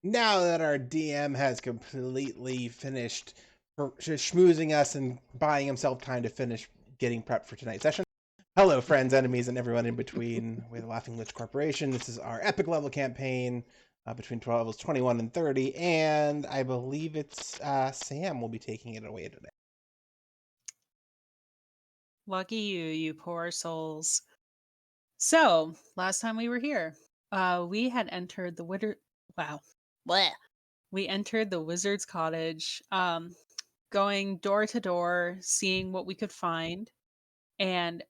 now that our DM has completely finished schmoozing us and buying himself time to finish getting prepped for tonight's session. Hello, friends, enemies, and everyone in between. We're the Laughing Lich Corporation. This is our epic level campaign between levels 21 and 30, and I believe it's Sam will be taking it away today. Lucky you, you poor souls. So, last time we were here, we had entered the We entered the wizard's cottage, going door to door, seeing what we could find, and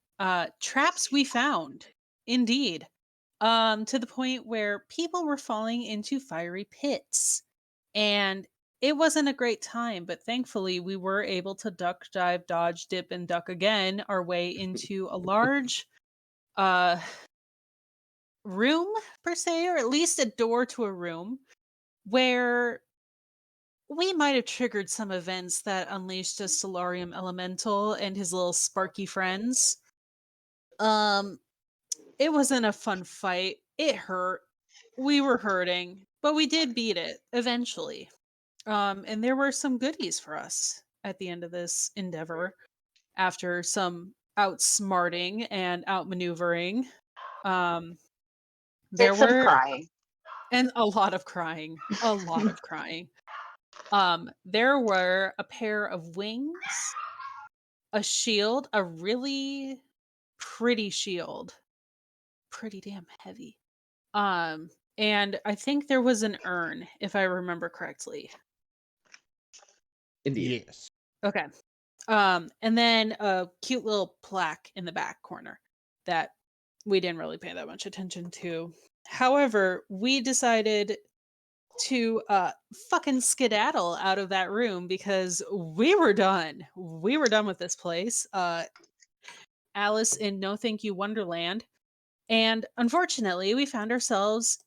traps we found, indeed, to the point where people were falling into fiery pits, and it wasn't a great time. But thankfully, we were able to duck, dive, dodge, dip, and duck again our way into a large uh room per se, or at least a door to a room where we might have triggered some events that unleashed a Solarium Elemental and his little sparky friends. Um, it wasn't a fun fight. It hurt. We were hurting, but we did beat it eventually. And there were some goodies for us at the end of this endeavor after some outsmarting and outmaneuvering. There It's some were crying. and a lot of crying. A lot of crying. There were a pair of wings, a shield, a really pretty shield, pretty damn heavy. And I think there was an urn, if I remember correctly. Indeed. Yes. Okay. And then a cute little plaque in the back corner that we didn't really pay that much attention to. However, we decided to fucking skedaddle out of that room because we were done. We were done with this place. Alice in No Thank You Wonderland. And unfortunately, we found ourselves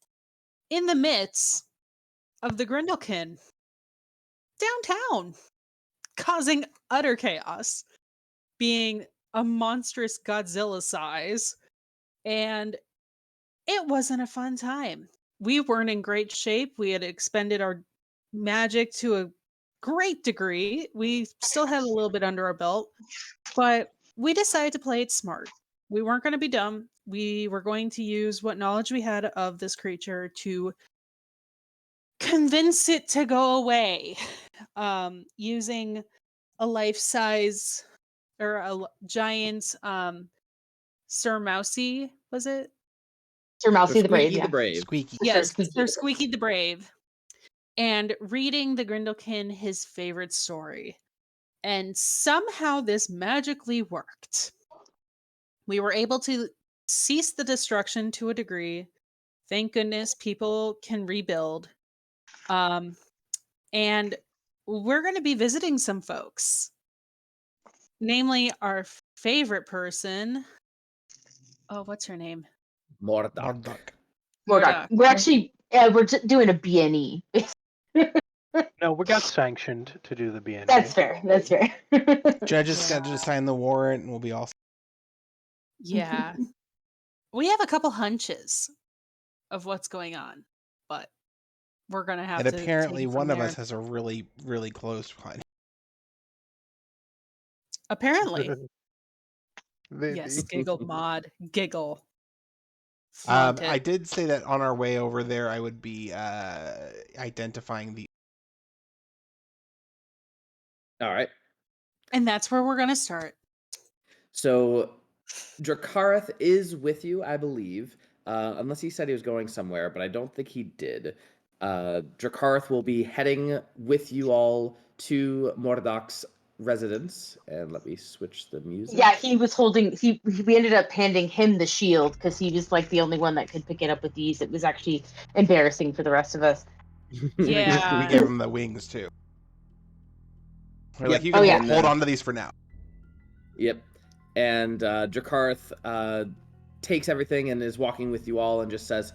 in the midst of the Grindlekin downtown, causing utter chaos, being a monstrous Godzilla size. And it wasn't a fun time. We weren't in great shape. We had expended our magic to a great degree. We still had a little bit under our belt, but we decided to play it smart. We weren't going to be dumb. We were going to use what knowledge we had of this creature to convince it to go away, using a life-size or giant Sir Mousy, was it? Sir Mousy the Brave, Squeaky yeah. the Brave. Squeaky. Yes, Squeaky Sir the Squeaky the Brave. And reading the Grindlekin his favorite story. And somehow this magically worked. We were able to cease the destruction to a degree. Thank goodness people can rebuild. And we're going to be visiting some folks. Namely, our favorite person. Oh, what's her name? Mordock. Mordock. We're actually we're doing a BNE. No, we got sanctioned to do the BND. That's fair. That's fair. Judges got to sign the warrant, and we'll be all. Yeah. We have a couple hunches of what's going on, but we're going to have And to. apparently, take it from one of there. us has a really, really close one. Apparently. The- Yes, giggle mod. Giggle. Flaunt I it. did say that on our way over there, I would be identifying the. All right. And that's where we're going to start. So Dracarith is with you, I believe, unless he said he was going somewhere, but I don't think he did. Dracarith will be heading with you all to Mordock's residence. And let me switch the music. Yeah, he was holding. We ended up handing him the shield because he was like the only one that could pick it up with ease. It was actually embarrassing for the rest of us. Yeah. We gave him the wings too. We're like, Yep. you can Oh, yeah. hold on to these for now. Yep. And Dracarith takes everything and is walking with you all and just says,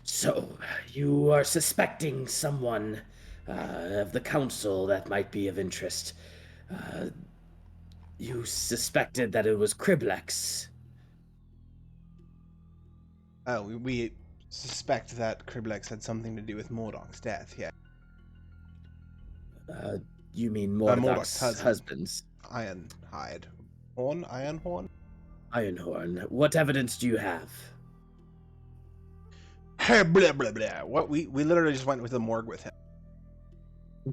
"So, you are suspecting someone of the council that might be of interest. You suspected that it was Kriblex." We suspect that Criblex had something to do with Mordok's death, yeah. You mean Mordok's Mordok's husbands? Ironhide. Ironhorn? Ironhorn. What evidence do you have? Blah, blah, blah. What we literally just went with the morgue with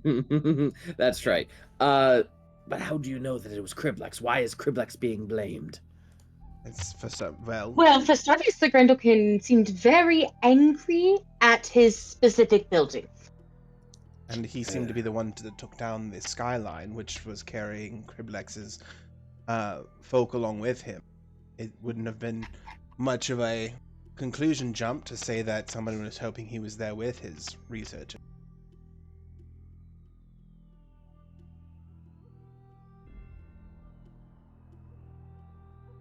him. That's right. But how do you know that it was Criblex? Why is Criblex being blamed? It's for some, well, For starters, the Grendelkin seemed very angry at his specific building. and he seemed to be the one that took down the skyline, which was carrying Criblex's folk along with him. It wouldn't have been much of a conclusion jump to say that somebody was hoping he was there with his research.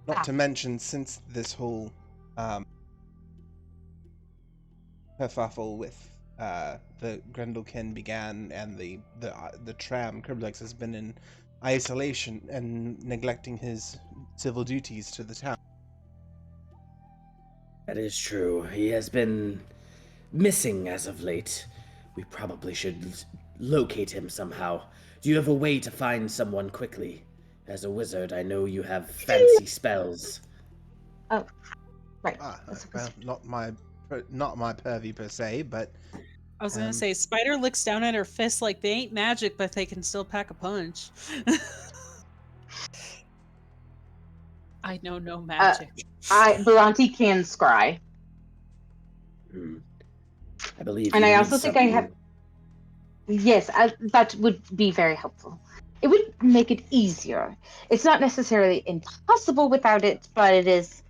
Not to mention, since this whole kerfuffle with the Grendelkin began and the tram, Criblex has been in isolation and neglecting his civil duties to the town. That is true. He has been missing as of late. We probably should locate him somehow. Do you have a way to find someone quickly? As a wizard, I know you have fancy spells. Oh, right. Well, not my purview per se, but I was gonna say, Spider looks down at her fists like they ain't magic, but they can still pack a punch. I know no magic. Bhranti can scry. I believe. And I also think I have. Yes, that would be very helpful. It would make it easier. It's not necessarily impossible without it, but it is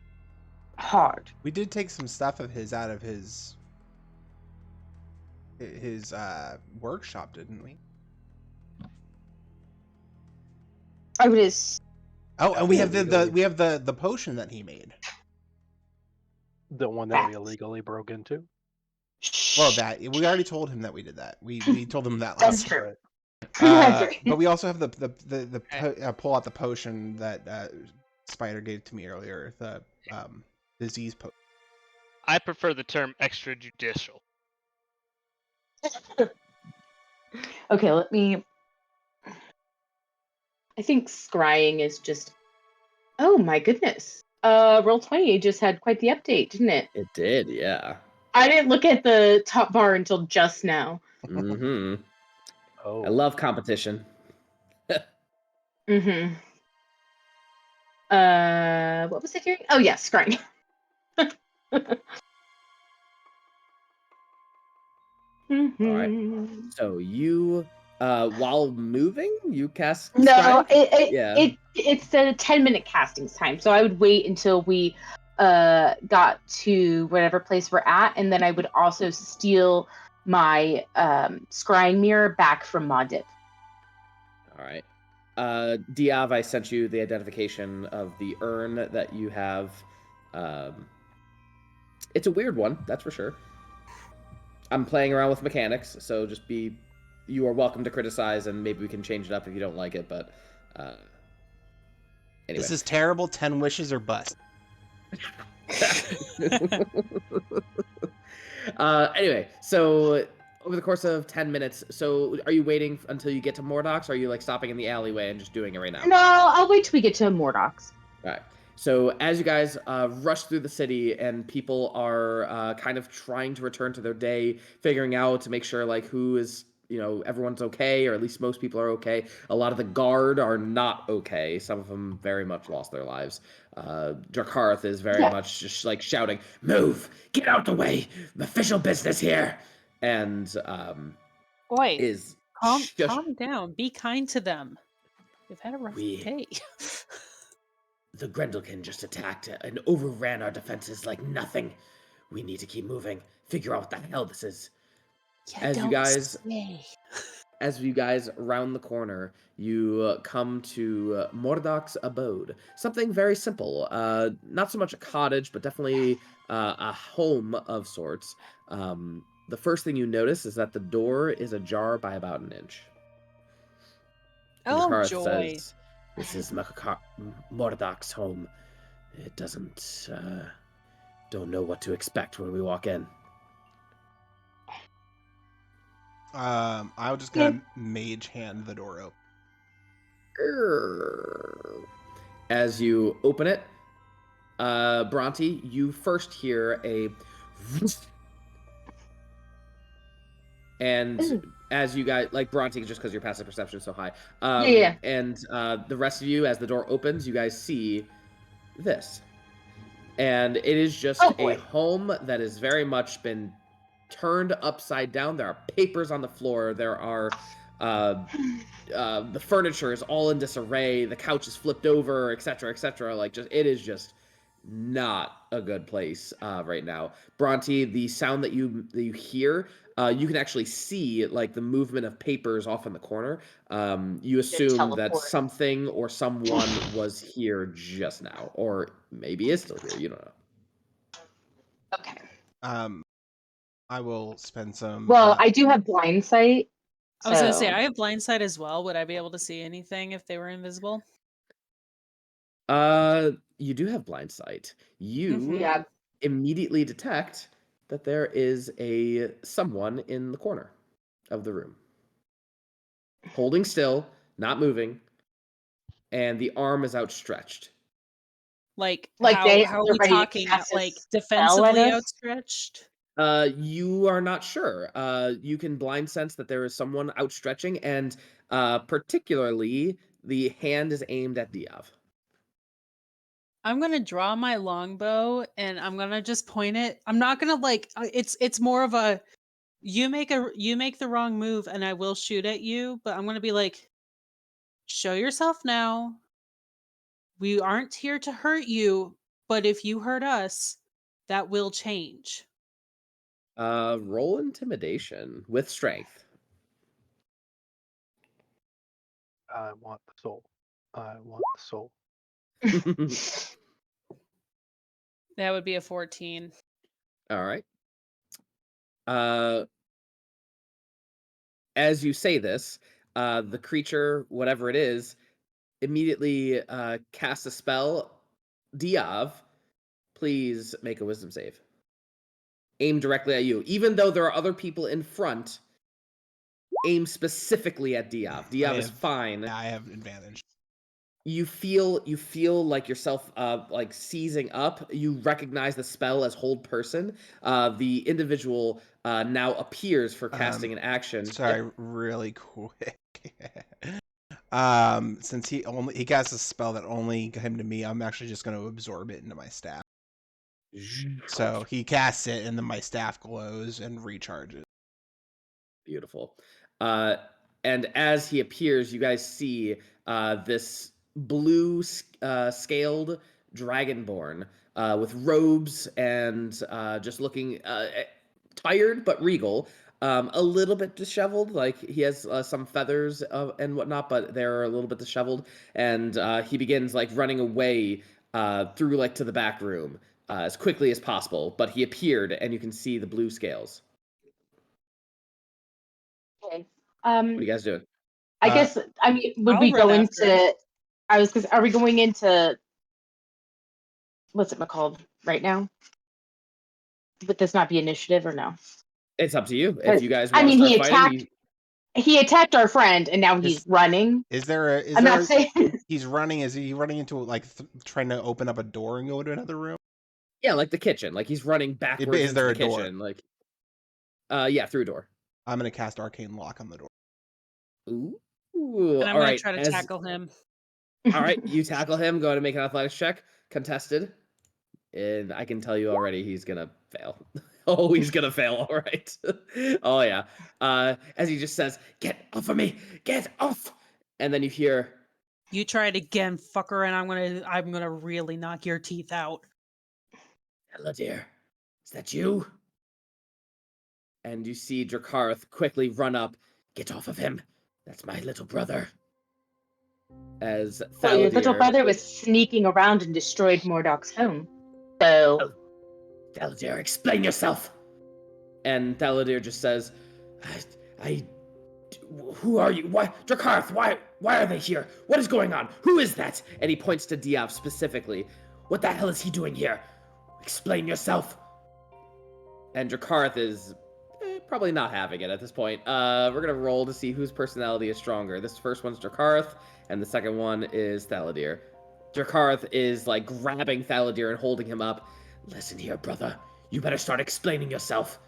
hard. We did take some stuff of his out of his workshop, didn't we? I would is. Oh, and we have the potion that he made. The one that we illegally broke into. Well, that we already told him that we did that. We told him that That's last. true. But we also have the pull out the potion that Spider gave to me earlier. The disease potion. I prefer the term extrajudicial. Okay, let me. I think scrying is just. Oh my goodness! Roll20 just had quite the update, didn't it? It did, yeah. I didn't look at the top bar until just now. Mm-hmm. Oh, I love competition. Mm-hmm. What was it doing? Oh yeah, scrying. All right. So you, while moving, you cast. No, Scry? it's a 10-minute casting time, so I would wait until we got to whatever place we're at, and then I would also steal my scrying mirror back from Maudip. All right. Diov, I sent you the identification of the urn that you have. It's a weird one, that's for sure. I'm playing around with mechanics, so you are welcome to criticize, and maybe we can change it up if you don't like it, but anyway. This is terrible. 10 wishes or bust. Anyway, so over the course of 10 minutes, so are you waiting until you get to Mordok's, or are you like stopping in the alleyway and just doing it right now? No, I'll wait till we get to Mordok's. All right. So as you guys rush through the city and people are kind of trying to return to their day, figuring out to make sure like who is, everyone's okay, or at least most people are okay. A lot of the guard are not okay. Some of them very much lost their lives. Drakarth is very much just like shouting, "Move! Get out the way! Official business here!" And Boy, is calm down. Be kind to them. They've had a rough day. The Grendelkin just attacked and overran our defenses like nothing. We need to keep moving. Figure out what the hell this is. Yeah, As you guys round the corner, you come to Mordok's abode. Something very simple. Not so much a cottage, but definitely a home of sorts. The first thing you notice is that the door is ajar by about an inch. Oh, Drakarth joy. says, "This is Mordok's home. It doesn't don't know what to expect when we walk in. I'll just kind of mage hand the door open. As you open it, Bhranti, you first hear a and as you guys, like Bhranti, just because your passive perception is so high, Yeah. and the rest of you, as the door opens, you guys see this, and it is just a home that has very much been turned upside down. There are papers on the floor. There are the furniture is all in disarray. The couch is flipped over, etc., etc. Like, just it is just not a good place right now. Bhranti, the sound that you hear, you can actually see like the movement of papers off in the corner. You assume that something or someone was here just now, or maybe is still here. You don't know. Okay. I will spend some. Well, I do have blind sight. I was gonna say I have blind sight as well. Would I be able to see anything if they were invisible? You do have blind sight. You Yeah. immediately detect that there is someone in the corner of the room, holding still, not moving, and the arm is outstretched. Like Like how are they're we ready to talking? cast a Like spell at defensively us? outstretched? You are not sure. You can blind sense that there is someone outstretching, and particularly the hand is aimed at Diov. I'm gonna draw my longbow and I'm gonna just point it. I'm not gonna like it's more of a you make the wrong move and I will shoot at you, but I'm gonna be like, show yourself now. We aren't here to hurt you, but if you hurt us, that will change. Roll intimidation with strength. I want the soul. I want the soul. That would be a 14. All right. As you say this, the creature, whatever it is, immediately casts a spell. Diov, please make a wisdom save. Aim directly at you. Even though there are other people in front, aim specifically at Diov. Diov is fine. Yeah, I have advantage. You feel like yourself like seizing up. You recognize the spell as hold person. The individual now appears for casting an action. Sorry, really quick. Since he casts a spell that only came to me, I'm actually just going to absorb it into my staff. So he casts it, and then my staff glows and recharges. Beautiful. And as he appears, you guys see this blue scaled dragonborn with robes and just looking tired but regal. A little bit disheveled, like he has some feathers and whatnot, but they're a little bit disheveled. And he begins like running away through like to the back room as quickly as possible. But he appeared, and you can see the blue scales. Okay. What are you guys doing? I guess would I'll we go run after into? Are we going into? What's it called right now? Would this not be initiative or no? It's up to you. If you guys want to start fighting, he attacked our friend, and now he's running. I'm not saying he's running. Is he running into like trying to open up a door and go to another room? Yeah, like the kitchen. Like he's running backwards Is there into the a door? kitchen. Like, yeah, through a door. I'm gonna cast Arcane Lock on the door. Ooh. And I'm gonna try to tackle him. All right, you tackle him. Go ahead and make an athletics check. Contested. And I can tell you already he's gonna fail. Oh, he's gonna fail. All right. Oh yeah. As he just says, "Get off of me! Get off!" And then you hear, "You try it again, fucker, and I'm gonna really knock your teeth out." "Hello, dear. Is that you?" And you see Dracarth quickly run up. "Get off of him. That's my little brother." As So your little brother was sneaking around and destroyed Mordok's home. So, Thaladir, explain yourself. And Thaladir just says, who are you? Why, Dracarth, why are they here? What is going on? Who is that?" And he points to Diov specifically. "What the hell is he doing here? Explain yourself. And Dracarth is probably not having it at this point. We're gonna roll to see whose personality is stronger. This first one's Dracarth, and the second one is Thaladir. Dracarth is like grabbing Thaladir and holding him up. Listen here, brother. You better start explaining yourself.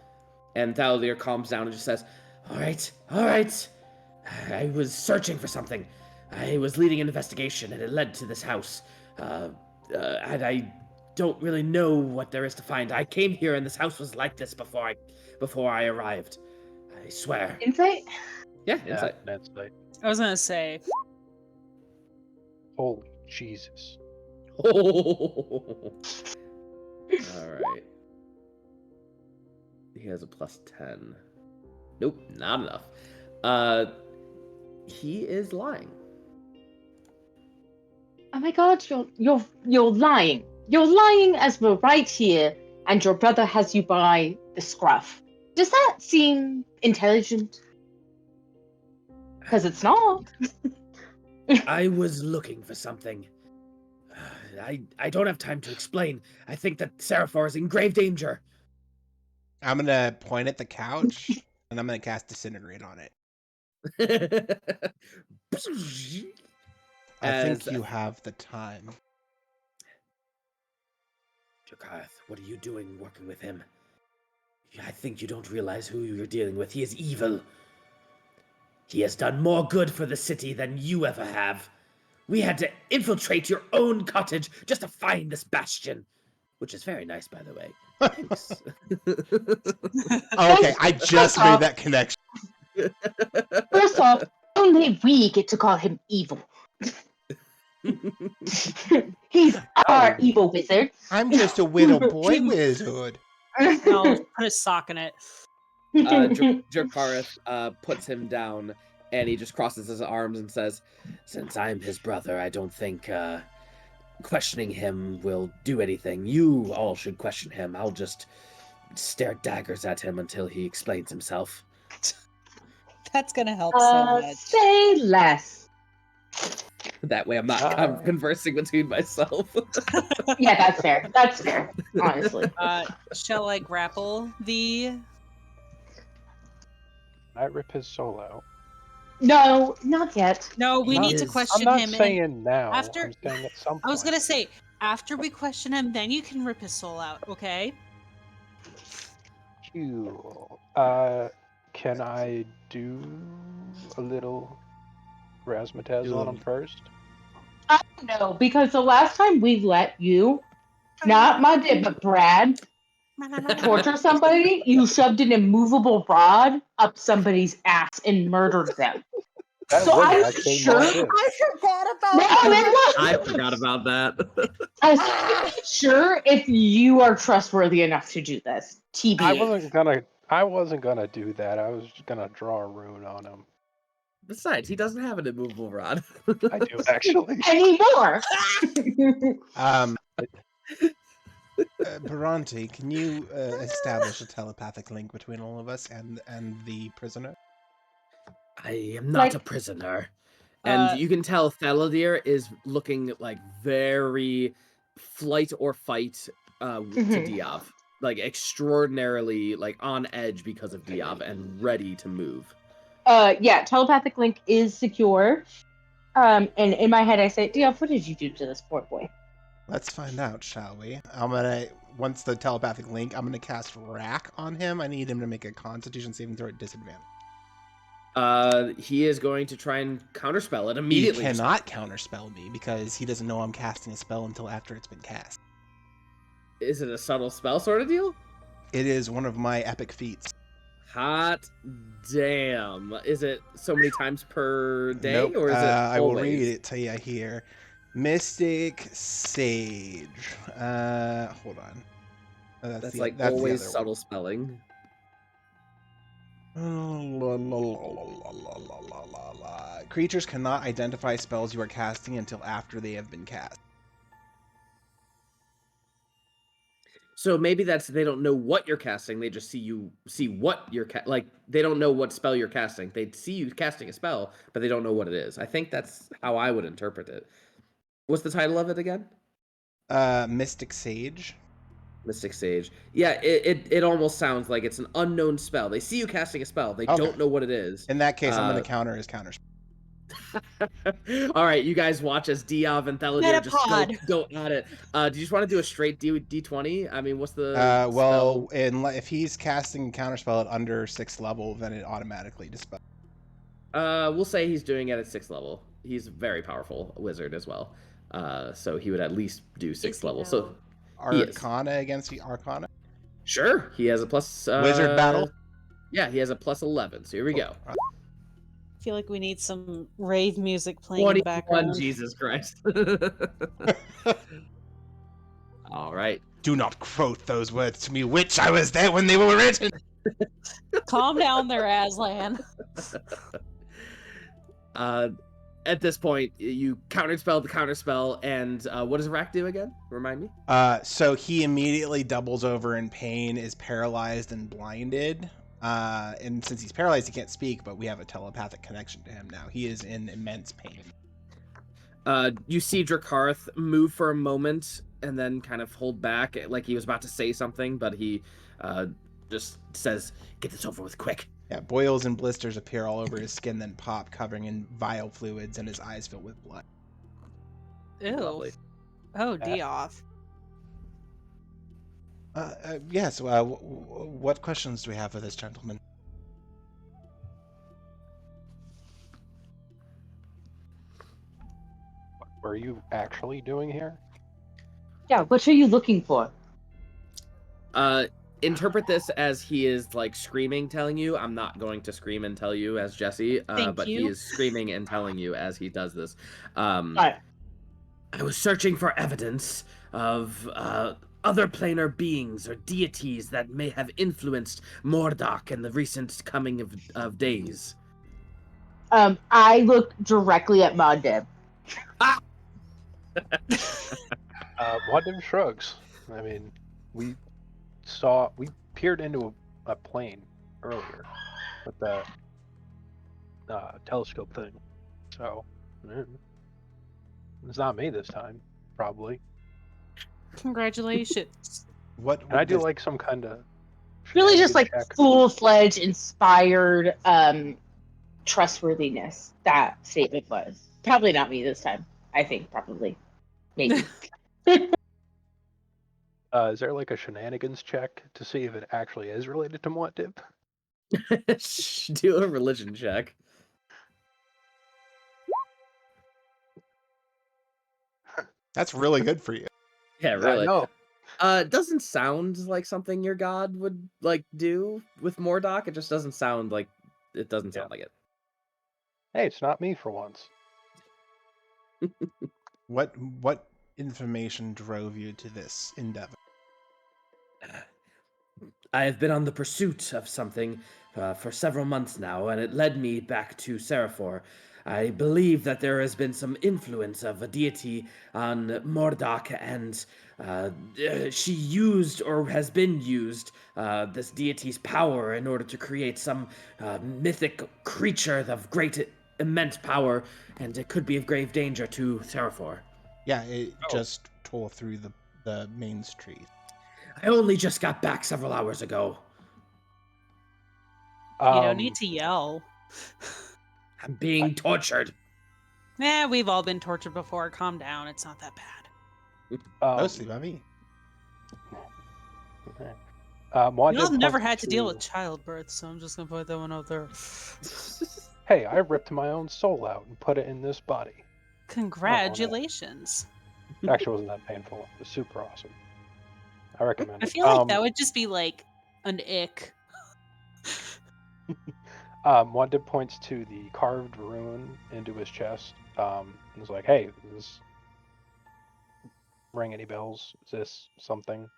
And Thaladir calms down and just says, all right. I was searching for something. I was leading an investigation, and it led to this house. And I don't really know what there is to find. I came here, and this house was like this before I arrived. I swear. Insight? Yeah, insight. That's like, I was gonna say, holy Jesus. All right. He has a +10. Nope, not enough. He is lying. Oh my god, you're lying. You're lying as we're right here, and your brother has you by the scruff. Does that seem intelligent? Because it's not. I was looking for something. I don't have time to explain. I think that Seraphor is in grave danger. I'm gonna point at the couch and I'm gonna cast Disintegrate on it. I think you have the time. Dracarth, what are you doing working with him? I think you don't realize who you're dealing with. He is evil. He has done more good for the city than you ever have. We had to infiltrate your own cottage just to find this bastion. Which is very nice, by the way. Thanks. Okay, I just made that connection. First off, only we get to call him evil. He's our evil wizard. I'm just a widow boy wizard. no, put a sock in it. Dracarth puts him down, and he just crosses his arms and says, since I'm his brother, I don't think questioning him will do anything. You all should question him. I'll just stare daggers at him until he explains himself. That's gonna help so much. Say less. That way I'm not conversing between myself. Yeah, that's fair. That's fair, honestly. Shall I grapple the... I rip his soul out. No, not yet. No, we need to question I'm him. not saying now. after- I'm saying at some point. I was gonna say, after we question him, then you can rip his soul out, okay? Cool. Can I do a little razzmatazz on him first? I don't know, because the last time we let you, not Muddy, but Brad, torture somebody, you shoved an immovable rod up somebody's ass and murdered them. That So was I'm actually sure- my idea. I forgot about No, it was. I forgot about that. I'm sure if you are trustworthy enough to do this, TBH. I wasn't gonna do that. I was just gonna draw a rune on him. Besides, he doesn't have an immovable rod. I do actually. Anymore. Bhranti, can you establish a telepathic link between all of us and the prisoner? I am not a prisoner. And you can tell Thaladir is looking like very flight or fight to Diov. Like extraordinarily like on edge because of Diov and ready to move. Yeah, telepathic link is secure. And in my head I say, Diov, what did you do to this poor boy? Let's find out, shall we? Once the telepathic link, I'm gonna cast Rack on him. I need him to make a Constitution saving throw at disadvantage. He is going to try and counterspell it immediately. He cannot counterspell me because he doesn't know I'm casting a spell until after it's been cast. Is it a subtle spell sort of deal? It is one of my epic feats. Hot damn. Is it so many times per day? Nope. Or is it I will always? read it to you here. Mystic Sage. Hold on. That's the- like that's the always other subtle spelling. Creatures cannot identify spells you are casting until after they have been cast. So maybe that's they don't know what you're casting. They just see what you're like. They don't know what spell you're casting. They see you casting a spell, but they don't know what it is. I think that's how I would interpret it. What's the title of it again? Mystic Sage. Mystic Sage. Yeah, it almost sounds like it's an unknown spell. They see you casting a spell. They Okay. don't know what it is. In that case, I'm going to counter his counter. All right, you guys watch as Diov and Theladir just Metapod. go at it. Do you just want to do a straight D20? I mean, what's the Well, spell? if he's casting counterspell at under 6th level, then it automatically dispels. We'll say he's doing it at 6th level. He's a very powerful wizard as well. So he would at least do 6th level. So he is. Arcana against the Arcana? Sure, he has a plus. Wizard battle? Yeah, he has a plus 11. So here we go. I feel like we need some rave music playing in the background. Jesus Christ. All right. Do not quote those words to me, witch. I was there when they were written. Calm down there, Aslan. At this point, you counterspell the counterspell, and what does Rack do again? Remind me. So he immediately doubles over in pain, is paralyzed and blinded. And since he's paralyzed, he can't speak, but we have a telepathic connection to him now. He is in immense pain. You see Drakarth move for a moment and then kind of hold back, like he was about to say something, but he just says, "Get this over with quick." Yeah, boils and blisters appear all over his skin, then pop, covering in vile fluids, and his eyes fill with blood. Ew. Lovely. Oh, Diov. Yes, what questions do we have for this gentleman? What were you actually doing here? Yeah, what are you looking for? Interpret this as he is like screaming, telling you. I'm not going to scream and tell you as Jesse, but he is screaming and telling you as he does this. Right. I was searching for evidence of other planar beings or deities that may have influenced Mordok in the recent coming of days. I look directly at Muad. Muad shrugs. I mean, we peered into a plane earlier with the telescope thing. So, it's not me this time, probably. Congratulations. What And I do like some kind of Really just like check. full-fledged, inspired trustworthiness that statement was. Probably not me this time. I think probably. Maybe. Is there like a shenanigans check to see if it actually is related to Muad? Do a religion check. That's really good for you. Yeah, really. No. It doesn't sound like something your god would like do with Mordok. It just doesn't sound like it. Doesn't sound like it. Hey, it's not me for once. What information drove you to this endeavor? I have been on the pursuit of something for several months now, and it led me back to Seraphor. I believe that there has been some influence of a deity on Mordok, and she used, or has been used, this deity's power in order to create some mythic creature of great, immense power, and it could be of grave danger to Seraphor. Yeah, it just tore through the main street. I only just got back several hours ago. You don't need to yell. I'm being tortured. We've all been tortured before. Calm down. It's not that bad. Mostly by me. Okay. Y'all have never had to deal with childbirth, so I'm just gonna put that one out there. Hey, I ripped my own soul out and put it in this body. Congratulations. It actually wasn't that painful. It was super awesome. I recommend I it. feel like that would just be like an ick. Muad points to the carved rune into his chest. And is like, "Hey, does this ring any bells? Is this something?"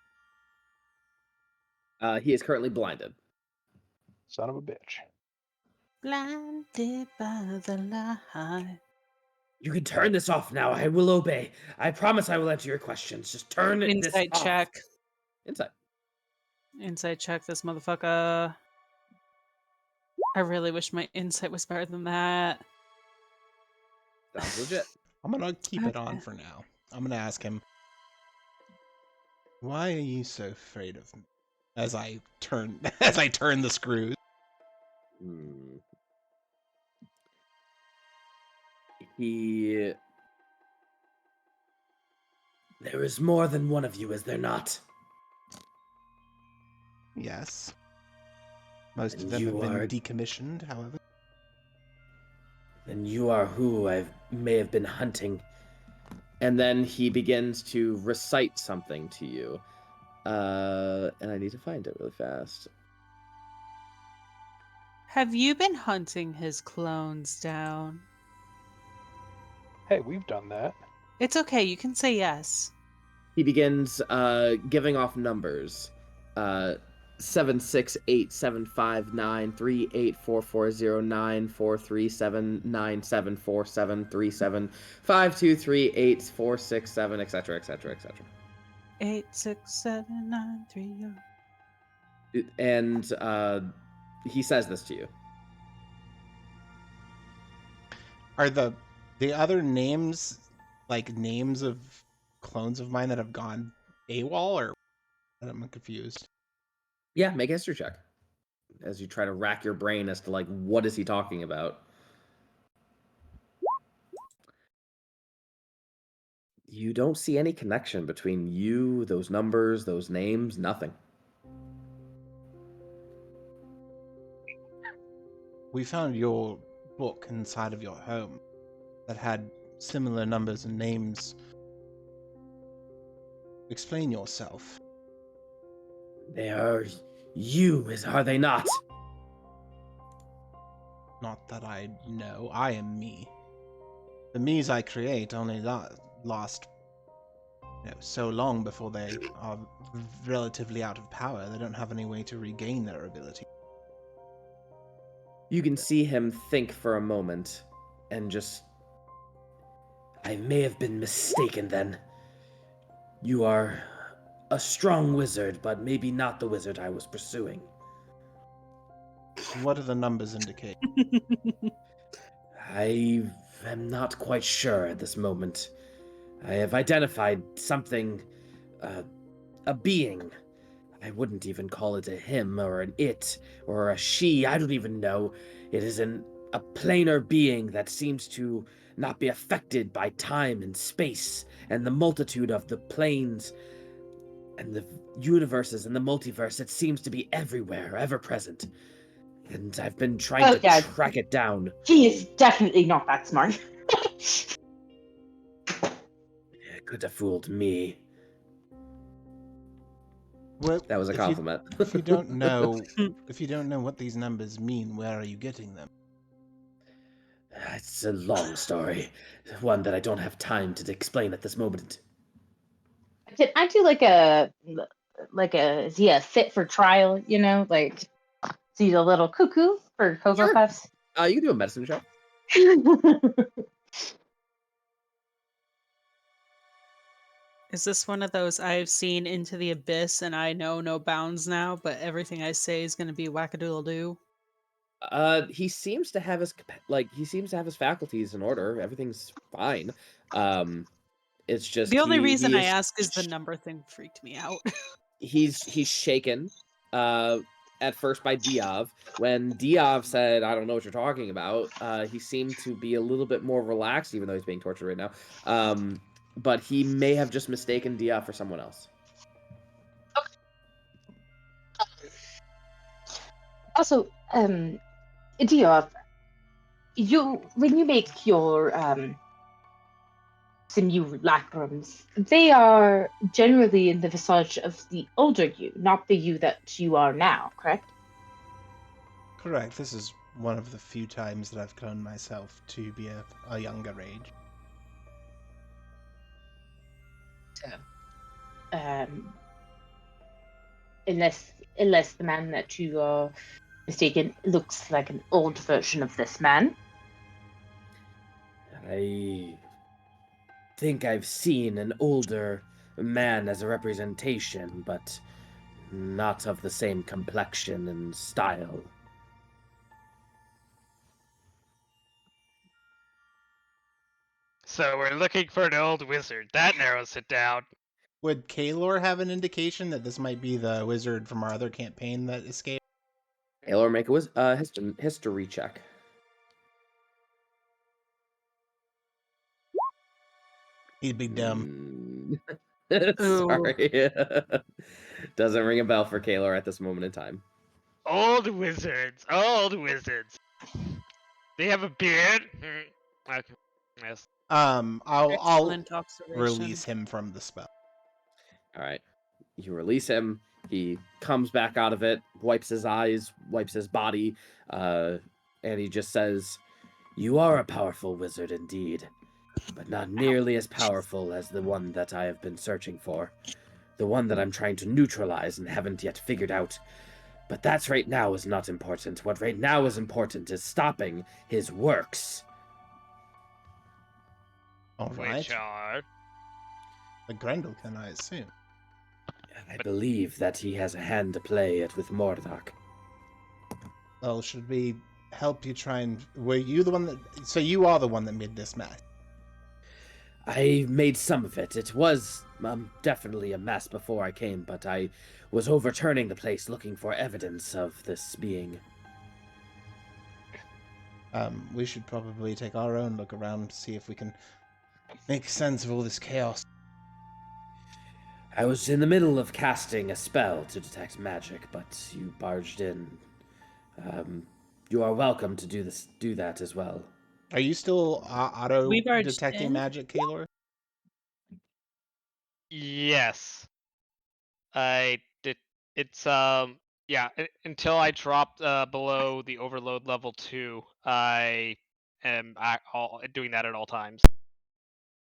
He is currently blinded. Son of a bitch. Blinded by the light. You can turn this off now. I will obey. I promise I will answer your questions. Just turn this Insight off. check. Insight. Check this motherfucker. I really wish my insight was better than that. Sounds legit. I'm gonna keep it on for now. I'm gonna ask him. Why are you so afraid of me? As I turn as I turn the screws. Hmm. He. There is more than one of you, is there not? Yes. Most of And them have you been are- decommissioned, however. Then you are who I may have been hunting. And then he begins to recite something to you. And I need to find it really fast. Have you been hunting his clones down? Hey, we've done that. It's okay, you can say yes. He begins giving off numbers. 7687593844094379747375238467467, etc., etc., etc. 86793. And he says this to you. Are the other names like names of clones of mine that have gone AWOL, or I'm confused? Yeah, make a history check as you try to rack your brain as to like what is he talking about. You don't see any connection between you, those numbers, those names, nothing. We found your book inside of your home that had similar numbers and names. Explain yourself. They are you, are they not? Not that I know. I am me. The me's I create only last so long before they are relatively out of power. They don't have any way to regain their ability. You can see him think for a moment and just. I may have been mistaken then. You are a strong wizard, but maybe not the wizard I was pursuing. What do the numbers indicate? I am not quite sure at this moment. I have identified something, a being. I wouldn't even call it a him or an it or a she. I don't even know. It is a planar being that seems to not be affected by time and space and the multitude of the planes and the universes and the multiverse. It seems to be everywhere, ever present. And I've been trying to yeah. track it down. He is definitely not that smart. It could have fooled me. Well, That was a compliment. if you don't know what these numbers mean, where are you getting them? It's a long story, one that I don't have time to explain at this moment. Can I do like a is he a fit for trial? You know, like is he a little cuckoo for Cocoa Sure. Puffs? You can do a medicine check. Is this one of those I've seen Into the Abyss and I know no bounds now, but everything I say is going to be wackadoodle doo? He seems to have his faculties in order. Everything's fine. It's just The only reason I is- ask is the number thing freaked me out. he's shaken. At first by Diov. When Diov said, "I don't know what you're talking about," he seemed to be a little bit more relaxed, even though he's being tortured right now. But he may have just mistaken Diov for someone else. Also, Diov, when you make your simulacrums, they are generally in the visage of the older you, not the you that you are now, correct? Correct. This is one of the few times that I've cloned myself to be a younger age. So, unless the man that you are mistaken looks like an old version of this man. I think I've seen an older man as a representation, but not of the same complexion and style. So we're looking for an old wizard. That narrows it down. Would Kaelor have an indication that this might be the wizard from our other campaign that escaped? Kaelor, make a history check. He's big dumb. Sorry. Doesn't ring a bell for Kaelor at this moment in time. Old wizards. Old wizards. They have a beard. Okay. Yes. I'll Excellent observation. release him from the spell. All right. You release him. He comes back out of it, wipes his eyes, wipes his body, and he just says, "You are a powerful wizard indeed, but not nearly as powerful as the one that I have been searching for. The one that I'm trying to neutralize and haven't yet figured out. But that right now is not important. What right now is important is stopping his works." All right. Which are. The Grendelkin, I assume. I believe that he has a hand to play it with Mordock. Well, should we help you try and... Were you the one that... So you are the one that made this mess? I made some of it. It was definitely a mess before I came, but I was overturning the place looking for evidence of this being. We should probably take our own look around to see if we can make sense of all this chaos. I was in the middle of casting a spell to detect magic, but you barged in. You are welcome to do that as well. Are you still We barged auto-detecting in? magic, Kaelor? Yes. I did. It's yeah. Until I dropped below the overload level 2, I am doing that at all times.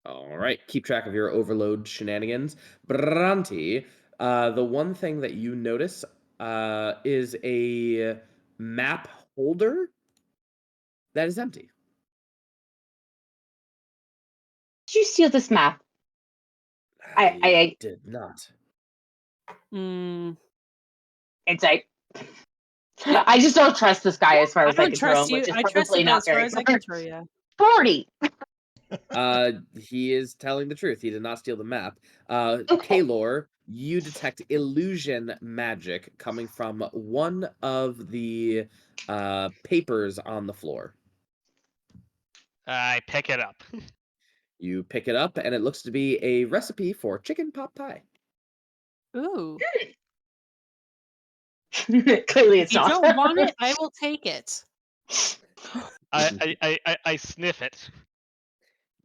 All right, keep track of your overload shenanigans. Bhranti, the one thing that you notice is a map holder that is empty. Did you steal this map? I did not. Mm. It's like I just don't trust this guy as far as I I would can throw him, trust you. which is I trust probably you not as far very as I can far. throw you. 40. He is telling the truth. He did not steal the map. Okay. Kaelor, you detect illusion magic coming from one of the papers on the floor. I pick it up. You pick it up, and it looks to be a recipe for chicken pot pie. Ooh. Clearly If it's you not. don't want it, I will take it. I sniff it.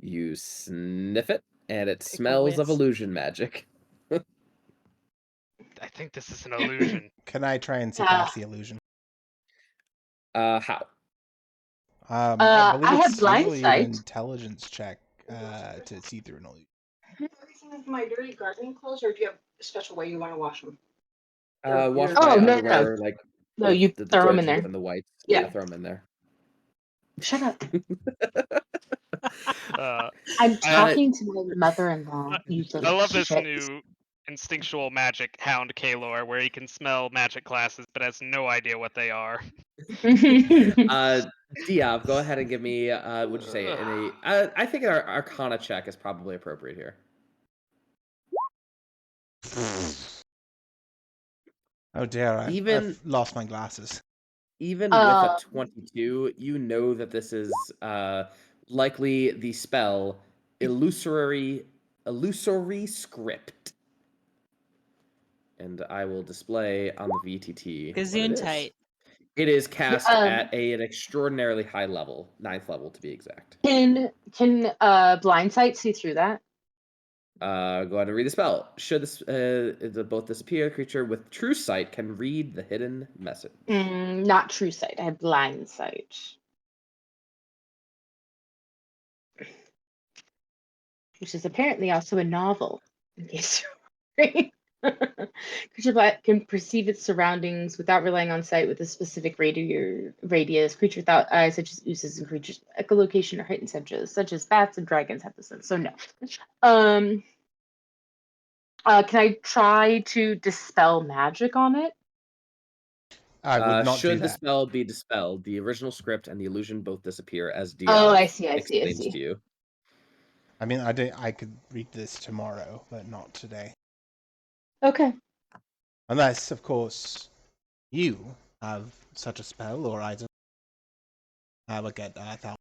You sniff it, and it Take a smells of whiff. illusion magic. I think this is an illusion. Can I try and surpass the illusion? How? I believe I have it's blind usually an sight. intelligence check to see through an illusion. Everything of my dirty gardening clothes, or do you have a special way you want to wash them? Wash Oh, my no, no. underwear, like No, with you the throw him in detergent there. and the whites. Yeah. Yeah, throw them in there. Shut up. Uh, I'm talking to my mother-in-law. You I little love this shit. new instinctual magic hound Kaelor, where he can smell magic classes but has no idea what they are. Diov, go ahead and give me, would you say, I think our Arcana check is probably appropriate here. Oh dear, I've lost my glasses. Even with a 22, you know that this is likely the spell illusory script. And I will display on the VTT. what it is. Gesundheit. It is cast at an extraordinarily high level, 9th level to be exact. Can blind sight see through that? Go ahead and read the spell. Should this both disappear, the creature with true sight can read the hidden message. Not true sight. I have blind sight. Which is apparently also a novel. In case you're wondering. Creature can perceive its surroundings without relying on sight with a specific radius. Creature without eyes, such as oozes and creatures, echolocation or heightened senses, such as bats and dragons, have this sense. So no. Can I try to dispel magic on it? I would not should do the that. spell be dispelled, the original script and the illusion both disappear as Diov Oh, I see. explains to you. I mean, I could read this tomorrow, but not today. Okay. Unless, of course, you have such a spell, or I just look at Thal.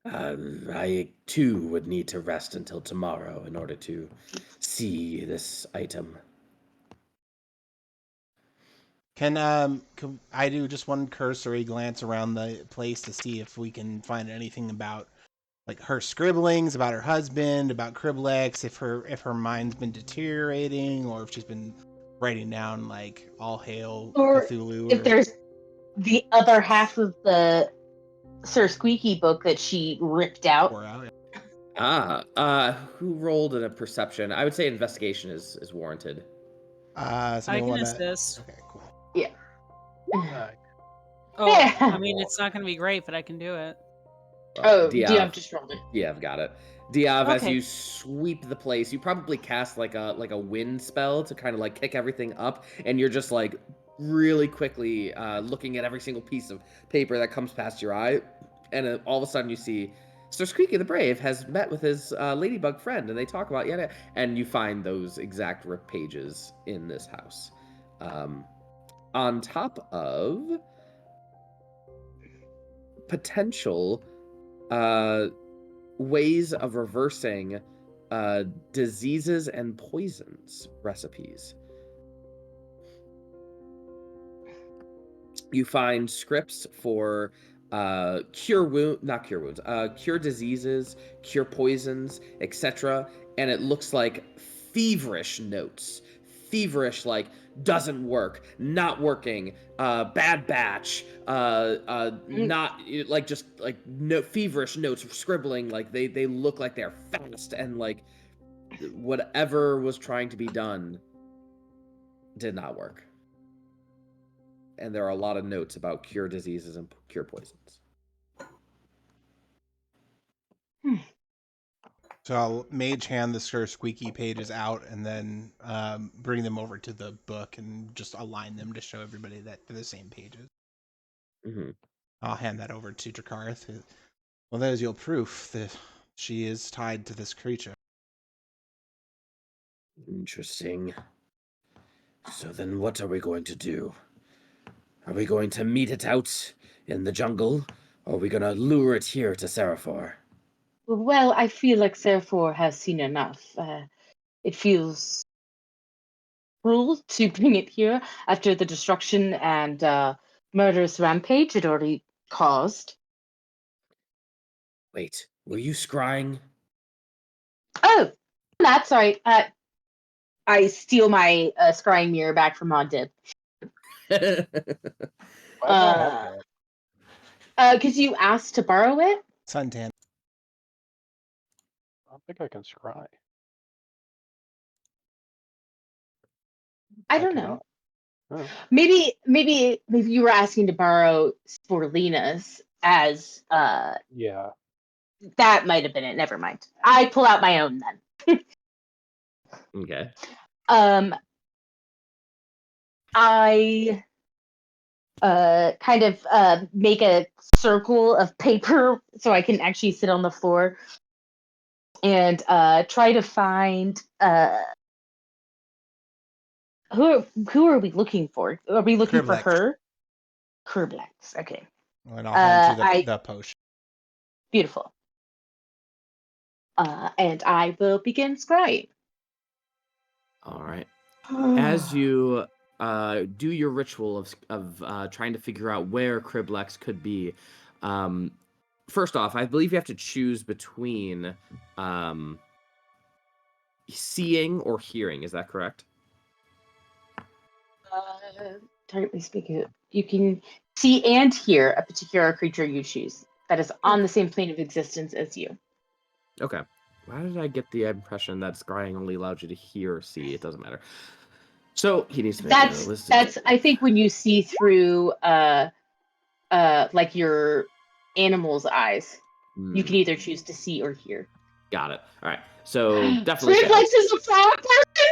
I too would need to rest until tomorrow in order to see this item. Can I do just one cursory glance around the place to see if we can find anything about like her scribblings, about her husband, about Criblex, if her mind's been deteriorating, or if she's been writing down like all hail Or Cthulhu, if there's the other half of the Sir Squeaky book that she ripped out. or out. Who rolled in a perception? I would say investigation is warranted. I can Wanna... assist. Okay, cool. Yeah. Oh, I mean, it's not going to be great, but I can do it. Oh, Diov Diov just rolled it. Yeah, I've got it. Diov, as Okay. you sweep the place, you probably cast like a wind spell to kind of like kick everything up, and you're just like really quickly looking at every single piece of paper that comes past your eye, and all of a sudden you see Sir Squeaky the Brave has met with his ladybug friend, and they talk about and you find those exact ripped pages in this house. On top of potential ways of reversing diseases and poisons recipes. You find scripts for cure diseases, cure poisons, etc. And it looks like feverish notes. Feverish, like, doesn't work, not working, bad batch, not like just like no feverish notes scribbling, like they look like they're fast, and like whatever was trying to be done did not work. And there are a lot of notes about cure diseases and cure poisons. So I'll mage hand the Sir Squeaky pages out, and then bring them over to the book and just align them to show everybody that they're the same pages. Mm-hmm. I'll hand that over to Dracarth. Well, there's your proof that she is tied to this creature. Interesting. So then what are we going to do? Are we going to meet it out in the jungle, or are we going to lure it here to Seraphor? Well, I feel like Seraphor has seen enough. It feels cruel to bring it here after the destruction and murderous rampage it already caused. Wait, were you scrying? Oh, that's right. I steal my scrying mirror back from Mod Dib. Why did I have that? Because you asked to borrow it. Suntan. I don't think I can scry. I don't know. cannot. Oh. Maybe you were asking to borrow Sporlina's as Yeah. that might have been it. Never mind. I pull out my own then. Okay. I kind of make a circle of paper so I can actually sit on the floor and try to find who are we looking for? Are we looking for Criblex. her? Criblex. Okay. And I'll hand you I- the potion. Beautiful. And I will begin scrying. All right. As you do your ritual of trying to figure out where Criblex could be, first off, I believe you have to choose between seeing or hearing. Is that correct? Technically speaking, you can see and hear a particular creature you choose that is on the same plane of existence as you. Okay. Why did I get the impression that scrying only allowed you to hear or see? It doesn't matter. So he needs to make a list. That's I think when you see through like your animal's eyes, you can either choose to see or hear. Got it. All right. So definitely. Criblex is a flower person.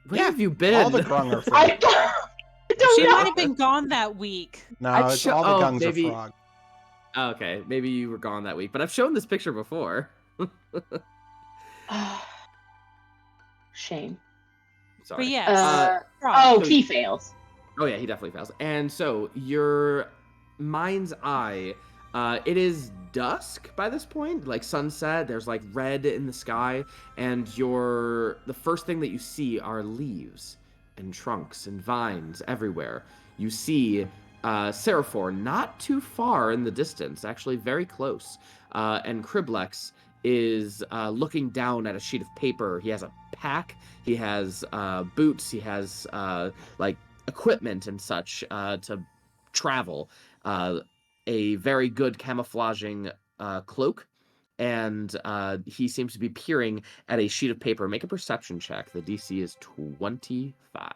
Where have you been? All the grung are I frog. don't She know. might have been gone that week. No, I'd it's show- all the oh, gungs maybe- are frog. Okay, maybe you were gone that week, but I've shown this picture before. Shame. Sorry. But yes. Oh, so- he fails. Oh yeah, he definitely fails. And so your mind's eye, it is dusk by this point, like sunset. There's like red in the sky, and the first thing that you see are leaves and trunks and vines everywhere. You see Seraphor not too far in the distance, actually very close, and Criblex is looking down at a sheet of paper. He has a pack, he has boots, he has like equipment and such to travel, a very good camouflaging cloak, and he seems to be peering at a sheet of paper. Make a perception check. The DC is 25.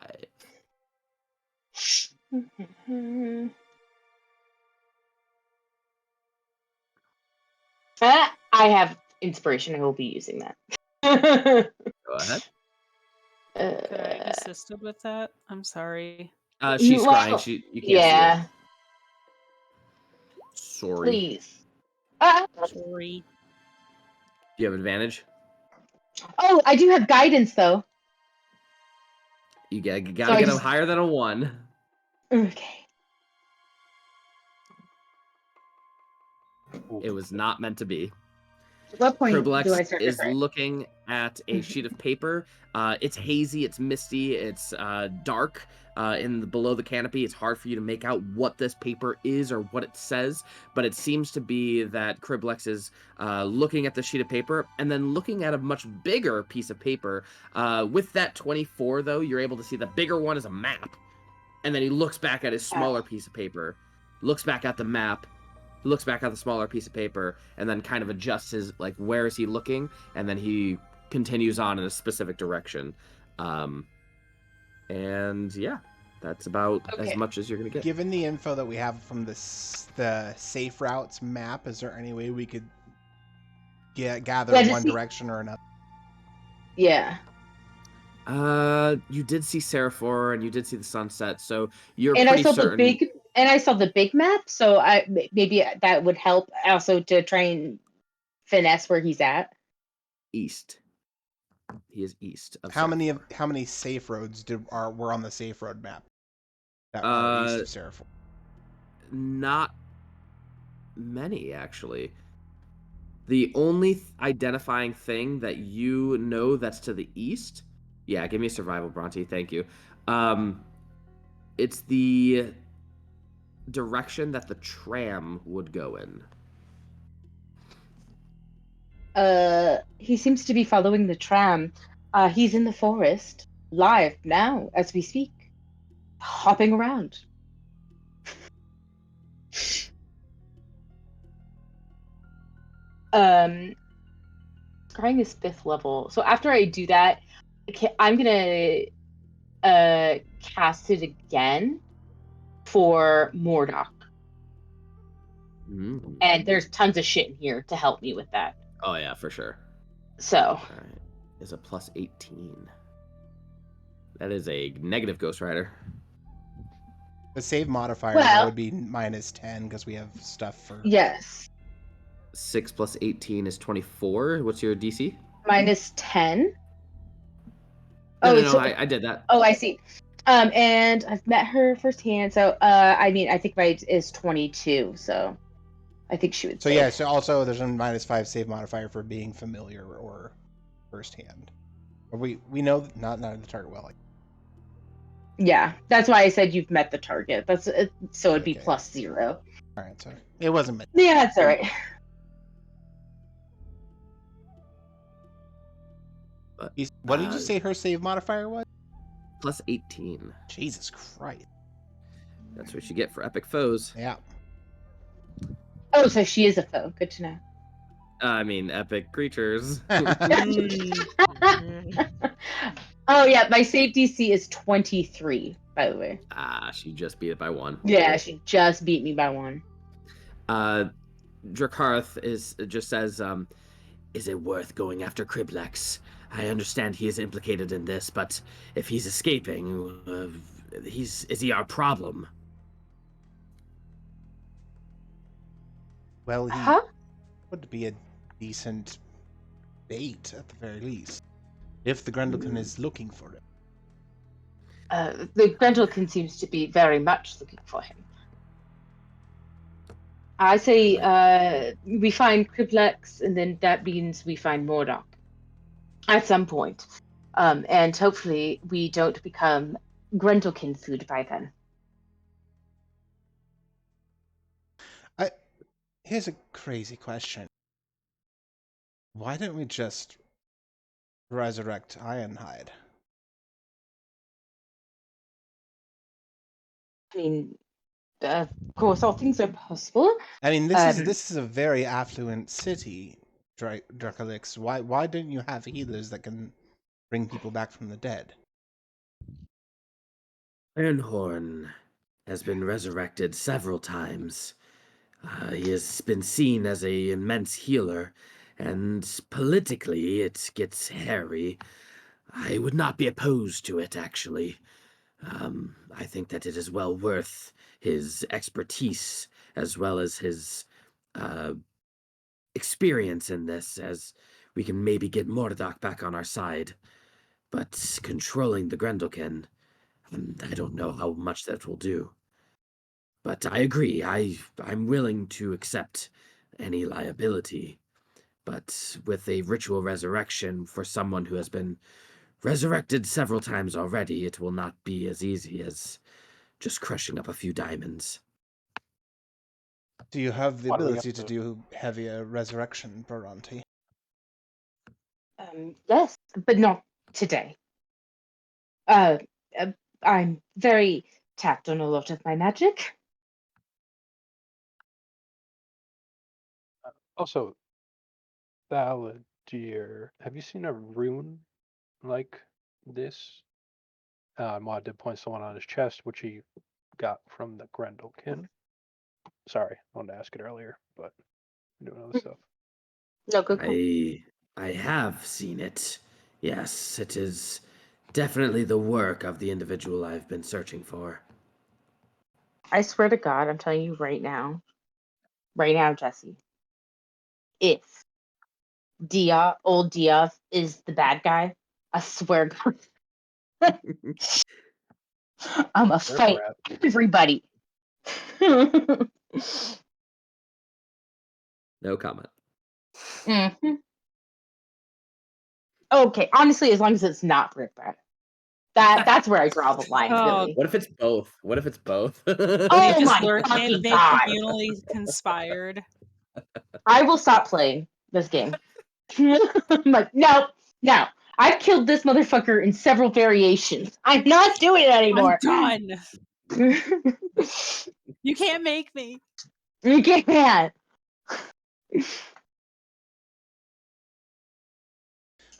I have inspiration. I will be using that. Go ahead. Could I have assisted with that? I'm sorry. She's Well, scrying. You can't yeah, see it. Sorry. please. Sorry. Do you have advantage? Oh, I do have guidance though. You gotta I get him just- higher than a 1. Okay. It was not meant to be. At what point do I Criblex start is to cry? looking at a sheet of paper. It's hazy, it's misty, it's dark below the canopy. It's hard for you to make out what this paper is or what it says, but it seems to be that Criblex is looking at the sheet of paper and then looking at a much bigger piece of paper. With that 24, though, you're able to see the bigger one is a map, and then he looks back at his smaller piece of paper, looks back at the map, looks back at the smaller piece of paper, and then kind of adjusts his, like, where is he looking, and then he continues on in a specific direction. And yeah, that's about Okay. as much as you're gonna get. Given the info that we have from the safe routes map, is there any way we could gather Yeah, just one see- direction or another? Yeah. You did see Seraphor, and you did see the sunset, so you're And I pretty saw certain. I saw the big map, so maybe that would help also to try and finesse where he's at. East. He is east of How Seraphor. many safe roads were on the safe road map that are east of Seraphor? Not many, actually. The only identifying thing that you know that's to the east, yeah, give me a survival, Bhranti, thank you. It's the direction that the tram would go in. He seems to be following the tram. He's in the forest, live now as we speak, hopping around. Scrying is 5th level. So after I do that, I'm gonna cast it again for Mordock. Mm. And there's tons of shit in here to help me with that. Oh yeah, for sure. So All right, is a plus 18. That is a negative Ghost Rider. The save modifier Well- would be -10 because we have stuff for. yes, 6 plus 18 is 24. What's your DC? -10. No, I did that. Oh, I see. And I've met her firsthand, so I mean, I think my is 22, so I think she would. So save. yeah, so also there's a -5 save modifier for being familiar or firsthand. We know not the target well. Yeah, that's why I said you've met the target. That's so it'd be Okay. +0. All right, so it wasn't meant. Yeah, that's all right. What did you say her save modifier was? Plus 18. Jesus Christ. That's what you get for epic foes. Yeah. Oh, so she is a foe. Good to know. I mean, epic creatures. Oh yeah, my save DC is 23. By the way. She just beat it by 1. Yeah, she just beat me by 1. Drakarth just says, is it worth going after Criblex? I understand he is implicated in this, but if he's escaping, is he our problem? Well, he Huh? would be a decent bait at the very least, if the Grendelkin is looking for it. The Grendelkin seems to be very much looking for him. I say we find Kriblex, and then that means we find Mordok at some point. And hopefully we don't become Grendelkin food by then. Here's a crazy question. Why don't we just resurrect Ironhide? I mean, of course, all things are possible. I mean, this Um, is a very affluent city, Dracolix. Why don't you have healers that can bring people back from the dead? Ironhorn has been resurrected several times. He has been seen as an immense healer, and politically it gets hairy. I would not be opposed to it, actually. I think that it is well worth his expertise as well as his experience in this, as we can maybe get Mordok back on our side. But controlling the Grendelkin, I don't know how much that will do. But I agree, I'm willing to accept any liability. But with a ritual resurrection for someone who has been resurrected several times already, it will not be as easy as just crushing up a few diamonds. Do you have the Why do we ability have to to- do heavier resurrection, Bhranti? yes, but not today. I'm very tapped on a lot of my magic. Also, Balladeer, have you seen a rune like this? Muad did point someone on his chest, which he got from the Grendelkin. Sorry, I wanted to ask it earlier, but I'm doing other stuff. No, go. I have seen it. Yes, it is definitely the work of the individual I've been searching for. I swear to God, I'm telling you right now, Jesse, if old Diov is the bad guy, I swear to God, I'm a Sure, fight Brat. everybody. No comment. Mhm. Okay, honestly, as long as it's not Brickbat. That's where I draw the line, Oh, really. What if it's both? What if it's both? Oh They my fucking they God. communally conspired. I will stop playing this game. I'm like, no. I've killed this motherfucker in several variations. I'm not doing it I'm anymore. done. You can't make me. You can't.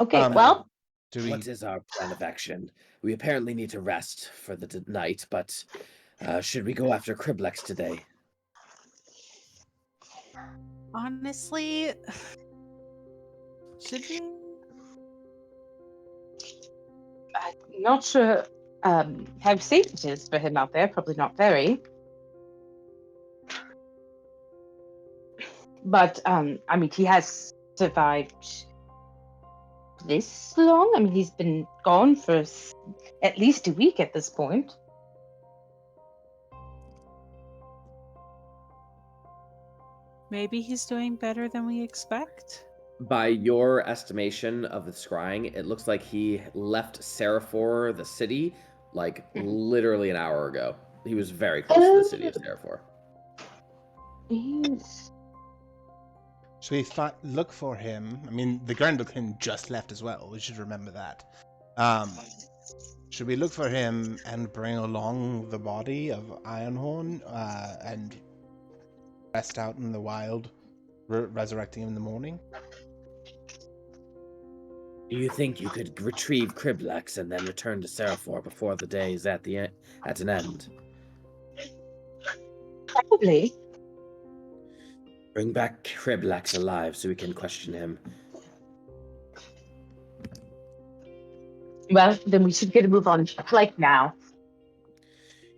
Okay, well, Do we? What is our plan of action? We apparently need to rest for the night, but should we go after Kriblex today? Honestly, should we? I'm not sure how safe it is for him out there. Probably not very. But I mean, he has survived this long. I mean, he's been gone for at least a week at this point. Maybe he's doing better than we expect. By your estimation of the scrying, it looks like he left Seraphor, the city, like literally an hour ago. He was very close to the city of Seraphor. He's... Should we look for him? I mean, the Grendelkin just left as well. We should remember that. Should we look for him and bring along the body of Ironhorn and rest out in the wild, resurrecting him in the morning? Do you think you could retrieve Kriblex and then return to Seraphor before the day is at an end? Probably. Bring back Kriblex alive so we can question him. Well, then we should get a move on, like now.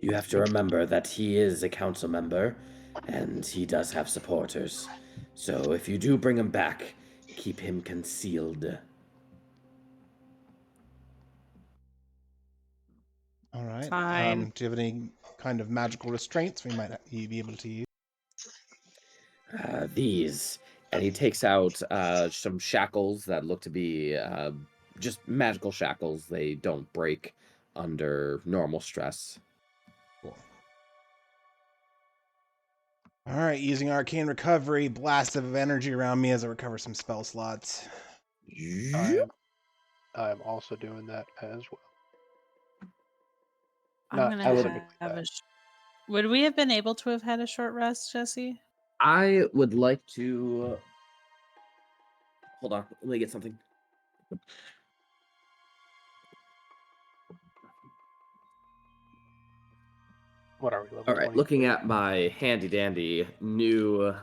You have to remember that he is a council member, and he does have supporters. So if you do bring him back, keep him concealed. All right. Fine. Do you have any kind of magical restraints we might be able to use? These. And he takes out some shackles that look to be just magical shackles. They don't break under normal stress. Cool. All right, using Arcane Recovery, blast of energy around me as I recover some spell slots. I'm also doing that as well. I'm Not gonna specifically have that. Would we have been able to have had a short rest, Jesse? I would like to. Hold on, let me get something. What are we, level All right, 20? looking at my handy dandy new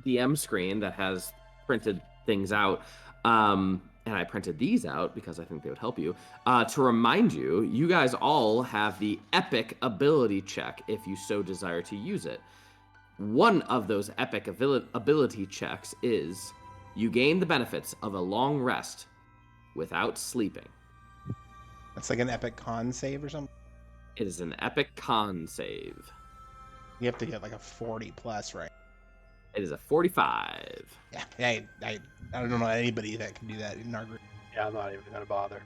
DM screen that has printed things out. And I printed these out because I think they would help you. To remind you, you guys all have the epic ability check if you so desire to use it. One of those epic ability checks is you gain the benefits of a long rest without sleeping. That's like an epic con save or something. It is an epic con save. You have to get like a 40 plus, right? It is a 45. Yeah, I don't know anybody that can do that in our group. Yeah, I'm not even going to bother.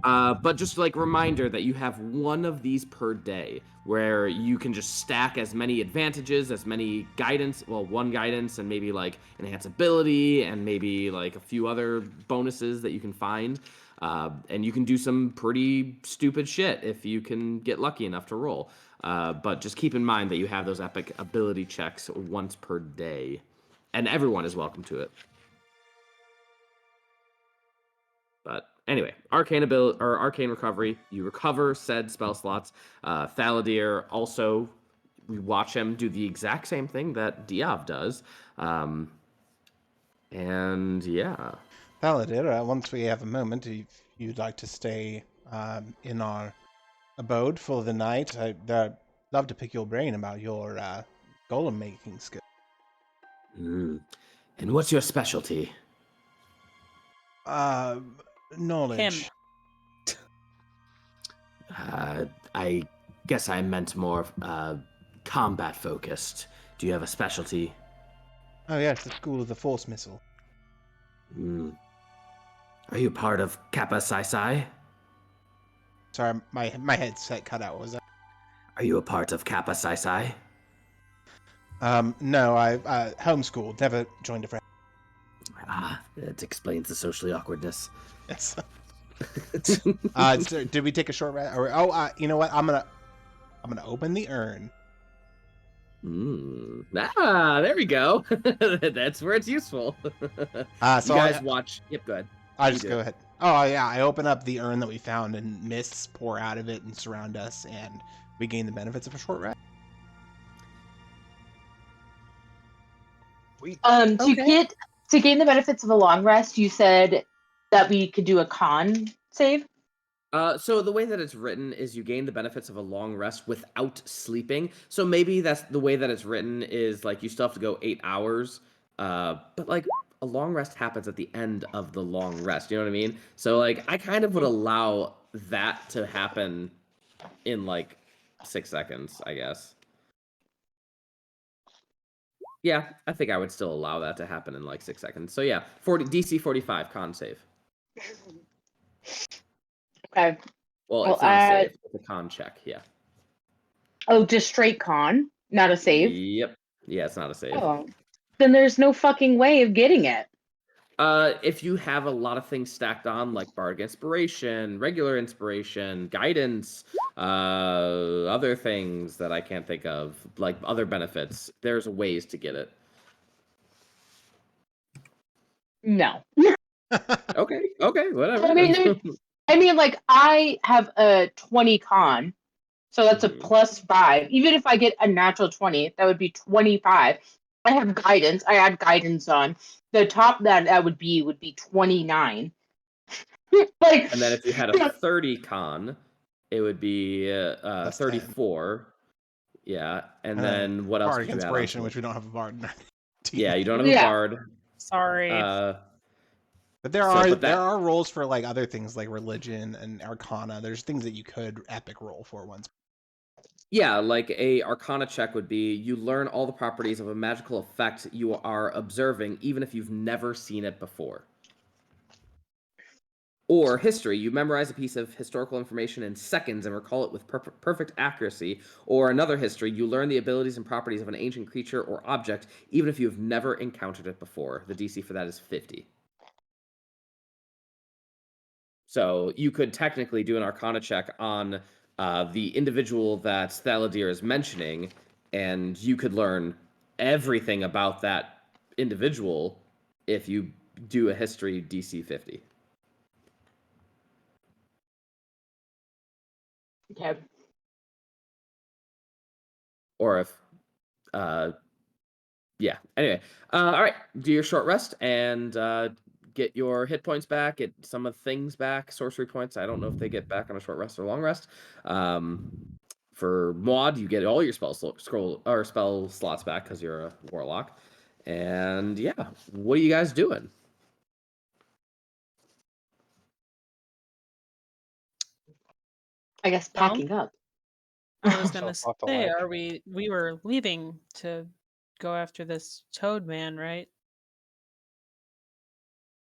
But just like reminder that you have one of these per day where you can just stack as many advantages, as many guidance, well, one guidance and maybe like enhance ability and maybe like a few other bonuses that you can find. And you can do some pretty stupid shit if you can get lucky enough to roll. But just keep in mind that you have those epic ability checks once per day. And everyone is welcome to it. But anyway, arcane ability or arcane recovery. You recover said spell slots. Thaladir also, we watch him do the exact same thing that Diov does. And yeah. Thaladir, once we have a moment, if you'd like to stay in our abode for the night, I'd love to pick your brain about your golem making skill. And what's your specialty? Knowledge. I guess I meant more combat focused. Do you have a specialty? Oh yes, the School of the Force Missile. Are you part of Kappa Psi Psi? Sorry, my headset cut out. What was that? Are you a part of Kappa Psi Psi? No, I homeschooled. Never joined a friend. That explains the socially awkwardness. Yes. Did we take a short rest? Or you know what? I'm gonna open the urn. There we go. That's where it's useful. So you guys watch. Yep, go ahead. I just go ahead. Oh yeah, I open up the urn that we found, and mists pour out of it and surround us, and we gain the benefits of a short rest. To gain the benefits of a long rest, you said that we could do a con save. So the way that it's written is you gain the benefits of a long rest without sleeping. So maybe that's the way that it's written is like you still have to go 8 hours. But like a long rest happens at the end of the long rest. You know what I mean? So like I kind of would allow that to happen in like 6 seconds, I guess. Yeah, I think I would still allow that to happen in like 6 seconds. So yeah, DC 45 con save. Okay. Well, it's not a save. It's a con check, yeah. Oh, just straight con, not a save? Yep. Yeah, it's not a save. Oh. Then there's no fucking way of getting it. If you have a lot of things stacked on, like Bardic Inspiration, Regular Inspiration, Guidance, other things that I can't think of, like other benefits, there's ways to get it. No. Okay, whatever. I mean, like, I have a 20 con, so that's a +5. Even if I get a natural 20, that would be 25. I have guidance. I add guidance on. The top that would be 29. Like, and then if you had a 30 con, it would be 34. Yeah, and Uh, then what else Bardic did you add Inspiration, onto which it? we don't have a bard in our team. Yeah, you don't have a Yeah. bard. Sorry. But there So, are but there that- are roles for like other things like religion and arcana. There's things that you could epic roll for once. Yeah, like a Arcana check would be you learn all the properties of a magical effect you are observing, even if you've never seen it before. Or history, you memorize a piece of historical information in seconds and recall it with perfect accuracy. Or another history, you learn the abilities and properties of an ancient creature or object, even if you've never encountered it before. The DC for that is 50. So you could technically do an Arcana check on the individual that Thaladir is mentioning, and you could learn everything about that individual if you do a history DC 50. Okay. Or if yeah, anyway, all right, do your short rest and get your hit points back, get some of the things back, sorcery points. I don't know if they get back on a short rest or long rest. For Muad, you get all your spell slots back because you're a warlock. And yeah, what are you guys doing? I guess Well, packing up. I was gonna Off the say, ledge. we were leaving to go after this toad man, right?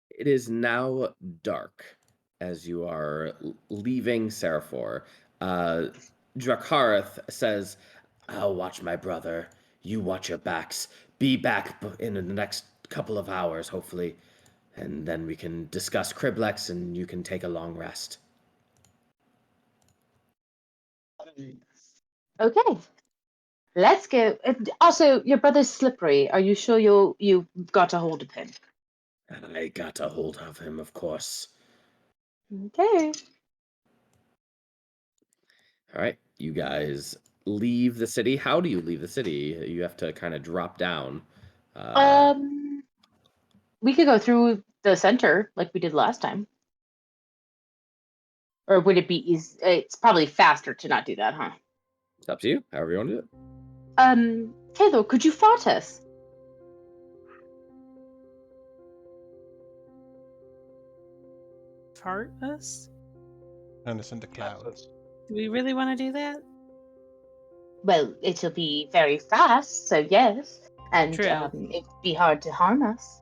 It is now dark as you are leaving Seraphor. Drakarth says, I'll watch my brother. You watch your backs. Be back in the next couple of hours, hopefully. And then we can discuss Criblex and you can take a long rest. Okay. Let's go. Also, your brother's slippery. Are you sure you've got a hold of him? I got a hold of him, of course. Okay. All right, you guys leave the city. How do you leave the city? You have to kind of drop down. We could go through the center like we did last time. Or would it be easy? It's probably faster to not do that, huh? It's up to you, however you want to do it. Kaelor, could you fart us? Fart us? Turn us into clouds. Do we really want to do that? Well, it'll be very fast, so yes. And True. it'd be hard to harm us.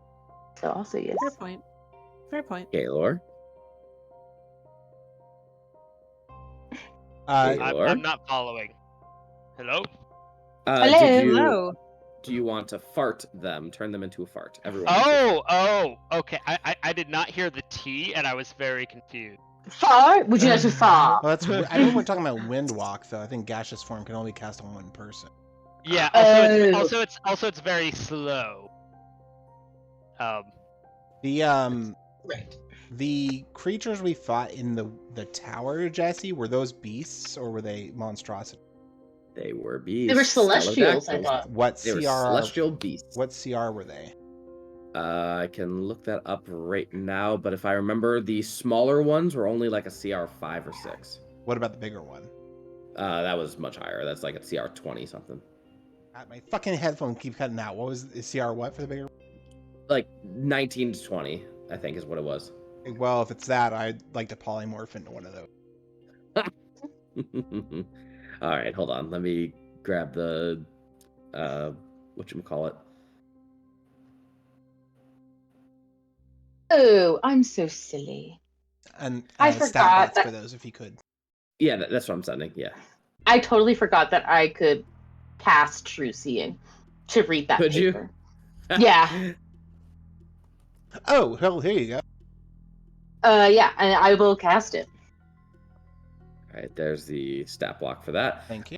So also yes. Fair point. Fair point. Kaelor. Kaelor? I'm not following. Hello? Hello. Do you want to fart them? Turn them into a fart. Everyone. Okay. I did not hear the T, and I was very confused. Fart? Would you like to fart? Well, that's. I think we're talking about wind walk, though. I think gaseous form can only cast on one person. Yeah. Oh. Also it's very slow. Right. The creatures we fought in the tower, Jesse, were those beasts or were they monstrosities? They were beasts. They were celestials, I Pterodactyls. thought. What They were CR? celestial beasts. What CR were they? I can look that up right now, but if I remember, the smaller ones were only like a CR 5 or 6. What about the bigger one? That was much higher. That's like a CR 20 something. My fucking headphone keep cutting out. What was the CR? What for the bigger? Like 19 to 20, I think is what it was. Well, if it's that, I'd like to polymorph into one of those. All right, hold on. Let me grab the whatchamacallit. Oh, I'm so silly. And I stat forgot bots that- for those if you could. Yeah, that's what I'm sending. Yeah. I totally forgot that I could cast True Seeing to read that Could you? paper. Yeah. Oh, well, here you go. Yeah, and I will cast it. All right, there's the stat block for that. Thank you.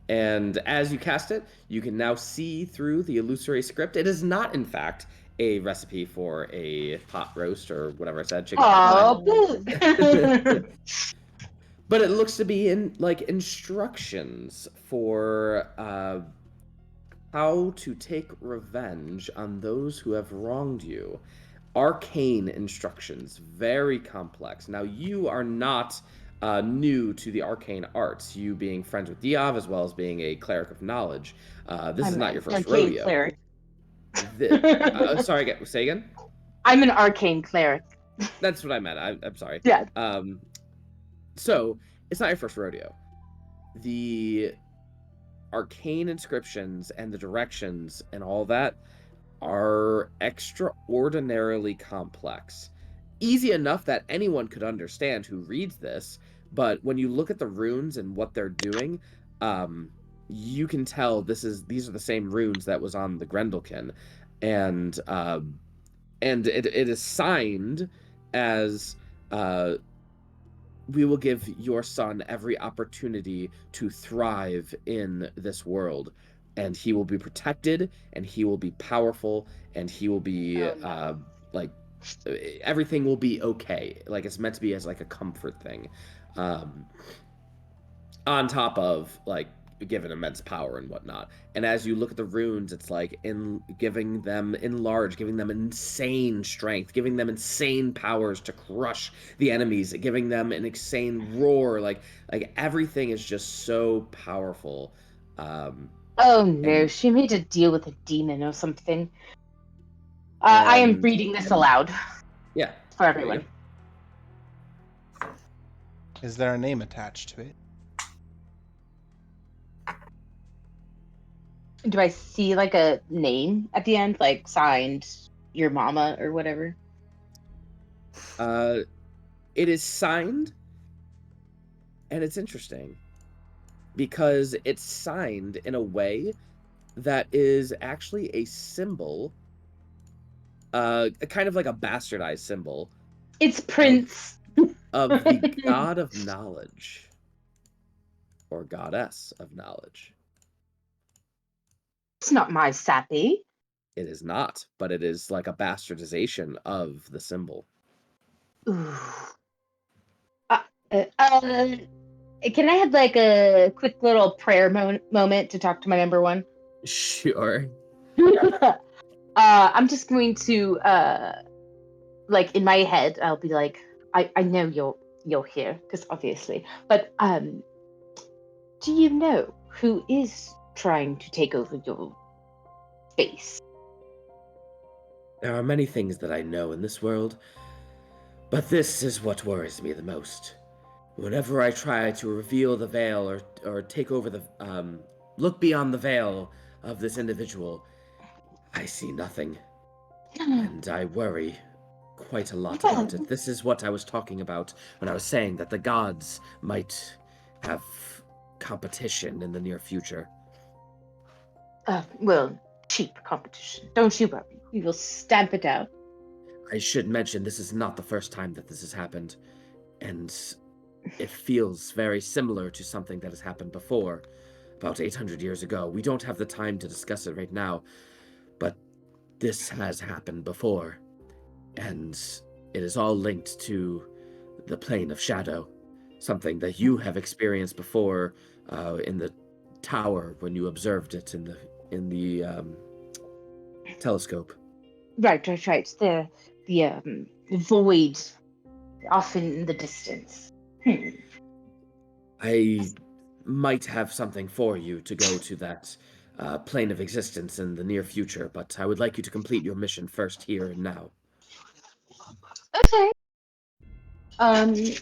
And as you cast it, you can now see through the illusory script. It is not, in fact, a recipe for a pot roast or whatever I said. Chicken pot pie. Oh, But it looks to be in like instructions for how to take revenge on those who have wronged you. Arcane instructions, very complex. Now you are not new to the arcane arts, you being friends with Diov as well as being a cleric of knowledge. This is not your first arcane rodeo. cleric. Sorry, say again? I'm an arcane cleric. That's what I meant. I'm sorry. Yeah. So, it's not your first rodeo. The arcane inscriptions and the directions and all that are extraordinarily complex. Easy enough that anyone could understand who reads this, but when you look at the runes and what they're doing, you can tell these are the same runes that was on the Grendelkin, and it is signed as we will give your son every opportunity to thrive in this world, and he will be protected, and he will be powerful, and he will be like everything will be okay. Like, it's meant to be as like a comfort thing, on top of like given immense power and whatnot. And as you look at the runes, it's like giving them insane strength, giving them insane powers to crush the enemies, giving them an insane roar. Like everything is just so powerful. Oh no, she made a deal with a demon or something. I am reading this aloud. Yeah. For everyone. Is there a name attached to it? Do I see like a name at the end, like signed your mama or whatever? It is signed, and it's interesting because it's signed in a way that is actually a symbol, kind of like a bastardized symbol. It's Prince. Of the god of knowledge, or goddess of knowledge. It's not my sappy. It is not, but it is like a bastardization of the symbol. Ooh. Can I have like a quick little prayer moment to talk to my number one? Sure. I'm just going to like in my head I'll be like, I know you're here because obviously, but do you know who is trying to take over your space? There are many things that I know in this world, but this is what worries me the most. Whenever I try to reveal the veil or take over the look beyond the veil of this individual, I see nothing, and I worry quite a lot about it. This is what I was talking about when I was saying that the gods might have competition in the near future. Well, cheap competition. Don't you worry. We will stamp it out. I should mention this is not the first time that this has happened, and it feels very similar to something that has happened before, about 800 years ago. We don't have the time to discuss it right now, but this has happened before, and it is all linked to the plane of shadow, something that you have experienced before in the tower when you observed it in the telescope. Right. The void off in the distance. I might have something for you to go to that plane of existence in the near future, but I would like you to complete your mission first here and now. Okay.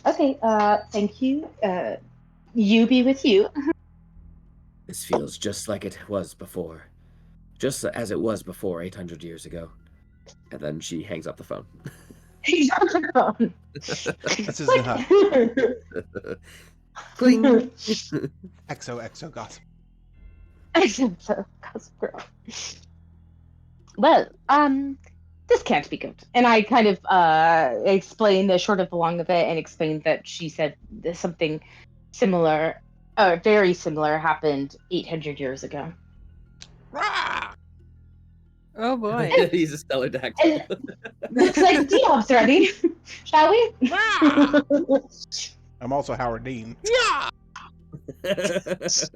Okay. Thank you. You be with you. This feels just like it was before. Just as it was before 800 years ago. And then she hangs up the phone. He's on the phone. This isn't her. Cling. XOXO gossip. XOXO gossip girl. Well, this can't be good. And I kind of explain the short of the long of it and explain that she said something similar, very similar, happened 800 years ago. Rah! Oh boy. He's a stellar dactyl. Looks like Diov's ready. Shall we? Rah! I'm also Howard Dean. Yeah! This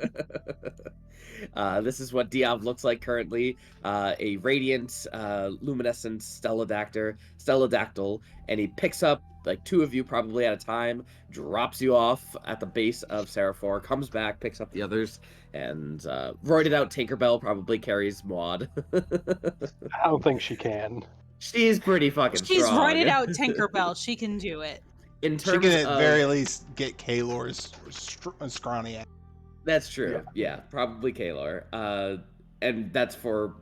is what Diov looks like currently. A radiant, luminescent stelladactyl, and he picks up like 2 of you probably at a time, drops you off at the base of Seraphor, comes back, picks up the others, and roided out Tinkerbell probably carries Muad. I don't think she can. She's pretty fucking She's strong. roided out Tinkerbell. She can do it. In She terms can at of very least get Kaelor's scrawny ass. That's true. Yeah, probably Kaelor. And that's for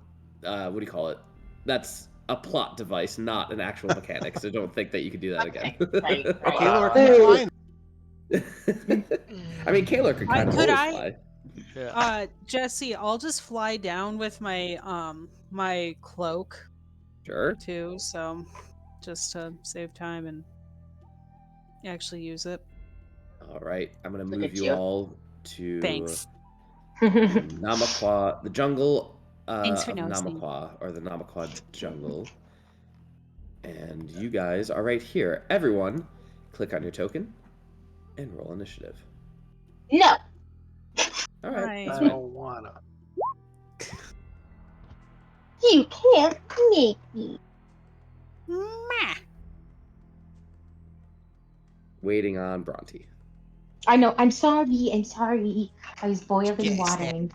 what do you call it? That's a plot device, not an actual mechanic. So don't think that you can do that again. Right. Kaelor can fly. I mean, Kaelor could kind of could always I- fly. Yeah. Jesse, I'll just fly down with my my cloak Sure. too, so just to save time and actually use it. All right, I'm gonna Look move at you you. all to Thanks. Namaqua, the jungle Thanks of for noticing. Namaqua, or the Namaqua jungle. And you guys are right here. Everyone, click on your token and roll initiative. No. All right, Right. that's I fine. don't wanna. You can't make me. Meh. Waiting on Bhranti. I know. I'm sorry. I was boiling Yes. water and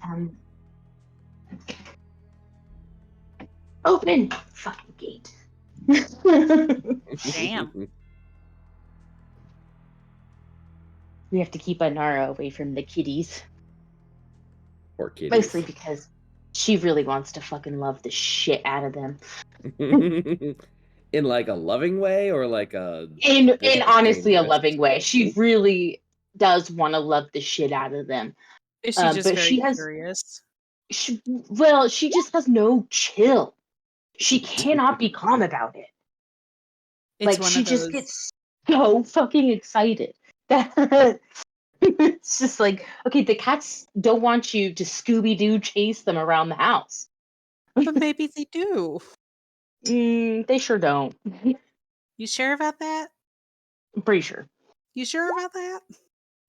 open fucking gate. Damn. We have to keep Anara away from the kitties. Poor kitties. Mostly because she really wants to fucking love the shit out of them. In like a loving way or like a In like honestly a dangerous? loving way. She really does want to love the shit out of them. Is she just but very she has- curious? She just has no chill. She cannot be calm about it. It's Like one she of just those. gets so fucking excited that it's just like, okay, the cats don't want you to Scooby-Doo chase them around the house. But maybe they do. They sure don't. You sure about that? I'm pretty sure. You sure about that?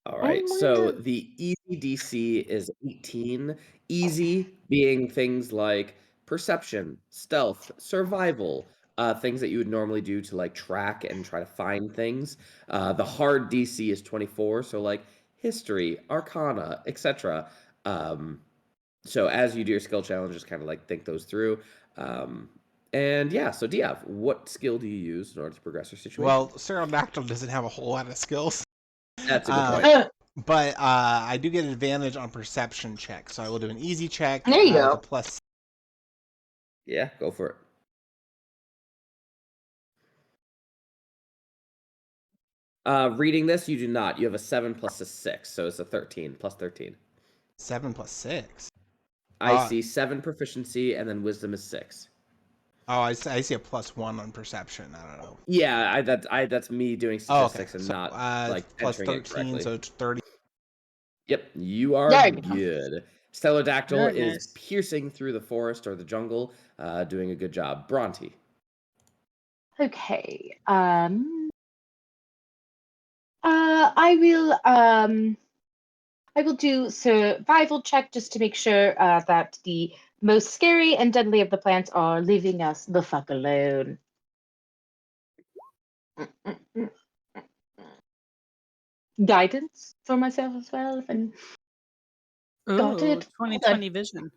All right, my so God. the easy DC is 18. Easy being things like perception, stealth, survival, things that you would normally do to like track and try to find things. The hard DC is 24, so like history, arcana, etc. So as you do your skill challenges, kind of like think those through. And yeah, so Diov, what skill do you use in order to progress your situation? Well, Pterodactyl doesn't have a whole lot of skills. That's a good point. But I do get an advantage on perception check, so I will do an easy check. There you go. The plus. Yeah, go for it. Reading this, you do not. You have a 7 plus a 6, so it's a 13 plus 13. 7 plus 6. I see 7 proficiency, and then wisdom is 6. Oh, I see a plus 1 on perception. I don't know. Yeah, that's me doing statistics and So, not like plus entering it 13, correctly. so it's 30. Yep, you are There you go. good. Stellodactyl Very is nice. piercing through the forest or the jungle, doing a good job. Bhranti. Okay. I will do survival check just to make sure that the most scary and deadly of the plants are leaving us the fuck alone. Guidance for myself as well, and got Ooh, it. 20/20 vision.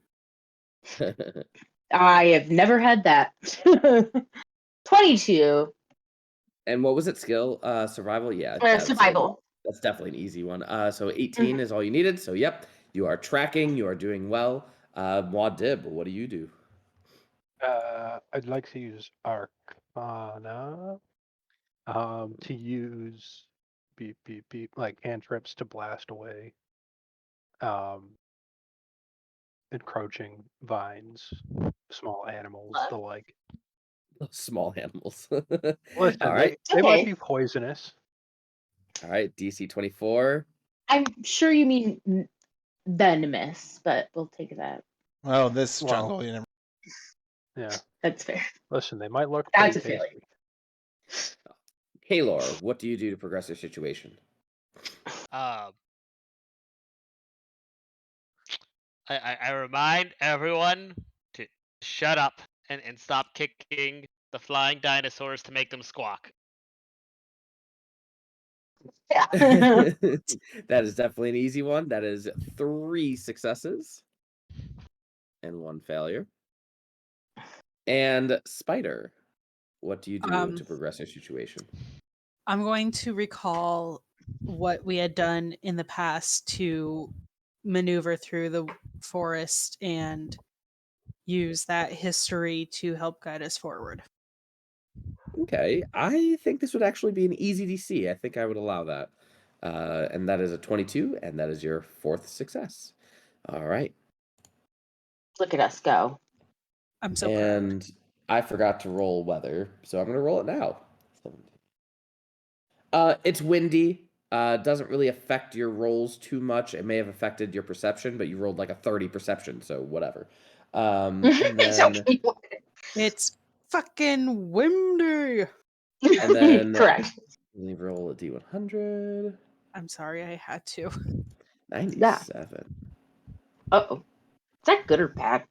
I have never had that. 22. And what was it? Skill? Survival? Yeah. Survival. That's definitely an easy one. So 18 is all you needed. So yep, you are tracking. You are doing well. Muad, what do you do? I'd like to use Arcana. To use beep beep beep like cantrips to blast away encroaching vines, small animals, the like. Small animals. Listen, All right. they might Okay. be poisonous. All right. DC 24. I'm sure you mean venomous, but we'll take that. Well, this Well, jungle, you never. Yeah. That's fair. Listen, they might look That's pretty a feeling. tasty. Kaelor, what do you do to progress your situation? I remind everyone to shut up and stop kicking the flying dinosaurs to make them squawk. That is definitely an easy one. That is 3 successes and 1 failure. And Spider, what do you do to progress your situation? I'm going to recall what we had done in the past to maneuver through the forest and use that history to help guide us forward. Okay, I think this would actually be an easy DC. I think I would allow that. And that is a 22, and that is your 4th success. All right. Look at us go. I'm so proud. And I forgot to roll weather, so I'm going to roll it now. It's windy. Doesn't really affect your rolls too much. It may have affected your perception, but you rolled like a 30 perception, so whatever. And then, It's fucking windy. and then Correct. we roll a D100. I'm sorry, I had to. 97. Uh-oh. Is that good or bad?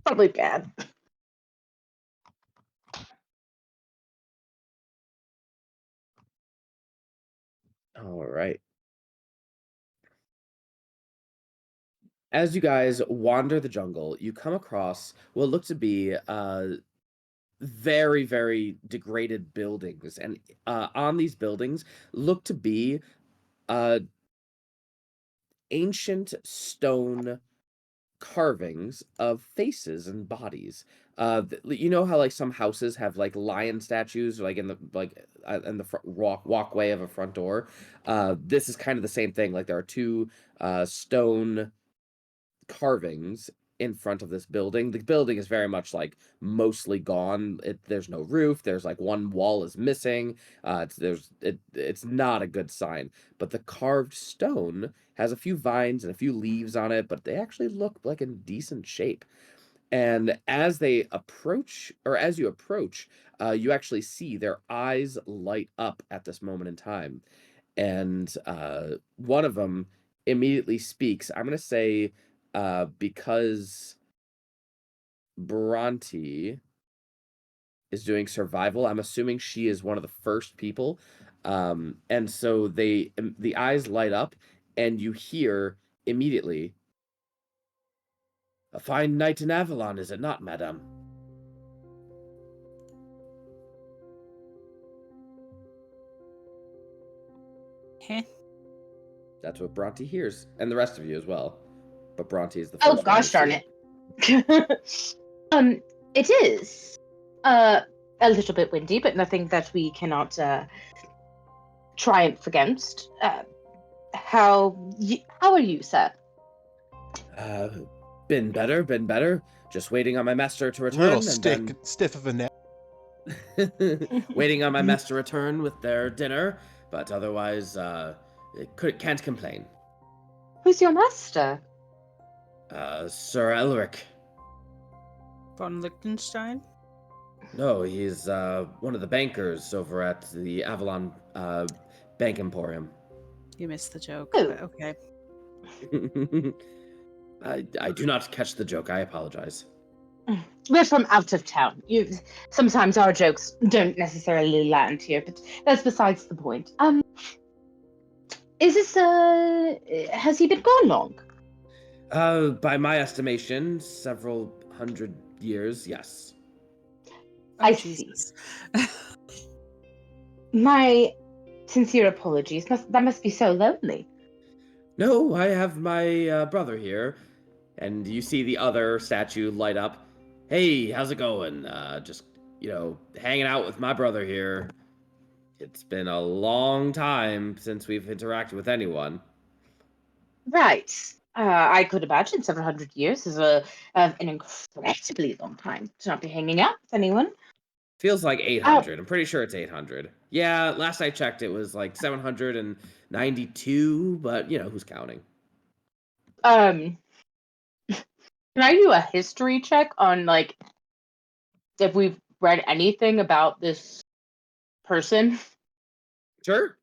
Probably bad. All right. As you guys wander the jungle, you come across what look to be very, very degraded buildings. And on these buildings look to be ancient stone carvings of faces and bodies. You know how like some houses have like lion statues, like in the walkway of a front door. This is kind of the same thing. Like there are 2 stone carvings in front of this building. The building is very much like mostly gone. There's no roof. There's like one wall is missing. It's not a good sign. But the carved stone has a few vines and a few leaves on it, but they actually look like in decent shape. And as you approach, you actually see their eyes light up at this moment in time. And one of them immediately speaks. I'm going to say, because Bhranti is doing survival, I'm assuming she is one of the first people. And so the eyes light up, and you hear immediately, "A fine night in Avalon, is it not, madame?" Heh. That's what Bhranti hears, and the rest of you as well. But Bhranti is the Oh first one gosh to darn see it. It is a little bit windy, but nothing that we cannot triumph against. How are you, sir? Been better. Just waiting on my master to A return, little and stiff of a neck. then waiting on my master to return with their dinner. But otherwise, can't complain. Who's your master? Sir Elric. Von Liechtenstein? No, he's one of the bankers over at the Avalon Bank Emporium. You missed the joke, Oh. but okay. I do not catch the joke. I apologize. We're from out of town. Sometimes our jokes don't necessarily land here, but that's besides the point. Is this has he been gone long? By my estimation, several hundred years, yes. I Jesus. My sincere apologies. That must be so lonely. No, I have my brother here, and you see the other statue light up. Hey, how's it going? Just, hanging out with my brother here. It's been a long time since we've interacted with anyone. Right. I could imagine several hundred years is an incredibly long time to not be hanging out with anyone. Feels like 800. I'm pretty sure it's 800. Yeah, last I checked, it was like 792, but, who's counting? Can I do a history check on, like, if we've read anything about this person? Sure.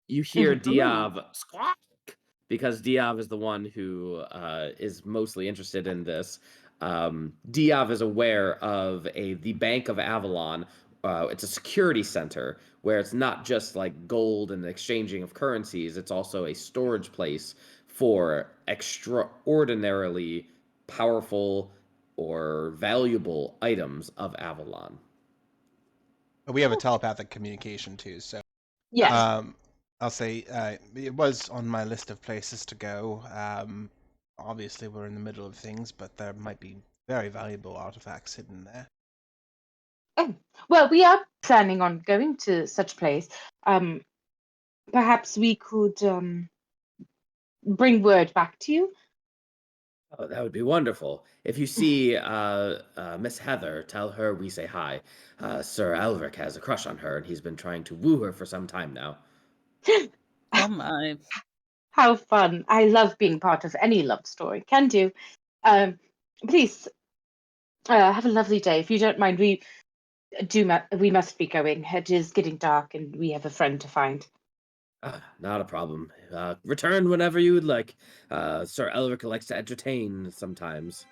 You hear Diov squawk, because Diov is the one who is mostly interested in this. Diov is aware of the Bank of Avalon it's a security center where it's not just like gold and exchanging of currencies. It's also a storage place for extraordinarily powerful or valuable items of Avalon. We have a telepathic communication too, so Yes. I'll say it was on my list of places to go. Obviously, we're in the middle of things, but there might be very valuable artifacts hidden there. Oh, well, we are planning on going to such a place. Perhaps we could bring word back to you. Oh, that would be wonderful. If you see Miss Heather, tell her we say hi. Sir Alric has a crush on her, and he's been trying to woo her for some time now. Oh my. How fun. I love being part of any love story. Can do. Please have a lovely day. If you don't mind, we must be going. It is getting dark and we have a friend to find. Not a problem. Return whenever you would like. Sir Elric likes to entertain sometimes.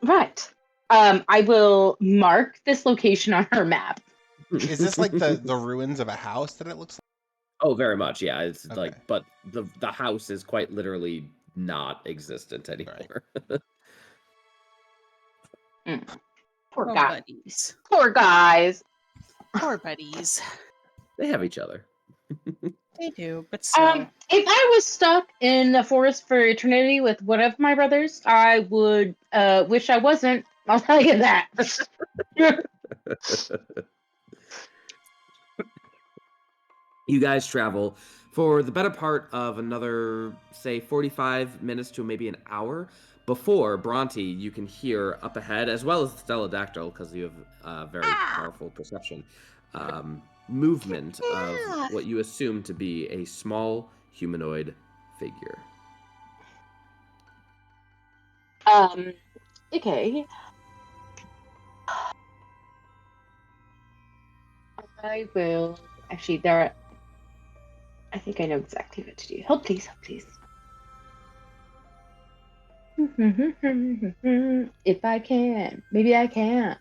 Right. I will mark this location on her map. Is this like the ruins of a house that it looks like? Oh, very much, yeah. It's Okay. like, but the house is quite literally not existent anymore. Poor Poor guy. buddies. Poor guys. Poor buddies. They have each other. They do, but still. If I was stuck in the forest for eternity with one of my brothers, I would wish I wasn't. I'll tell you that. You guys travel for the better part of another, say, 45 minutes to maybe an hour before Bhranti, you can hear up ahead, as well as the Stelladactyl, because you have very powerful perception, movement of what you assume to be a small humanoid figure. Okay. I will. Actually, I think I know exactly what to do. Help, please. Help, please. If I can. Maybe I can.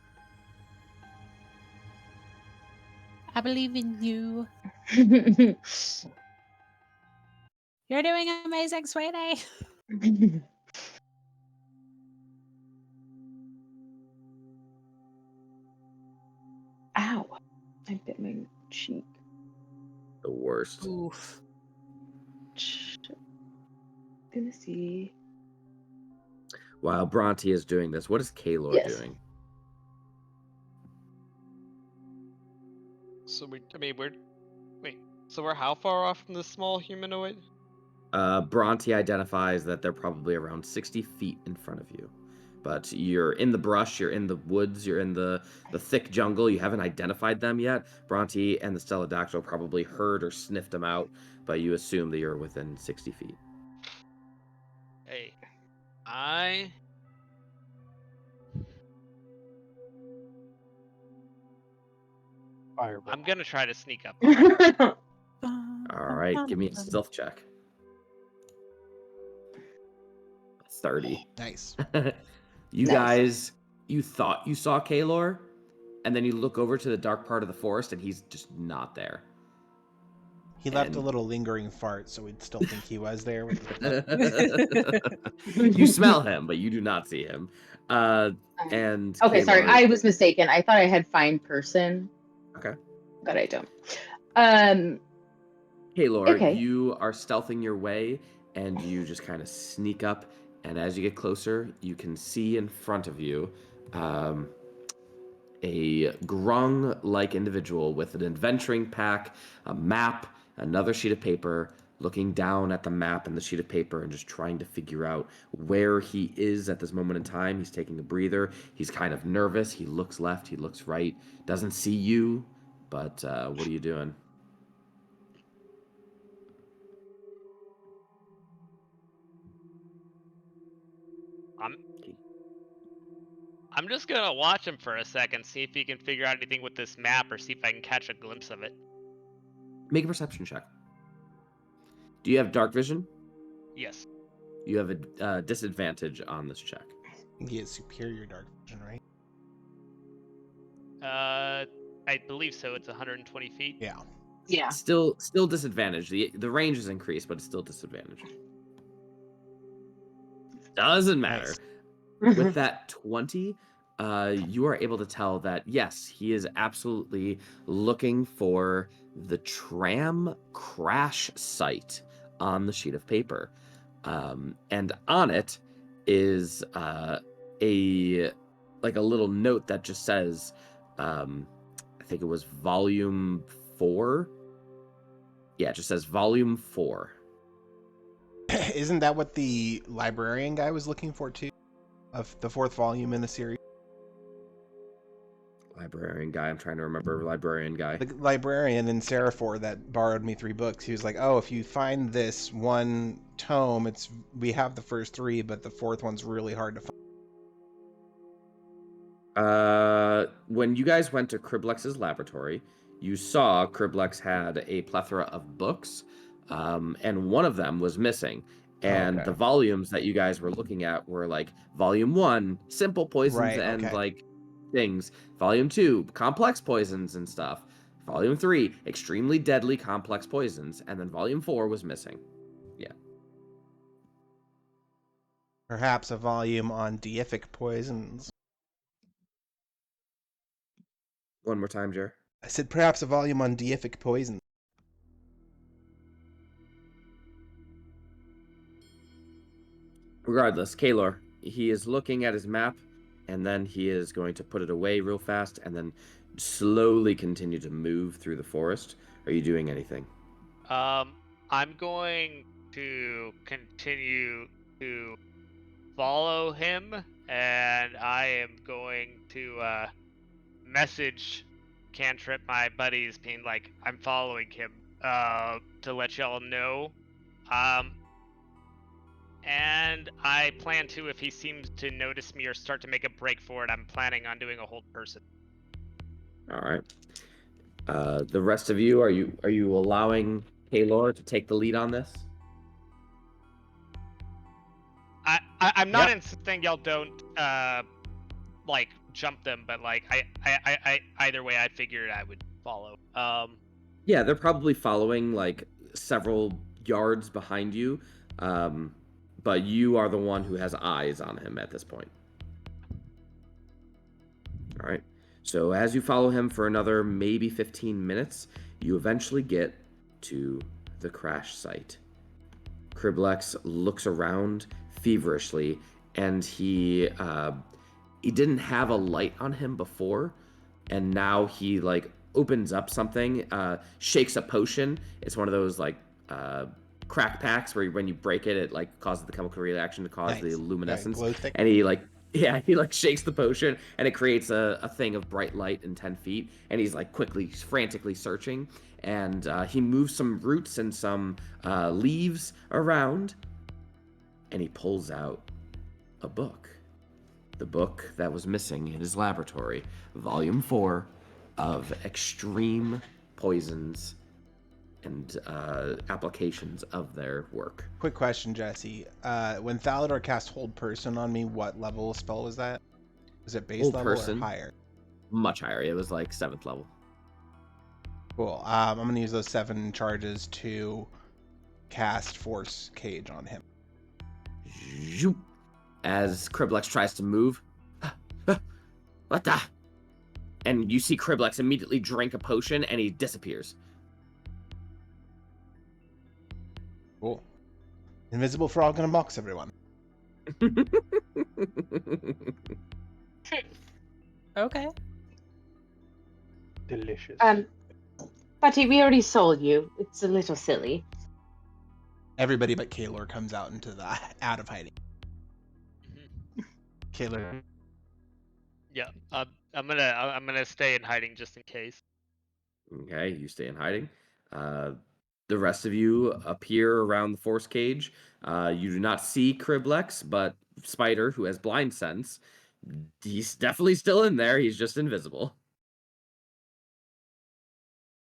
I believe in you. You're doing amazing, sweetie. Ow. I bit my cheek. The worst. Oof. Gonna see. While Bhranti is doing this, what is Kaelor Yes. doing? So we're how far off from the small humanoid? Bhranti identifies that they're probably around 60 feet in front of you. But you're in the brush, you're in the woods, you're in the thick jungle. You haven't identified them yet. Bhranti and the Stelladactyl probably heard or sniffed them out, but you assume that you're within 60 feet. Hey, I'm gonna try to sneak up. All right, give me a stealth check. 30. Nice. You Nice. guys, you thought you saw Kaelor, and then you look over to the dark part of the forest, and he's just not there. He left a And- little lingering fart, so we'd still think he was there. You smell him, but you do not see him. And Okay, sorry. Kaelor- I was mistaken. I thought I had find person. Okay. But I don't. Kaelor, Okay. you are stealthing your way, and you just kind of sneak up. And as you get closer, you can see in front of you a grung-like individual with an adventuring pack, a map, another sheet of paper, looking down at the map and the sheet of paper and just trying to figure out where he is at this moment in time. He's taking a breather. He's kind of nervous. He looks left. He looks right. Doesn't see you, but what are you doing? I'm just gonna watch him for a second, see if he can figure out anything with this map, or see if I can catch a glimpse of it. Make a perception check. Do you have dark vision? Yes. You have a disadvantage on this check. He has superior dark vision, right? I believe so. It's 120 feet. Yeah. Yeah. Still disadvantage. The range is increased, but it's still disadvantage. Doesn't matter. With that 20, you are able to tell that, yes, he is absolutely looking for the tram crash site on the sheet of paper. And on it is a little note that just says, I think it was volume 4. Yeah, it just says volume 4. Isn't that what the librarian guy was looking for too? Of the 4th volume in the series? Librarian guy. I'm trying to remember librarian guy. The librarian in Seraphor that borrowed me 3 books. He was like, "Oh, if you find this one tome, we have the first 3, but the 4th one's really hard to find." When you guys went to Kriblex's laboratory, you saw Kriblex had a plethora of books, and one of them was missing. And Okay. the volumes that you guys were looking at were like Volume 1, simple poisons Right, and okay. like things. Volume 2, complex poisons and stuff. Volume 3, extremely deadly complex poisons. And then Volume 4 was missing. Yeah. Perhaps a volume on deific poisons. One more time, Jer. I said perhaps a volume on deific poison. Regardless, Kaelor, he is looking at his map, and then he is going to put it away real fast, and then slowly continue to move through the forest. Are you doing anything? I'm going to continue to follow him, and I am going to message Cantrip, my buddies, being like, I'm following him, to let y'all know. And I plan to, if he seems to notice me or start to make a break for it, I'm planning on doing a hold person. All right. The rest of you, are you allowing Kaelor to take the lead on this? I'm not insisting y'all don't like jump them, but like I either way I figured I would follow. Yeah, they're probably following like several yards behind you, but you are the one who has eyes on him at this point. All right. So as you follow him for another maybe 15 minutes, you eventually get to the crash site. Kriblex looks around feverishly, and he didn't have a light on him before, and now he like opens up something, shakes a potion. It's one of those like crack packs where when you break it, it like causes the chemical reaction to cause the luminescence. Glow stick. And he shakes the potion, and it creates a thing of bright light in 10 feet. And he's like frantically searching, and he moves some roots and some leaves around, and he pulls out a book. The book that was missing in his laboratory, Volume 4 of Extreme Poisons and applications of their work. Quick question, Jesse. When Thalador cast Hold Person on me, what level spell was that? Was it base Hold level Person? or higher? Much higher. It was like 7th level. Cool. I'm going to use those 7 charges to cast Force Cage on him. Zoop. As Kriblex tries to move. What the? And you see Kriblex immediately drink a potion, and he disappears. Cool. Invisible frog in a box, everyone. Okay. Delicious. Buddy, we already sold you. It's a little silly. Everybody but Kaelor comes out out of hiding. Kaelor. Yeah, I'm gonna stay in hiding just in case. Okay, you stay in hiding. The rest of you appear around the force cage. You do not see Kriblex, but Spider, who has blind sense, he's definitely still in there. He's just invisible.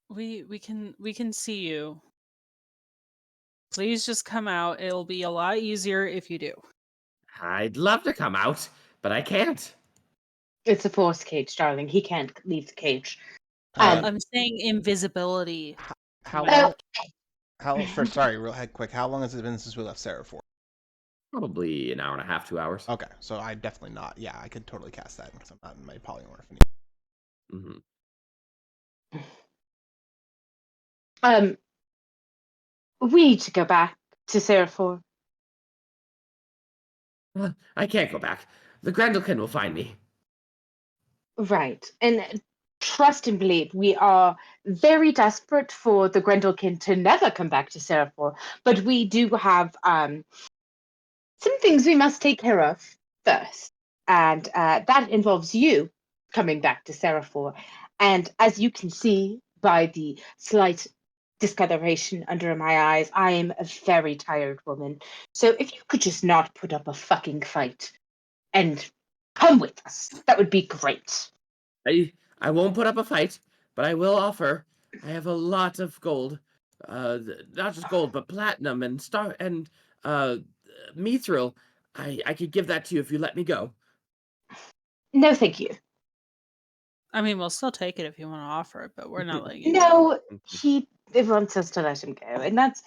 We can see you. Please just come out. It'll be a lot easier if you do. I'd love to come out, but I can't. It's a force cage, darling. He can't leave the cage. I'm saying invisibility. How Yeah. long? Sorry, real quick. How long has it been since we left Sarah for? Probably an hour and a half, 2 hours. Okay, so I definitely not. Yeah, I could totally cast that because I'm not in my polymorph. Mm-hmm. We need to go back to Seraphor. I can't go back. The Grendlekin will find me. Right. And trust and believe, we are very desperate for the Grendlekin to never come back to Seraphor. But we do have some things we must take care of first. And that involves you coming back to Seraphor. And as you can see by the slight discoloration under my eyes, I am a very tired woman. So if you could just not put up a fucking fight and come with us, that would be great. I won't put up a fight, but I will offer. I have a lot of gold. Not just gold, but platinum and mithril. I could give that to you if you let me go. No, thank you. I mean, we'll still take it if you want to offer it, but we're not letting you. No, he wants us to let him go. And that's,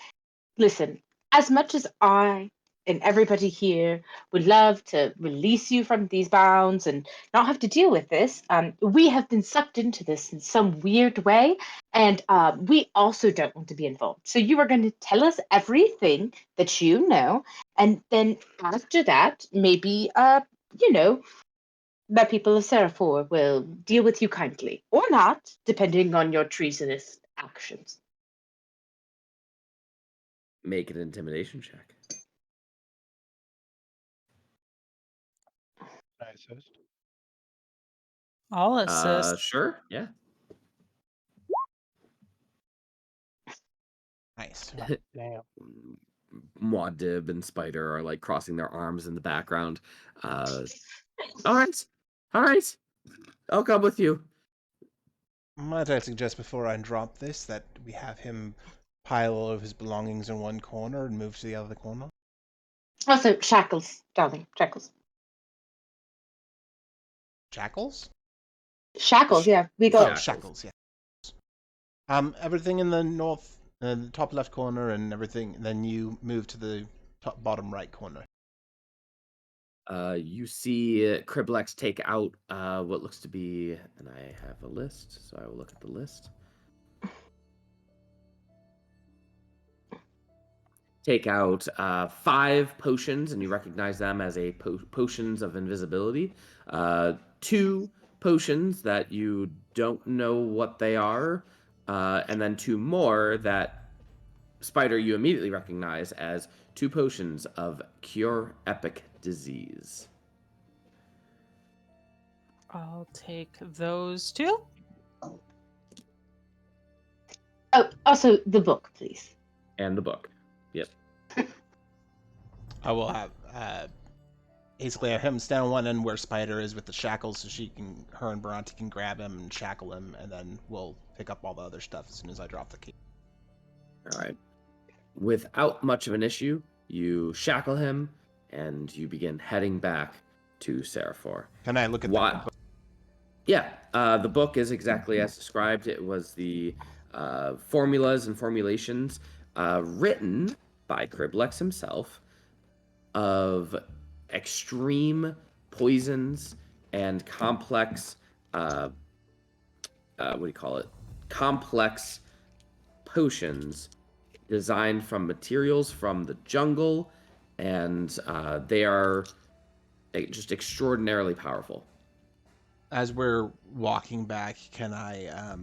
listen, as much as I and everybody here would love to release you from these bounds and not have to deal with this, we have been sucked into this in some weird way. And we also don't want to be involved. So you are going to tell us everything that you know. And then after that, maybe, the people of Seraphor will deal with you kindly, or not, depending on your treasonous actions. Make an intimidation check. I assist. I'll assist. Sure, yeah. Nice. Damn. Muad and Spider are like crossing their arms in the background. All right, I'll come with you. Might I suggest before I drop this that we have him pile all of his belongings in one corner and move to the other corner? Also, shackles, darling, shackles. Jackals? Shackles, yeah. We got Shackles, yeah. Everything in the the top left corner and everything, then you move to the bottom right corner. You see Criblex take out what looks to be, and I have a list, so I will look at the list. Take out 5 potions, and you recognize them as a potions of invisibility. 2 potions that you don't know what they are, and then 2 more that Spider you immediately recognize as 2 potions of cure epic disease. I'll take those two. Oh, also the book, please. And the book. Yep. I will have basically have him stand on one end where Spider is with the shackles, so her and Bhranti can grab him and shackle him, and then we'll pick up all the other stuff as soon as I drop the key. All right. Without much of an issue, you shackle him, and you begin heading back to Seraphor. Can I look at the book? Yeah, the book is exactly as described. It was the formulas and formulations written by Criblex himself of extreme poisons and complex, complex potions designed from materials from the jungle, and they are just extraordinarily powerful. As we're walking back, can I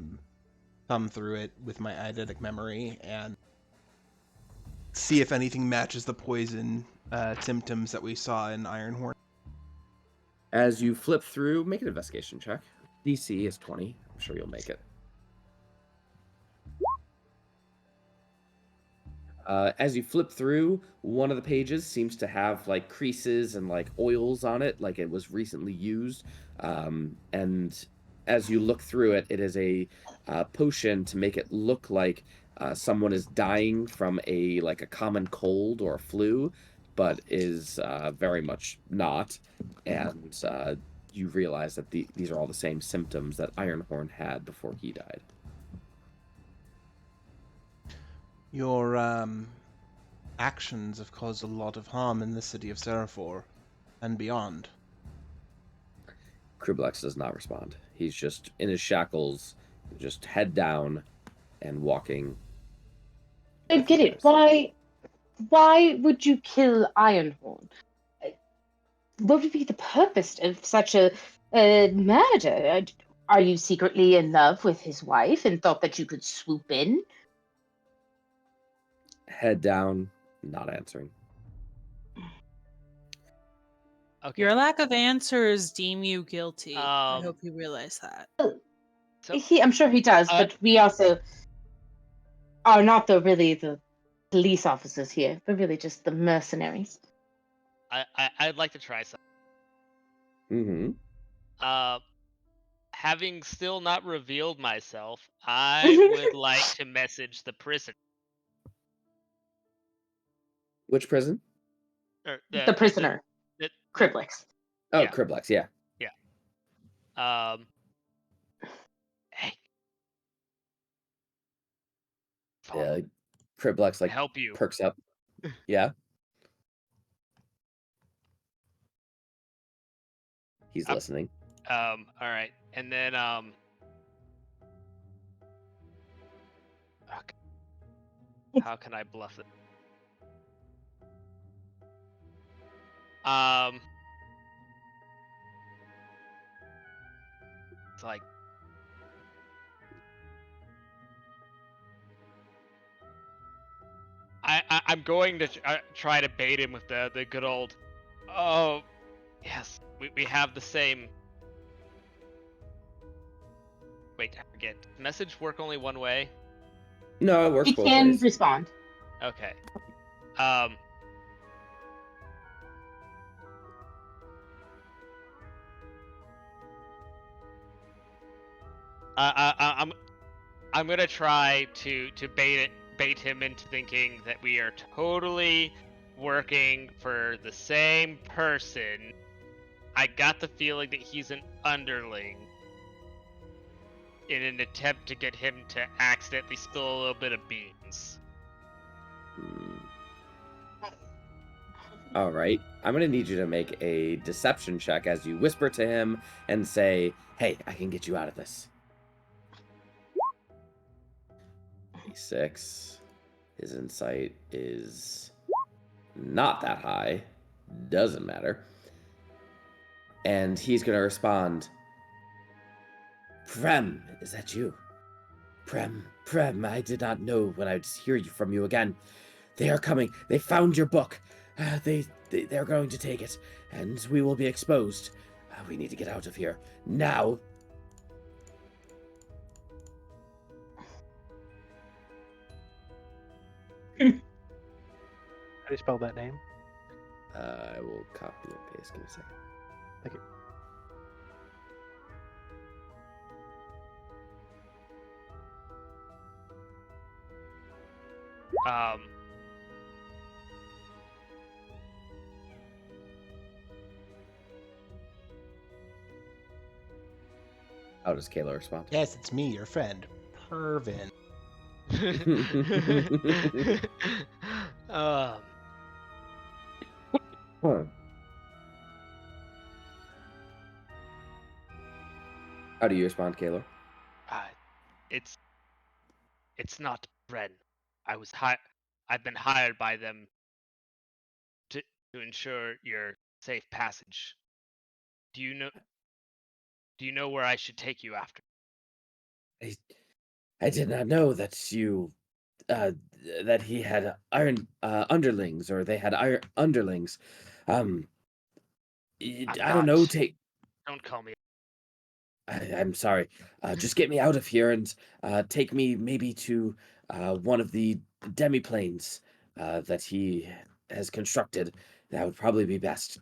thumb through it with my eidetic memory and see if anything matches the poison symptoms that we saw in Ironhorn? As you flip through, make an investigation check. DC is 20. I'm sure you'll make it. As you flip through, one of the pages seems to have like creases and like oils on it, like it was recently used. And as you look through it, it is a potion to make it look like someone is dying from a common cold or a flu, but is very much not. And you realize that these are all the same symptoms that Ironhorn had before he died. Your actions have caused a lot of harm in the city of Seraphor and beyond. Kriblex does not respond. He's just in his shackles, just head down and walking. I get it. Why would you kill Ironhorn? What would be the purpose of such a murder? Are you secretly in love with his wife and thought that you could swoop in? Head down, not answering. Okay. Your lack of answers deem you guilty. I Um, hope you realize that. So I'm sure he does, but we also are not really the police officers here, but really just the mercenaries. I'd like to try something. Mm-hmm. Having still not revealed myself, I would like to message the prison. Which prison? Or The prisoner, Kriblex. Oh, Yeah. Kriblex, yeah. Hey. Yeah, Kriblex like help you. perks up. Yeah. He's listening. All right, and then okay. How can I bluff it? It's like I'm going to try to bait him with the good old. Oh, yes, we have the same. Wait, I forget. Does message work only one way? No, it works He both can ways. respond. Okay. I'm gonna try to bait him into thinking that we are totally working for the same person. I got the feeling that he's an underling, in an attempt to get him to accidentally spill a little bit of beans. All right. I'm going to need you to make a deception check as you whisper to him and say, hey, I can get you out of this. 6. His insight is not that high. Doesn't matter. And he's going to respond, Prem, is that you? Prem, I did not know when I'd hear from you again. They are coming. They found your book. They're going to take it, and we will be exposed. We need to get out of here now. How do you spell that name? I will copy and paste. Give me a second. Thank you. How does Kaelor respond? Yes, it's me, your friend, Pervin. How do you respond, Kaelor? It's not Bren. I've been hired by them to ensure your safe passage. Do you know where I should take you after? I did not know that you that he had iron underlings, or they had iron underlings. I don't know. Don't call me. I'm sorry. Just get me out of here and take me maybe to one of the demiplanes that he has constructed. That would probably be best.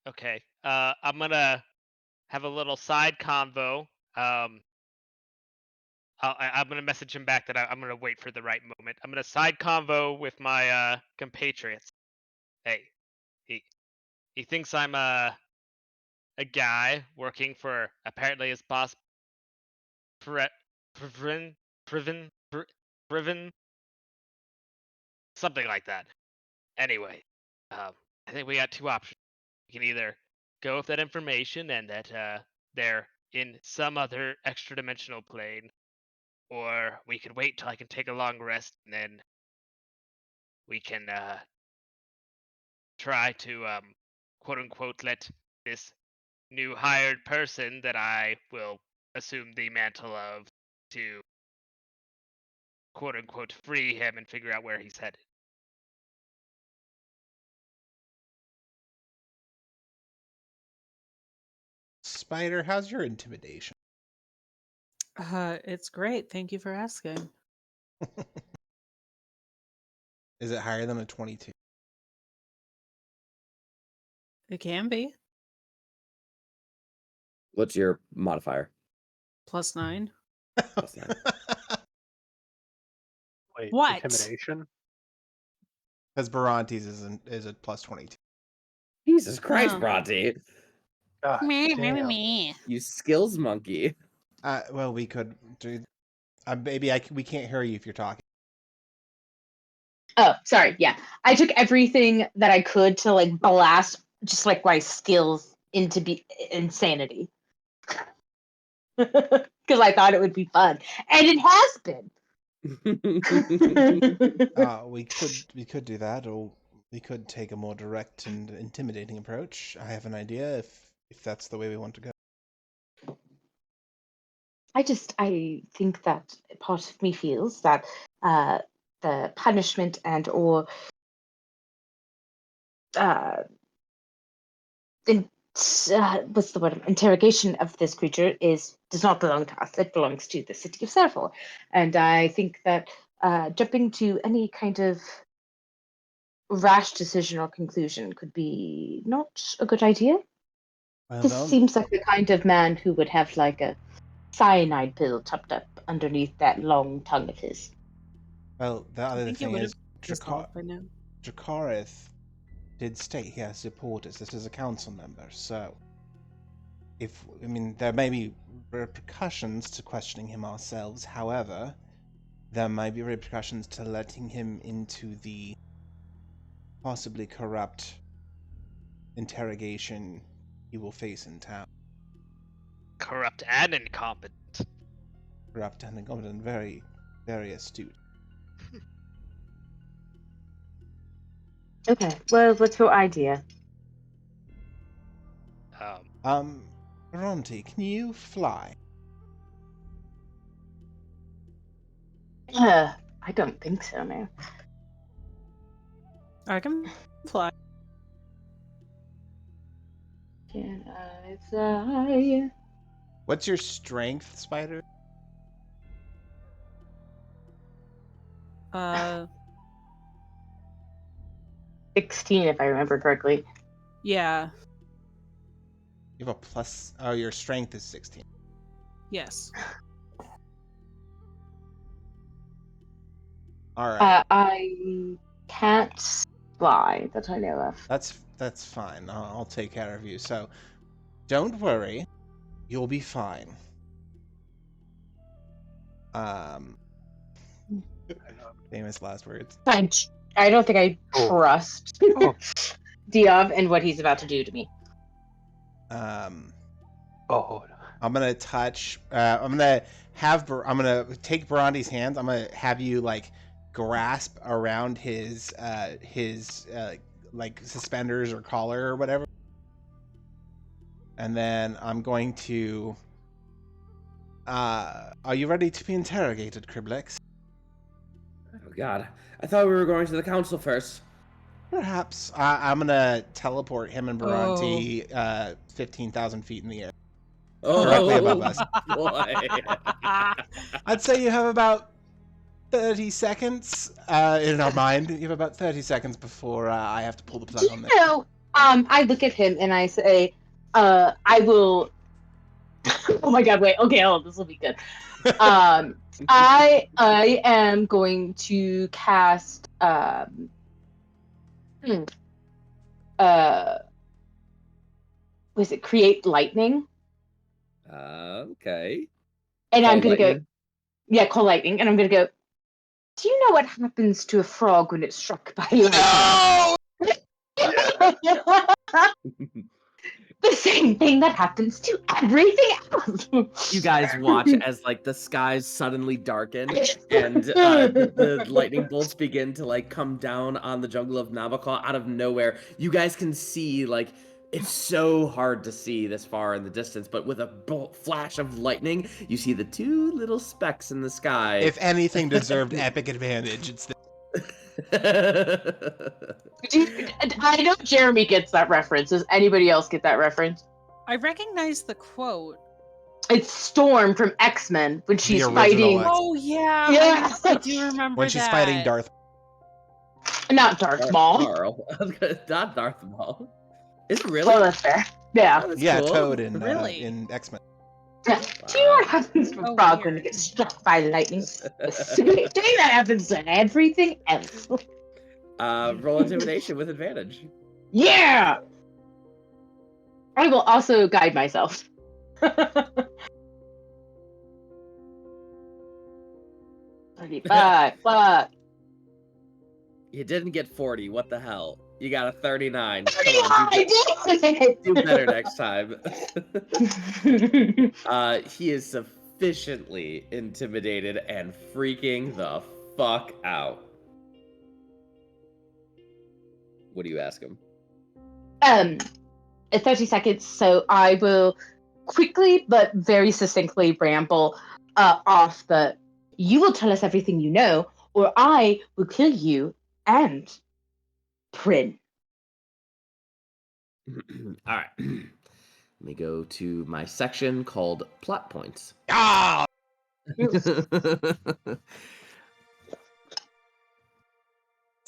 Okay. I'm gonna have a little side convo. I'm gonna message him back that I'm gonna wait for the right moment. I'm gonna side convo with my compatriots. hey, he thinks I'm a guy working for apparently his boss, Priven, Priven, something like that. Anyway, I think we got two options. We can either go with that information and that they're in some other extra dimensional plane, or we could wait till I can take a long rest and then we can try to quote unquote let this new hired person that I will assume the mantle of to quote unquote free him and figure out where he's headed. Spider, how's your intimidation? It's great. Thank you for asking. Is it higher than a 22? It can be. What's your modifier? +9. Plus 9. Wait, What? intimidation? Because Bhranti's is a plus 22. Jesus Christ, Oh. Bhranti. God damn. Me. You skills monkey. Well, we could do. Maybe we can't hear you if you're talking. Oh, sorry. Yeah, I took everything that I could to like blast just like my skills into insanity because I thought it would be fun, and it has been. We could do that, or we could take a more direct and intimidating approach. I have an idea if that's the way we want to go. I think that part of me feels that the punishment and or what's the word, interrogation of this creature does not belong to us. It belongs to the city of Serval. And I think that jumping to any kind of rash decision or conclusion could be not a good idea. Well, This seems like the kind of man who would have like a cyanide pill tucked up underneath that long tongue of his. well, the I other think it thing would is, have resolved by now. Dracarith did state he has supporters. This is a council member, so there may be repercussions to questioning him ourselves. However, there might be repercussions to letting him into the possibly corrupt interrogation he will face in town. Corrupt and incompetent. Corrupt and incompetent, very, very astute. Okay, well, what's your idea? Bhranti, can you fly? I don't think so, man. I can fly. Can I fly? What's your strength, Spider? 16, if I remember correctly. Yeah. You have a plus. Oh, your strength is 16. Yes. All right. I can't fly that I know of. That's fine. I'll take care of you. So, don't worry. You'll be fine. Famous last words. I don't think I trust Diov and what he's about to do to me. I'm gonna touch. I'm gonna take Bhranti's hands. I'm gonna have you like grasp around his like suspenders or collar or whatever, and then I'm going to. Are you ready to be interrogated, Criblex? Oh God, I thought we were going to the council first. Perhaps. I'm gonna teleport him and Bhranti 15,000 feet in the air. Oh, Directly above us. Boy. I'd say you have about 30 seconds in our mind. You have about 30 seconds before I have to pull the plug on this. I look at him and I say, I will. Oh my God! Wait. Okay. Oh, this will be good. I am going to cast. was it create lightning? Okay. And I'm Call gonna go, lightning. yeah, call lightning, and I'm gonna go. Do you know what happens to a frog when it's struck by lightning? The same thing that happens to everything else. You guys watch as like the skies suddenly darken and the lightning bolts begin to like come down on the jungle of Nabokov out of nowhere. You guys can see like it's so hard to see this far in the distance, but with a flash of lightning, you see the two little specks in the sky. If anything deserved epic advantage, it's I know Jeremy gets that reference. Does anybody else get that reference? I recognize the quote. It's Storm from X-Men when she's original fighting. X-Men. Oh yeah, Yeah. I do remember when she's fighting that. Darth. Not Darth Maul. Not Darth Maul. Is it really? Well, that's fair. Yeah. Oh, that's Yeah, cool. Toad in Really? in X-Men. Yeah. Do you know what happens to a Oh, frog when weird. it gets struck by lightning? The same thing that happens to everything else. Roll intimidation with advantage. Yeah! I will also guide myself. 35. Fuck. You didn't get 40. What the hell? You got a 39. Come on, I did do better next time. He is sufficiently intimidated and freaking the fuck out. What do you ask him? 30 seconds, so I will quickly but very succinctly ramble off the you will tell us everything you know, or I will kill you and Prin. All right. Let me go to my section called plot points. Ah! It's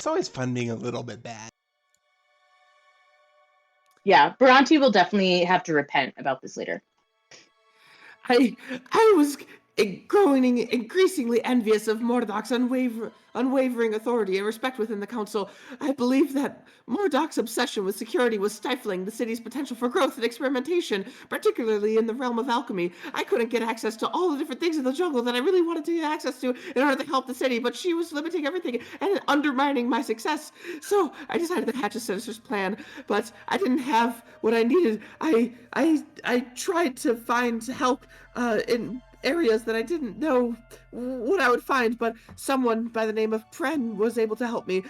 always fun being a little bit bad. Yeah, Bhranti will definitely have to repent about this later. I was growing increasingly envious of Mordok's unwavering authority and respect within the council. I believe that Mordok's obsession with security was stifling the city's potential for growth and experimentation, particularly in the realm of alchemy. I couldn't get access to all the different things in the jungle that I really wanted to get access to in order to help the city, but she was limiting everything and undermining my success. So I decided to hatch a sinister plan, but I didn't have what I needed. I tried to find help in areas that I didn't know what I would find, but someone by the name of Pren was able to help me.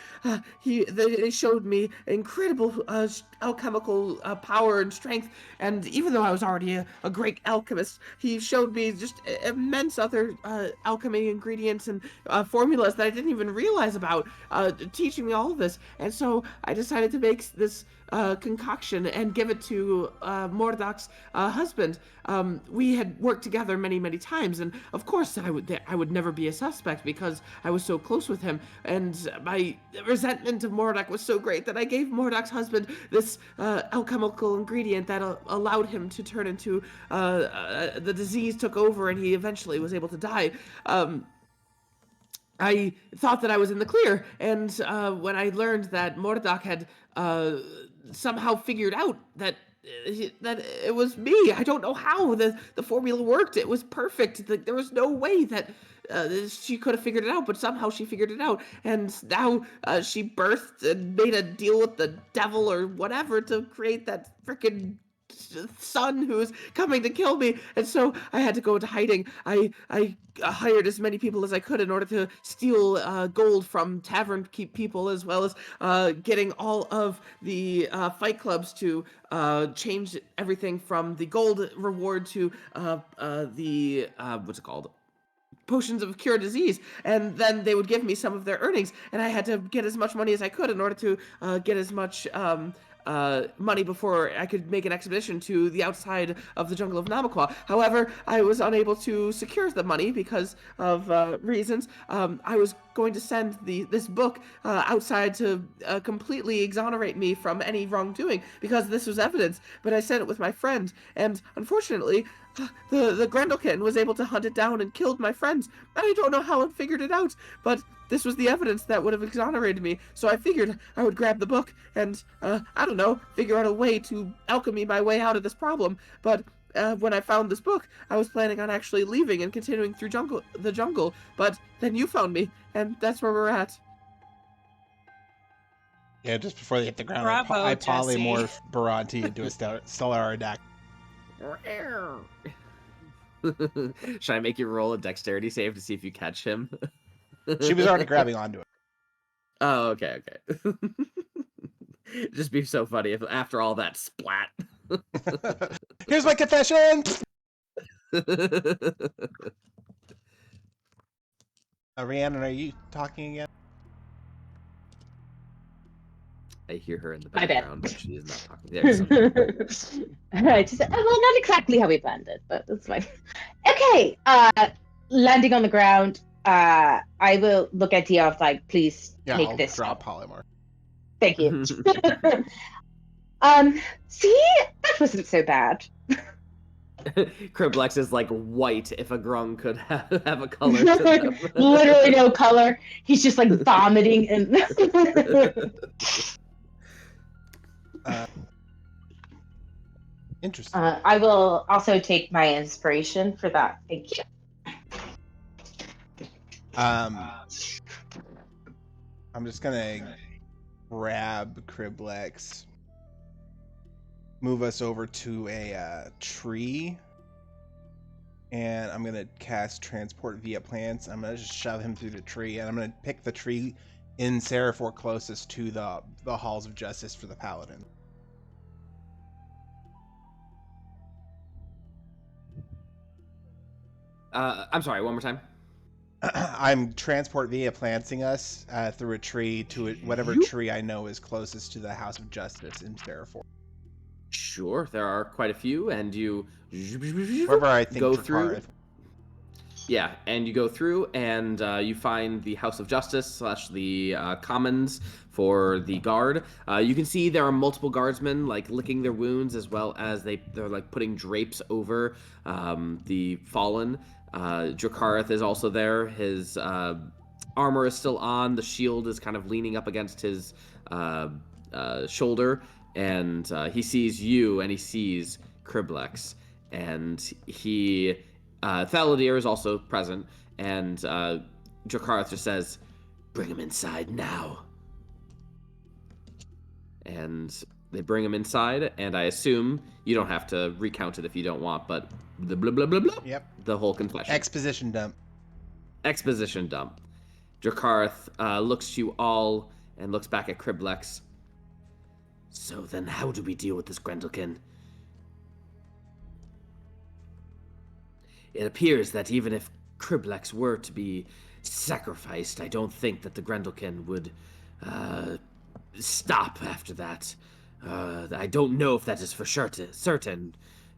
They showed me incredible alchemical power and strength, and even though I was already a great alchemist, he showed me just immense other alchemy ingredients and formulas that I didn't even realize about, teaching me all of this. And so I decided to make this concoction and give it to Mordok's husband. We had worked together many times, and of course I would never be a suspect because I was so close with him, and my resentment of Mordok was so great that I gave Mordok's husband this alchemical ingredient that allowed him to turn into the disease took over, and he eventually was able to die. I thought that I was in the clear, and when I learned that Mordok had somehow figured out that it was me, I don't know how the formula worked. It was perfect. There was no way that she could have figured it out, but somehow she figured it out, and now she birthed and made a deal with the devil or whatever to create that freaking son who was coming to kill me. And so I had to go into hiding. I hired as many people as I could in order to steal gold from tavern people, as well as getting all of the fight clubs to change everything from the gold reward to the what's it called, potions of cure disease, and then they would give me some of their earnings, and I had to get as much money as I could in order to get as much money before I could make an expedition to the outside of the jungle of Nabokov. However, I was unable to secure the money because of reasons. I was going to send this book outside to completely exonerate me from any wrongdoing because this was evidence, but I sent it with my friend, and unfortunately, the Grendelkin was able to hunt it down and killed my friends. I don't know how it figured it out, but this was the evidence that would have exonerated me. So I figured I would grab the book and, I don't know, figure out a way to alchemy my way out of this problem. But when I found this book, I was planning on actually leaving and continuing through the jungle. But then you found me, and that's where we're at. Yeah, just before they hit the ground, Bravo, I Jesse. polymorph Bhranti into a stellar adact. Should I make you roll a dexterity save to see if you catch him? She was already grabbing onto it. Oh, okay. Just be so funny if after all that splat. Here's my confession! Rhiannon, are you talking again? I hear her in the My bad. background, but she is not talking. There's I just, well, not exactly how we planned it, but that's fine. Okay, landing on the ground, I will look at Diov like, please Yeah, make I'll this drop stop. polymorph. Thank you. See, that wasn't so bad. Criblex is like white if a grung could have a color to them. Literally no color. He's just like vomiting and Interesting. I will also take my inspiration for that. Thank you. I'm just gonna grab Criblex, move us over to a tree, and I'm gonna cast Transport via Plants. I'm gonna just shove him through the tree, and I'm gonna pick the tree in Seraphor closest to the Halls of Justice for the Paladin. I'm sorry, one more time. I'm transport via planting us through a tree to whatever tree I know is closest to the House of Justice in Seraphor. Sure, there are quite a few, and you Wherever I think go Dracarys. through. Yeah, and you go through, and you find the House of Justice / the Commons for the guard. You can see there are multiple guardsmen like licking their wounds, as well as they're like putting drapes over the fallen. Dracarys is also there. His armor is still on. The shield is kind of leaning up against his shoulder, and he sees you, and he sees Criblex, and he Thaladir is also present, and Dracarys just says, "Bring him inside now." And they bring him inside, and I assume you don't have to recount it if you don't want, but the blah blah blah blah. Yep. The whole confession. Exposition dump. Exposition dump. Dracarys looks to you all and looks back at Criblex. So then how do we deal with this Grendelkin? It appears that even if Criblex were to be sacrificed, I don't think that the Grendelkin would stop after that. I don't know if that is for certain,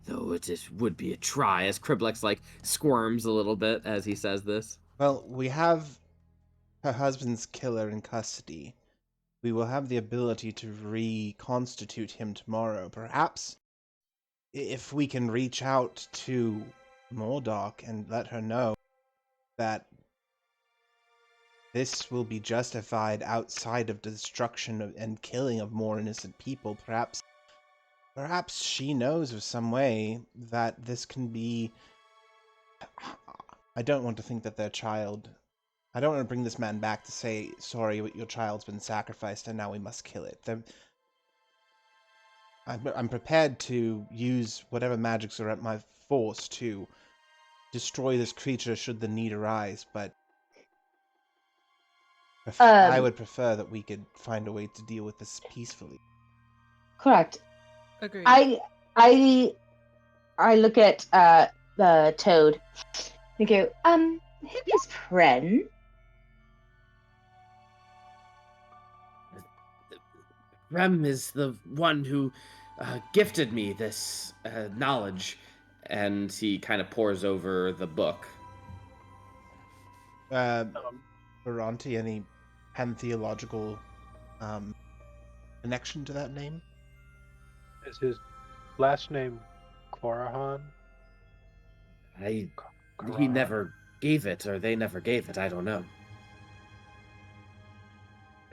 though it would be a try, as Criblex like squirms a little bit as he says this. Well, we have her husband's killer in custody. We will have the ability to reconstitute him tomorrow. Perhaps if we can reach out to Mordock and let her know that this will be justified outside of destruction and killing of more innocent people, perhaps she knows of some way that this can be... I don't want to think that their child... I don't want to bring this man back to say, sorry, your child's been sacrificed and now we must kill it. I'm prepared to use whatever magics are at my force to destroy this creature should the need arise, but I would prefer that we could find a way to deal with this peacefully. Correct. Agreed. I look at the Toad and go, who is Pren? Rem is the one who gifted me this knowledge, and he kind of pores over the book. Bhranti, any pantheological connection to that name? Is his last name Quarahan? He Karan. never gave it, or they never gave it. I don't know.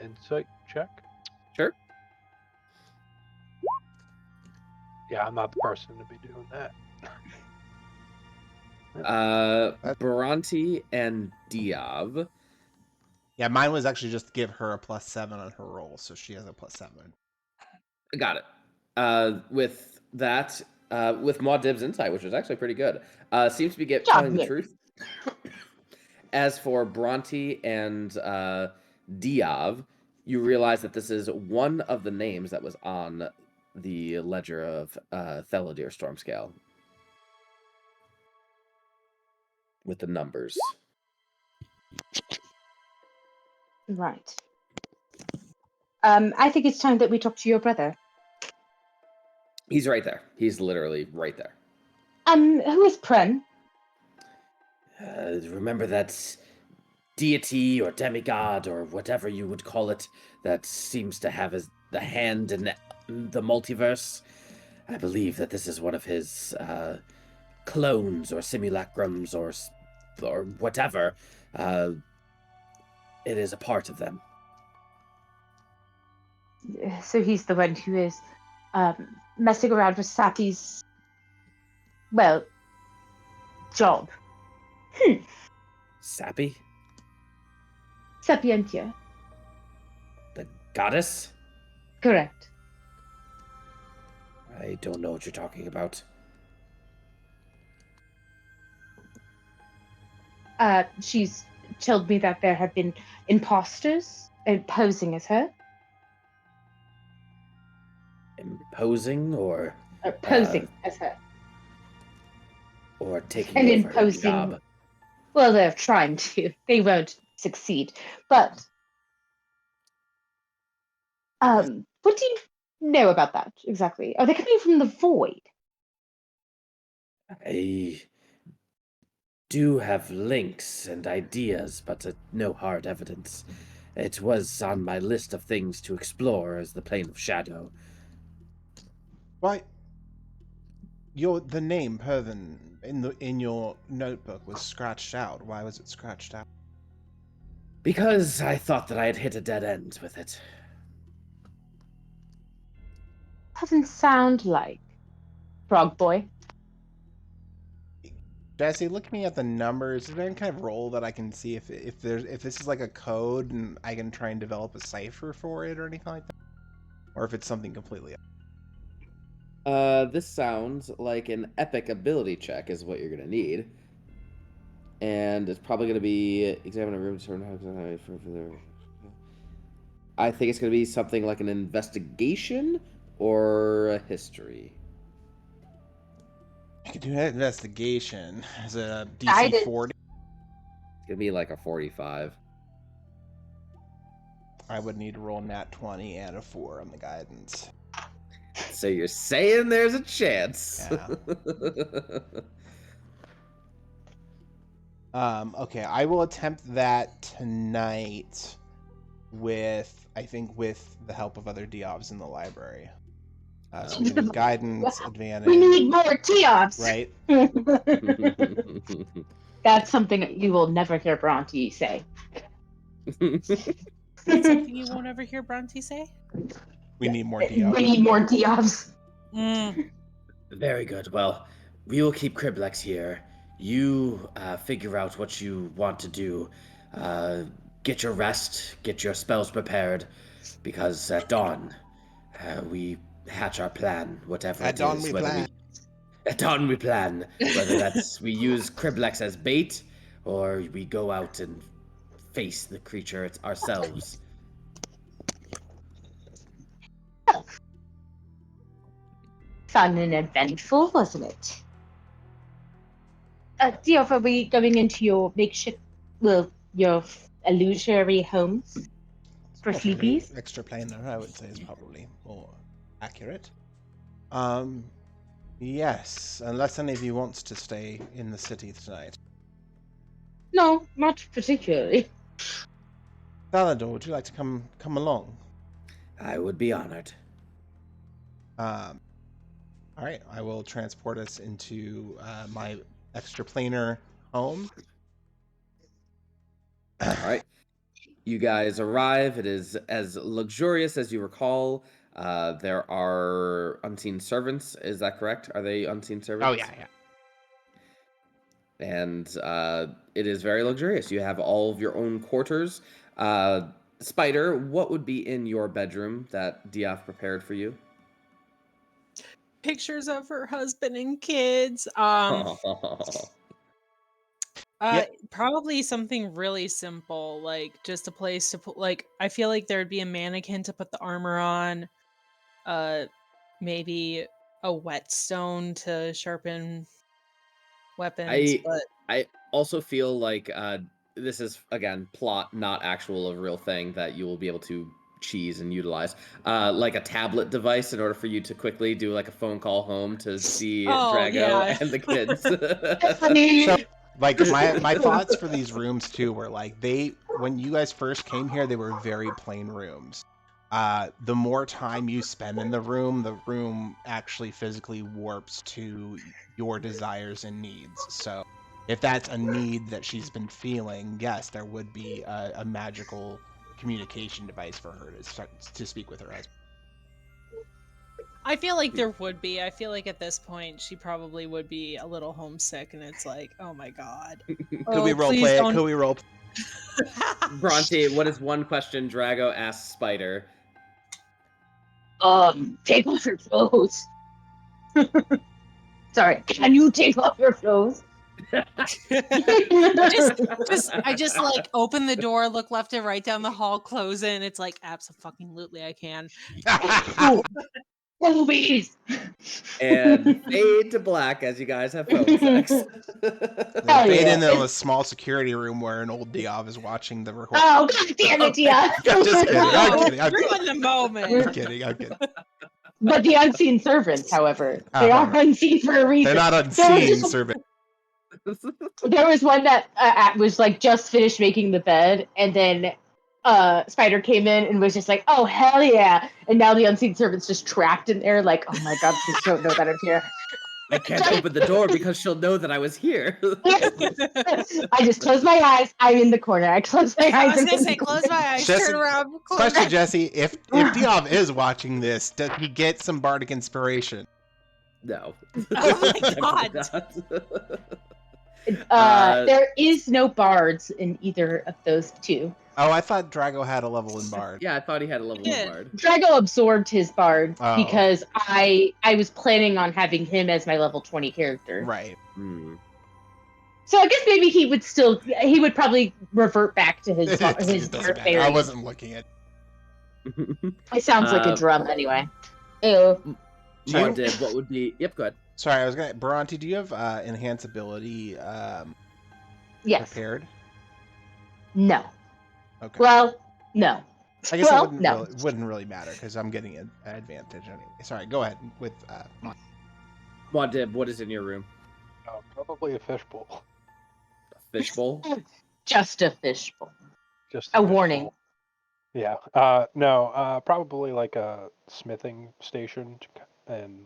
Insight check. Sure. Yeah, I'm not the person to be doing that. Bhranti and Diov. Yeah, mine was actually just to give her a +7 on her roll, so she has a +7. Got it. With that, with Muad Dib's insight, which was actually pretty good, seems to be telling the Nick. truth. As for Bhranti and Diov, you realize that this is one of the names that was on the ledger of Theladir Stormscale. With the numbers. Right. I think it's time that we talk to your brother. He's right there. He's literally right there. Who is Pren? Remember that deity or demigod or whatever you would call it that seems to have the hand in the multiverse? I believe that this is one of his clones or simulacrums or whatever. It is a part of them. So he's the one who is messing around with Sappy's, well, job. Sappy? Sapientia. The goddess? Correct. I don't know what you're talking about. She's told me that there have been imposters posing as her. Imposing or Posing as her. or taking And over imposing. her job. Well, they're trying to. They won't succeed. But what do you know about that exactly? Are they coming from the void? I do have links and ideas, but no hard evidence. It was on my list of things to explore as the plane of shadow. Why? The name Pervin in your notebook was scratched out. Why was it scratched out? Because I thought that I had hit a dead end with it. Doesn't sound like Frog Boy. Jesse, look me at the numbers. Is there any kind of roll that I can see if this is like a code and I can try and develop a cipher for it or anything like that, or if it's something completely. This sounds like an epic ability check is what you're gonna need, and it's probably gonna be examine a room. I think it's gonna be something like an investigation or a history. I could do an investigation as a I DC did. 40. It's gonna be like a 45. I would need to roll nat 20 and a 4 on the guidance. So you're saying there's a chance? Yeah. Okay, I will attempt that tonight with the help of other Diovs in the library. So we need guidance, advantage. We need more Diovs. Right. That's something you will never hear Bhranti say. That's something you won't ever hear Bhranti say? We need more We Diovs. need more Diovs. Very good. Well, we will keep Criblex here. You figure out what you want to do. Get your rest, get your spells prepared, because at dawn, we hatch our plan, whatever At it dawn is. we plan. At dawn we plan, whether that's we use Criblex as bait, or we go out and face the creature ourselves. Fun and eventful, wasn't it? Diov, are we going into your makeshift, your illusory homes for Probably sleepies? extra planar, I would say, is probably more accurate. Yes, unless any of you wants to stay in the city tonight. No, not particularly. Thalador, would you like to come along? I would be honored. All right, I will transport us into my extraplanar home. All right. You guys arrive. It is as luxurious as you recall. There are unseen servants. Is that correct? Are they unseen servants? Oh yeah. And it is very luxurious. You have all of your own quarters. Spider, what would be in your bedroom that Diov prepared for you? Pictures of her husband and kids. Yeah. Probably something really simple, like just a place to put. Like, I feel like there'd be a mannequin to put the armor on. Maybe a whetstone to sharpen weapons. But I also feel like this is again plot, not actual a real thing that you will be able to cheese and utilize. Like a tablet device in order for you to quickly do like a phone call home to see Drago yeah. and the kids. So, like my thoughts for these rooms too were like when you guys first came here, they were very plain rooms. The more time you spend in the room actually physically warps to your desires and needs. So if that's a need that she's been feeling, yes, there would be a magical communication device for her to speak with her husband. I feel like there would be. I feel like at this point she probably would be a little homesick, and it's like, oh my god. Could we role play it? Could we role? Bhranti, what is one question Drago asks Spider? Take off your clothes. Sorry, can you take off your clothes? I just like open the door, look left and right down the hall, close it, and it's like absolutely I can. Movies. And fade to black as you guys have phone sex. Fade into a small security room where an old Diov is watching the recording. Oh, god damn it, Diov. I'm just kidding. I'm kidding. Ruin the moment. I'm kidding. But the unseen servants, however, they are unseen for a reason. They're not unseen servants. There was one that was like just finished making the bed, and then Spider came in and was just like, "Oh hell yeah!" And now the unseen servant's just trapped in there, like, "Oh my god, please don't know that I'm here." I can't open the door because she'll know that I was here. I just close my eyes. I'm in the corner. I close my eyes. I was gonna say, close my eyes, Jesse, turn around. Question, Jesse: If Diov is watching this, does he get some bardic inspiration? No. Oh my god. There is no bards in either of those two. Oh, I thought Drago had a level in bard. Yeah, I thought he had a level in bard. Drago absorbed his bard because I was planning on having him as my level 20 character. Right. So I guess maybe he would probably revert back to his bard. I wasn't looking at. It sounds like a drum anyway. Ew. Muad, what would be? Yep, go ahead. Sorry, I was gonna. Bhranti, do you have enhance ability? Yes. Prepared? No. Okay. Well, no. I guess it wouldn't really matter because I'm getting an advantage anyway. Sorry, go ahead with. Muad, what is in your room? Probably a fishbowl. A fishbowl? Just a fishbowl. Just a warning. Yeah. No. Probably like a smithing station and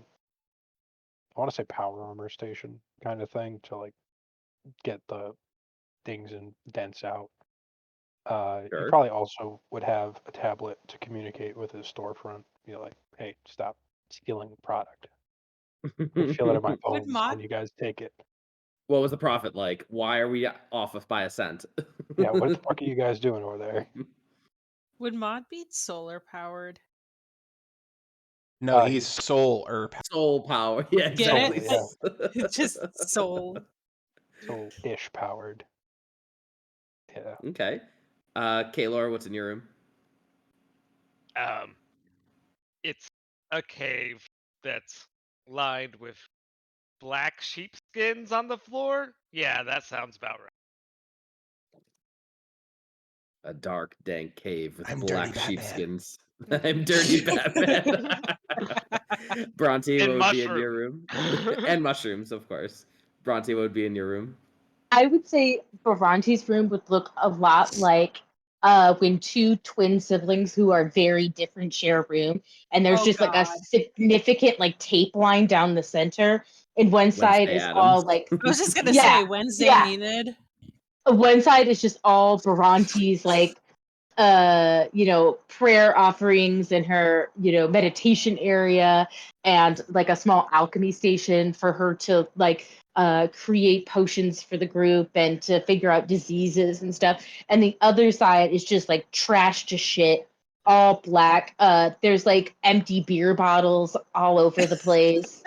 I want to say power armor station kind of thing to like get the dings and dents out. Sure. You probably also would have a tablet to communicate with his storefront. Be like, hey, stop stealing the product. I feel it in my bones when you guys take it. What was the profit like? Why are we off by a cent? Yeah, what the fuck are you guys doing over there? Would Mod be solar powered? No, he's soul power. Yeah, exactly. Get it? Yeah. Just soul. Soul-ish powered. Yeah. Okay. Kaelor, what's in your room? It's a cave that's lined with black sheepskins on the floor. Yeah, that sounds about right. A dark, dank cave with I'm black dirty sheepskins. I'm dirty Batman. Bhranti, what would be in your room? And mushrooms, of course. Bhranti, what would be in your room? I would say Bhranti's room would look a lot like when two twin siblings who are very different share a room, and there's like a significant like tape line down the center, and one side Wednesday is all Addams. like I was just gonna Yeah, say Wednesday yeah. needed. one side is just all Bhranti's like prayer offerings in her, meditation area, and like a small alchemy station for her to like create potions for the group and to figure out diseases and stuff. And the other side is just like trash to shit, all black. There's like empty beer bottles all over the place.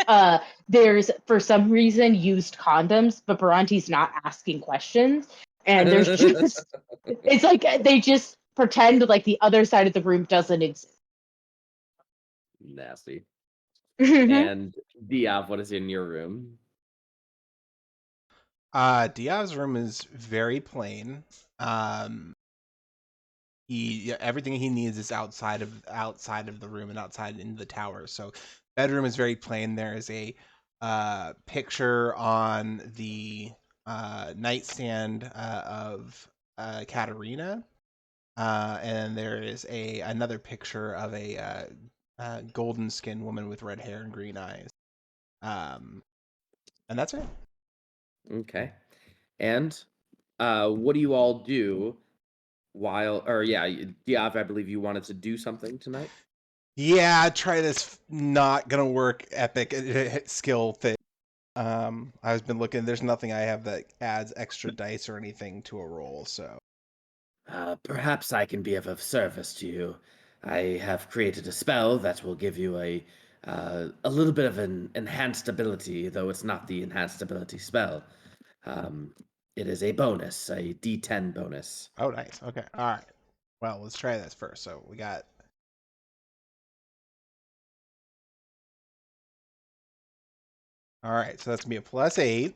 There's for some reason used condoms, but Bhranti's not asking questions. And there's just it's like they just pretend like the other side of the room doesn't exist. Nasty. Mhm. And Diov, what is in your room? Diav's room is very plain. Everything he needs is outside of the room and outside in the tower. So bedroom is very plain. There is a picture on the nightstand of Katarina, and there is another picture of a golden skinned woman with red hair and green eyes. And that's it. Okay. And what do you all do Diov, I believe you wanted to do something tonight? Yeah, try this not gonna work epic skill thing. I've been looking. There's nothing I have that adds extra dice or anything to a roll. So Perhaps I can be of service to you. I have created a spell that will give you a little bit of an enhanced ability, though it's not the enhanced ability spell. It is a bonus, a D10 bonus. oh, nice. Okay, all right. Well, let's try this first. So we got. All right, so that's gonna be a +8.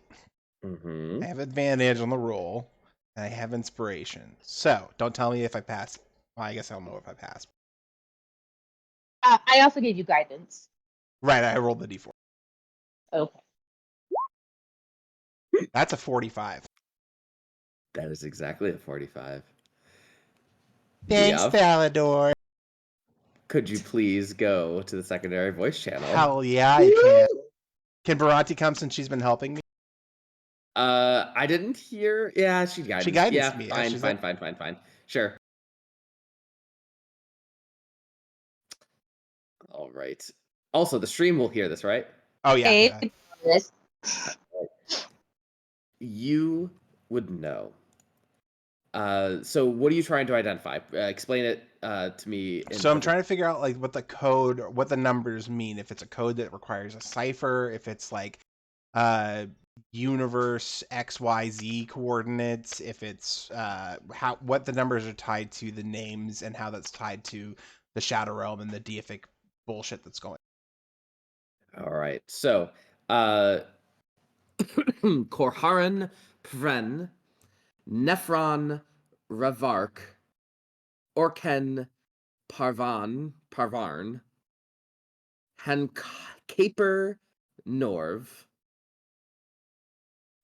Mm-hmm. I have advantage on the roll, and I have inspiration. So don't tell me if I pass. Well, I guess I'll know if I pass. I also gave you guidance. Right, I rolled the d4. Okay. That's a 45. That is exactly a 45. Thanks, Diov, Thalador. could you please go to the secondary voice channel? Hell yeah, I can. Can Bhranti come since she's been helping me? I didn't hear. Yeah, she guided. She guided Yeah, me. fine, She's fine, like- fine, fine, fine. Sure. All right. Also, the stream will hear this, right? Oh yeah. Abe, yeah. this. You would know. So what are you trying to identify? Explain it to me. So I'm trying to figure out like what the code or what the numbers mean. If it's a code that requires a cipher, if it's like universe XYZ coordinates, if it's what the numbers are tied to the names and how that's tied to the Shadow Realm and the deific bullshit that's going. All right. So, Korharan Pren, Nephron Ravark, Orken Parvarn, Hankaper Norv.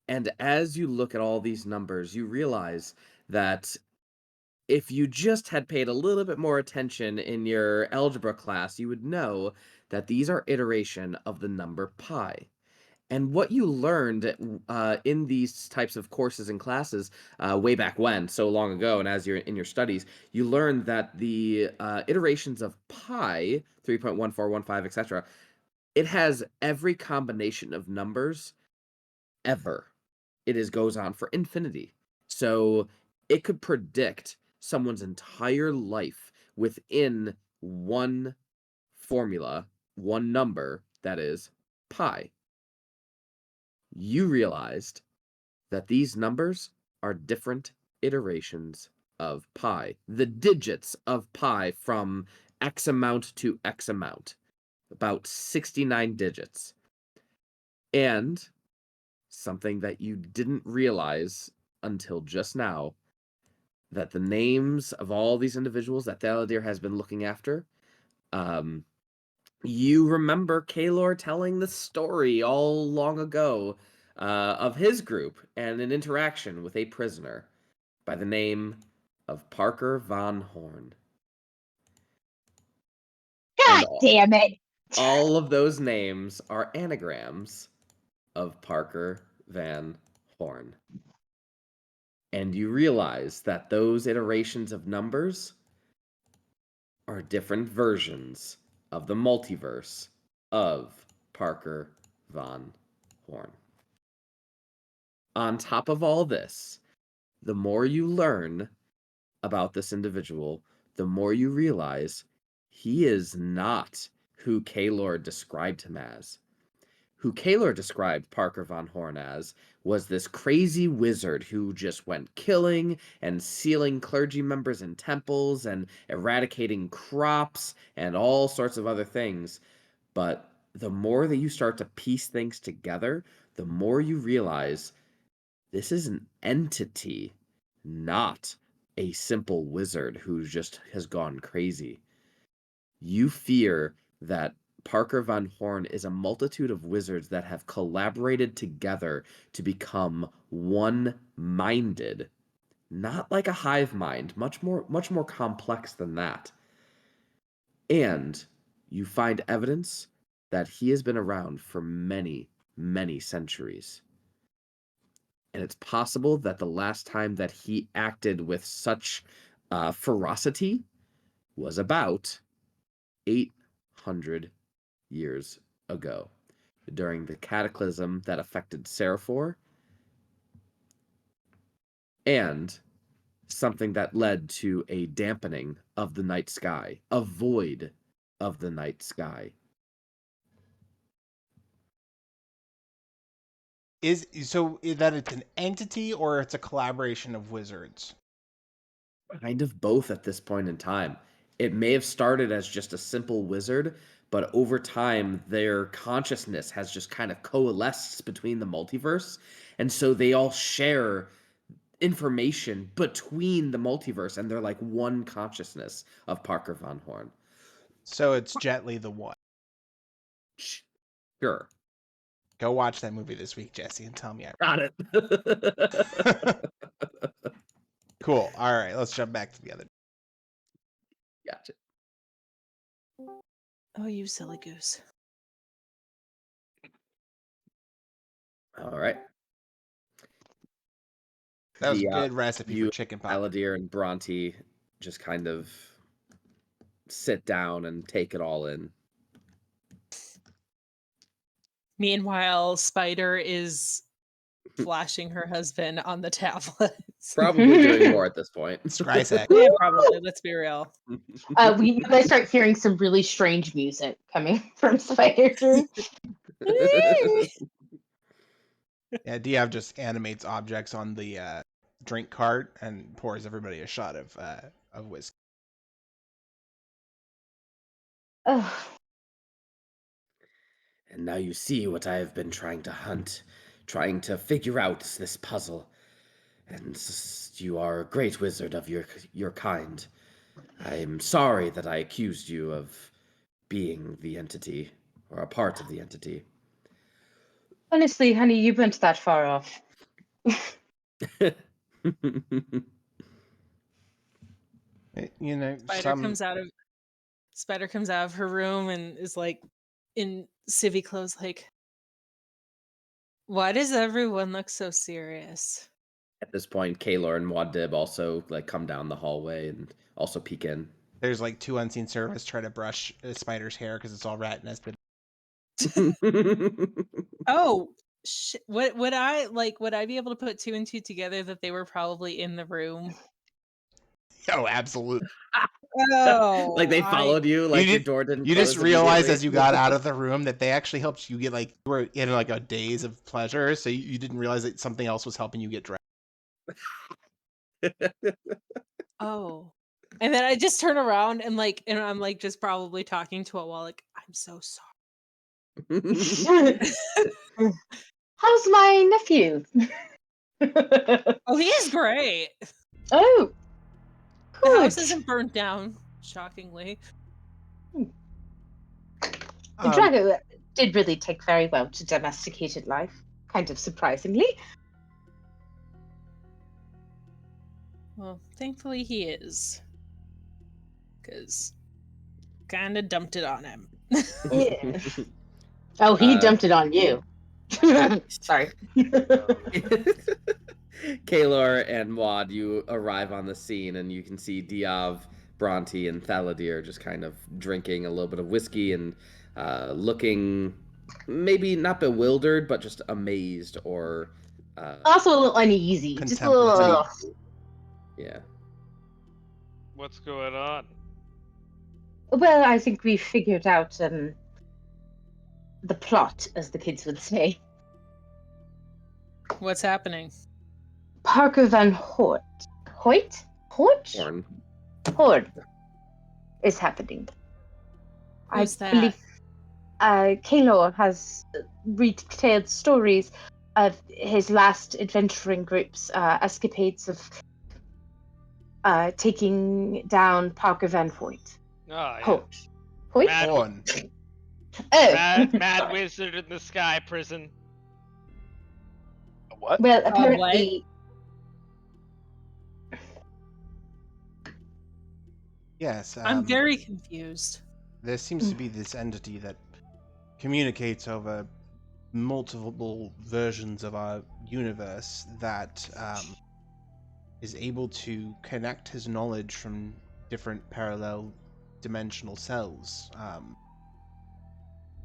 And as you look at all these numbers, you realize that if you just had paid a little bit more attention in your algebra class, you would know that these are iteration of the number pi. And what you learned in these types of courses and classes way back when, so long ago, and as you're in your studies, you learned that the iterations of pi, 3.1415, etc., it has every combination of numbers ever. It goes on for infinity. So it could predict someone's entire life within one formula, one number, that is pi. You realized that these numbers are different iterations of pi. The digits of pi from X amount to X amount. About 69 digits. And something that you didn't realize until just now, that the names of all these individuals that Thalador has been looking after, you remember Kaelor telling the story all long ago of his group and an interaction with a prisoner by the name of Parker von Horn. God damn it! All of those names are anagrams of Parker Van Horn. And you realize that those iterations of numbers are different versions of the multiverse of Parker Von Horn. On top of all this, the more you learn about this individual, the more you realize he is not who Kaelor described him as. Who Kaelor described Parker Von Horn as was this crazy wizard who just went killing and sealing clergy members in temples and eradicating crops and all sorts of other things. But the more that you start to piece things together, the more you realize this is an entity, not a simple wizard who just has gone crazy. You fear that Parker Von Horn is a multitude of wizards that have collaborated together to become one-minded. Not like a hive mind, much more complex than that. And you find evidence that he has been around for many, many centuries. And it's possible that the last time that he acted with such ferocity was about 800 years ago, during the cataclysm that affected Seraphor, and something that led to a dampening of the night sky, a void of the night sky. Is that it's an entity or it's a collaboration of wizards? Kind of both at this point in time. It may have started as just a simple wizard, but over time, their consciousness has just kind of coalesced between the multiverse. And so they all share information between the multiverse, and they're like one consciousness of Parker Von Horn. So it's Gently the One. Sure. Go watch that movie this week, Jesse, and tell me I Got it. Cool. All right, let's jump back to the other. Gotcha. Oh, you silly goose. All right. That was a good recipe you, for chicken pot. Aladir and Bhranti just kind of sit down and take it all in. Meanwhile, Spider is flashing her husband on the tablets. Probably doing more at this point. Scrysack. Yeah, probably. Let's be real. You guys start hearing some really strange music coming from Spider. Yeah, Diov just animates objects on the drink cart and pours everybody a shot of whiskey. Ugh. And now you see what I have been trying to hunt, trying to figure out this puzzle. And you are a great wizard of your kind. I'm sorry that I accused you of being the entity, or a part of the entity. Honestly, honey, you weren't that far off. You know, Spider comes out of her room and is like in civvy clothes, like, why does everyone look so serious? At this point, Kaelor and Muad also like come down the hallway and also peek in. There's like two unseen servants try to brush Spider's hair because it's all rat nested. Oh, would I be able to put two and two together that they were probably in the room? Oh, absolutely. Oh, like they followed you, like your door didn't. You just realized as you got out of the room that they actually helped you get like you were in like a daze of pleasure, so you didn't realize that something else was helping you get dressed. Oh, and then I just turn around and I'm like just probably talking to a wall, like, I'm so sorry. How's my nephew? Oh, he is great. Oh, The good. house isn't burnt down, shockingly. The dragon did really take very well to domesticated life, kind of surprisingly. Well, thankfully he is. Because kind of dumped it on him. Yeah. Oh, he dumped it on you. Sorry. Kaelor and Muad, you arrive on the scene, and you can see Diov, Bhranti, and Thaladir just kind of drinking a little bit of whiskey and looking maybe not bewildered, but just amazed or Also a little uneasy. Just a little. Contemplative. yeah. What's going on? Well, I think we figured out the plot, as the kids would say. What's happening? Parker Van Hoort. Hoyt? Horn. Horn is happening. Who's I that? believe Kaelor has retailed stories of his last adventuring group's escapades of taking down Parker Van Hoyt. Oh, yeah. Hoyt? Hoyt? Mad, Horn. Oh. mad wizard in the sky prison. What? Well, what? apparently. Yes. I'm very confused. There seems to be this entity that communicates over multiple versions of our universe that is able to connect his knowledge from different parallel dimensional cells.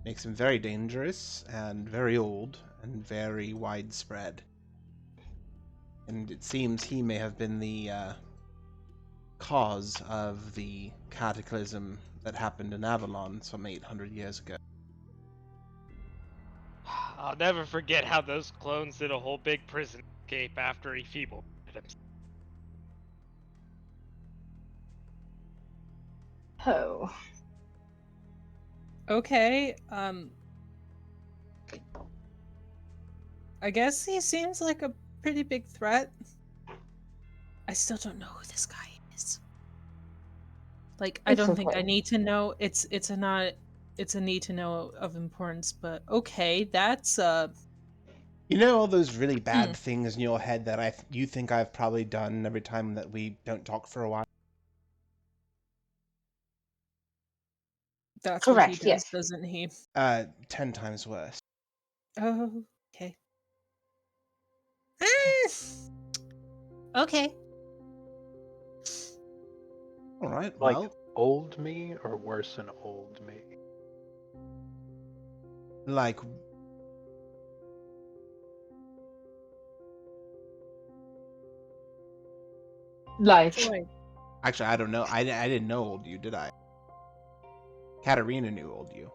Makes him very dangerous and very old and very widespread. And it seems he may have been the cause of the cataclysm that happened in Avalon some 800 years ago. I'll never forget how those clones did a whole big prison escape after he feebled himself. Oh. Okay, I guess he seems like a pretty big threat. I still don't know who this guy is. Like, I It's don't think I okay. need to know. It's a need to know of importance, but okay, that's You know all those really bad things in your head that you think I've probably done every time that we don't talk for a while? that's Correct, what he does, yes. doesn't he? 10 times worse. Oh, okay. Okay. Alright, Like well, old me or worse than old me? like, Life. Boy. actually, I don't know. I didn't know old you, did I? Katarina knew old you.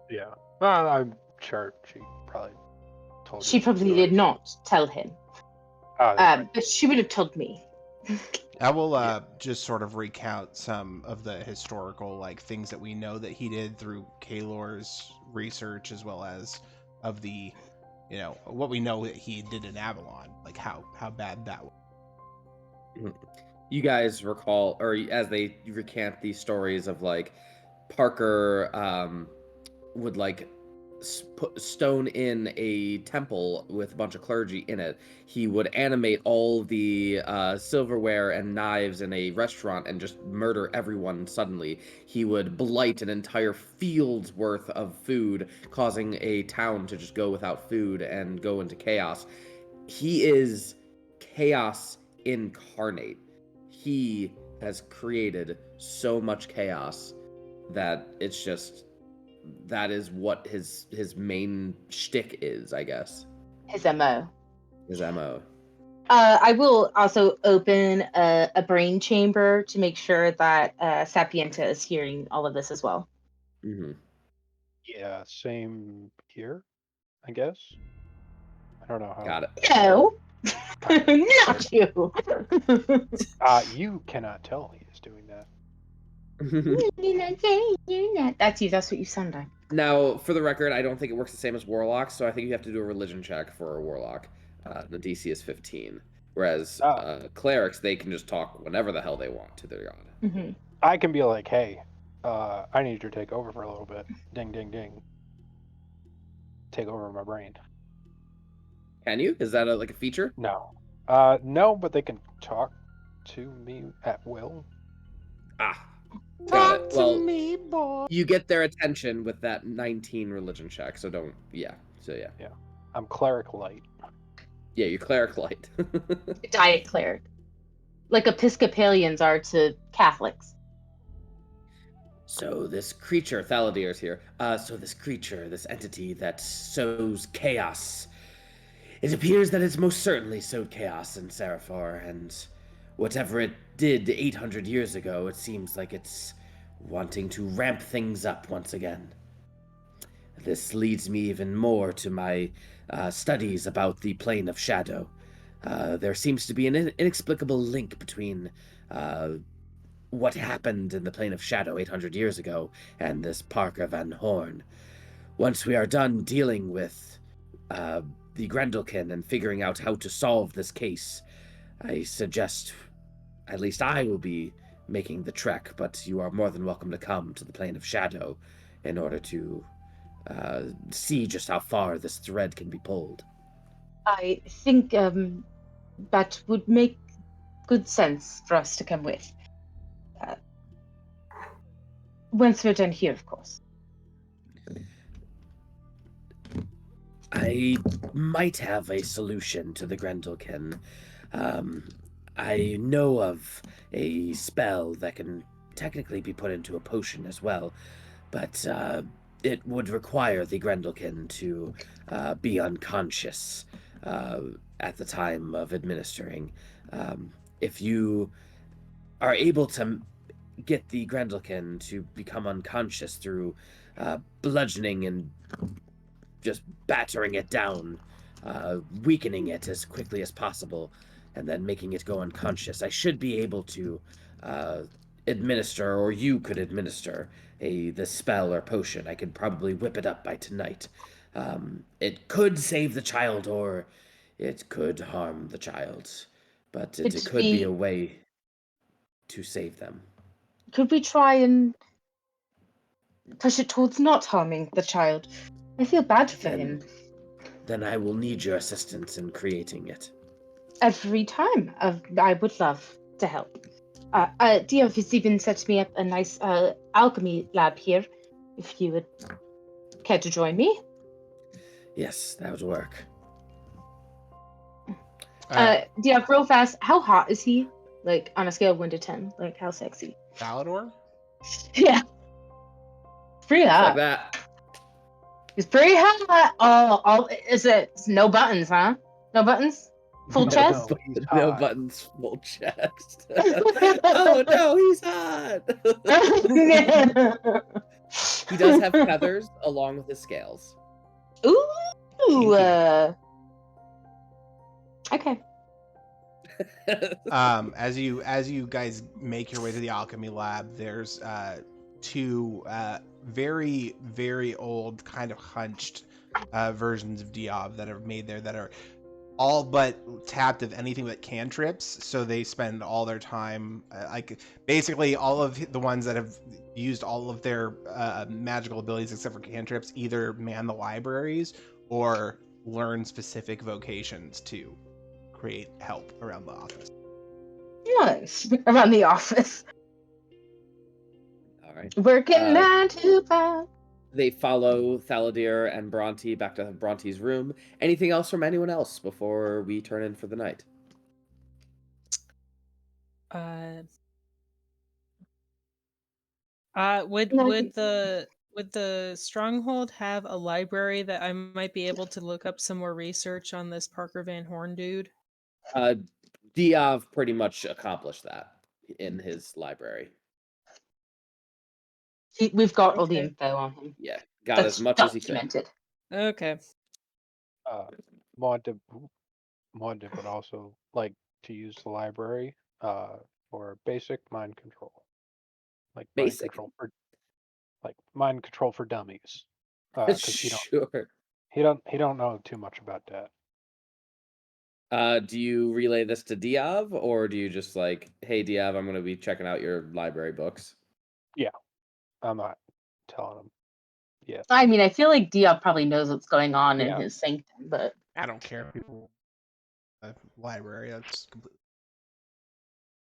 Yeah. Well, I'm sure she probably told She you some probably did stories. not tell him. Ah, that's right. But she would have told me. I will Yeah. just sort of recount some of the historical things that we know that he did through Kaelor's research, as well as of the, what we know that he did in Avalon, like how bad that was. You guys recall, or as they recant these stories of Parker would put stone in a temple with a bunch of clergy in it. He would animate all the silverware and knives in a restaurant and just murder everyone suddenly. He would blight an entire field's worth of food, causing a town to just go without food and go into chaos. He is chaos incarnate. He has created so much chaos that it's just, that is what his main shtick is, I guess. His MO. His MO. I will also open a brain chamber to make sure that Sapienta is hearing all of this as well. Mm-hmm. Yeah, same here, I guess. I don't know how. Got it. No, not you. You cannot tell he is doing that. That's you. That's what you sound like. Now, for the record, I don't think it works the same as Warlocks, so I think you have to do a religion check for a Warlock. The DC is 15. Whereas Clerics, they can just talk whenever the hell they want to their god. Mm-hmm. I can be like, hey, I need you to take over for a little bit. Ding, ding, ding. Take over my brain. Can you? Is that a feature? No. No, but they can talk to me at will. Ah. Got it. Well, me, boy. you get their attention with that 19 religion check, so don't. Yeah. So yeah. I'm cleric light. Yeah, you're cleric light. Diet cleric, like Episcopalians are to Catholics. So this creature, Thaladir's here. So this creature, this entity that sows chaos. It appears that it's most certainly sowed chaos in Seraphor, and whatever it did 800 years ago, it seems like it's wanting to ramp things up once again. This leads me even more to my studies about the plane of shadow. There seems to be an inexplicable link between what happened in the plane of shadow 800 years ago and this Parker Van Horn. Once we are done dealing with the Grendelkin and figuring out how to solve this case, I suggest at least I will be making the trek, but you are more than welcome to come to the plane of shadow in order to see just how far this thread can be pulled. I think that would make good sense for us to come with. Once we're done here, of course. I might have a solution to the Grendelkin. I know of a spell that can technically be put into a potion as well, but it would require the Grendelkin to be unconscious at the time of administering. If you are able to get the Grendelkin to become unconscious through bludgeoning and just battering it down, weakening it as quickly as possible, and then making it go unconscious, I should be able to administer, or you could administer, the spell or potion. I could probably whip it up by tonight. It could save the child, or it could harm the child, but it could be a way to save them. Could we try and push it towards not harming the child? I feel bad for him. Then I will need your assistance in creating it. Every time. I would love to help. Diov has even set me up a nice alchemy lab here, if you would care to join me. Yes, that would work. Diov, real fast, how hot is he? Like, on a scale of 1 to 10, like, how sexy? Valador? Yeah. Pretty It's hot. like that. It's pretty hot. Oh, is it no buttons, huh? No buttons? Full chest? No, he's No hot. buttons, full chest. Oh no, he's hot. He does have feathers along with his scales. Ooh. Okay. As you guys make your way to the alchemy lab, there's two very, very old, kind of hunched versions of Diov that are made there that are all but tapped of anything but cantrips. So they spend all their time, like basically all of the ones that have used all of their magical abilities except for cantrips either man the libraries or learn specific vocations to create help around the office. Yes, around the office. All right. Working 9 to 5. They follow Thaladir and Bhranti back to Bronte's room. Anything else from anyone else before we turn in for the night? Would the stronghold have a library that I might be able to look up some more research on this Parker Van Horn dude? Diov pretty much accomplished that in his library. We've got all the info on him. Yeah, got That's as much as he could. documented. Okay. Muad would also like to use the library for basic mind control, like Basic? mind control for dummies. Because Sure. he don't know too much about that. Do you relay this to Diov, or do you just like, hey Diov, I'm going to be checking out your library books? Yeah, I'm not telling him yet. I mean, I feel like Diov probably knows what's going on in Yeah. his sanctum, but I don't care if people library. That's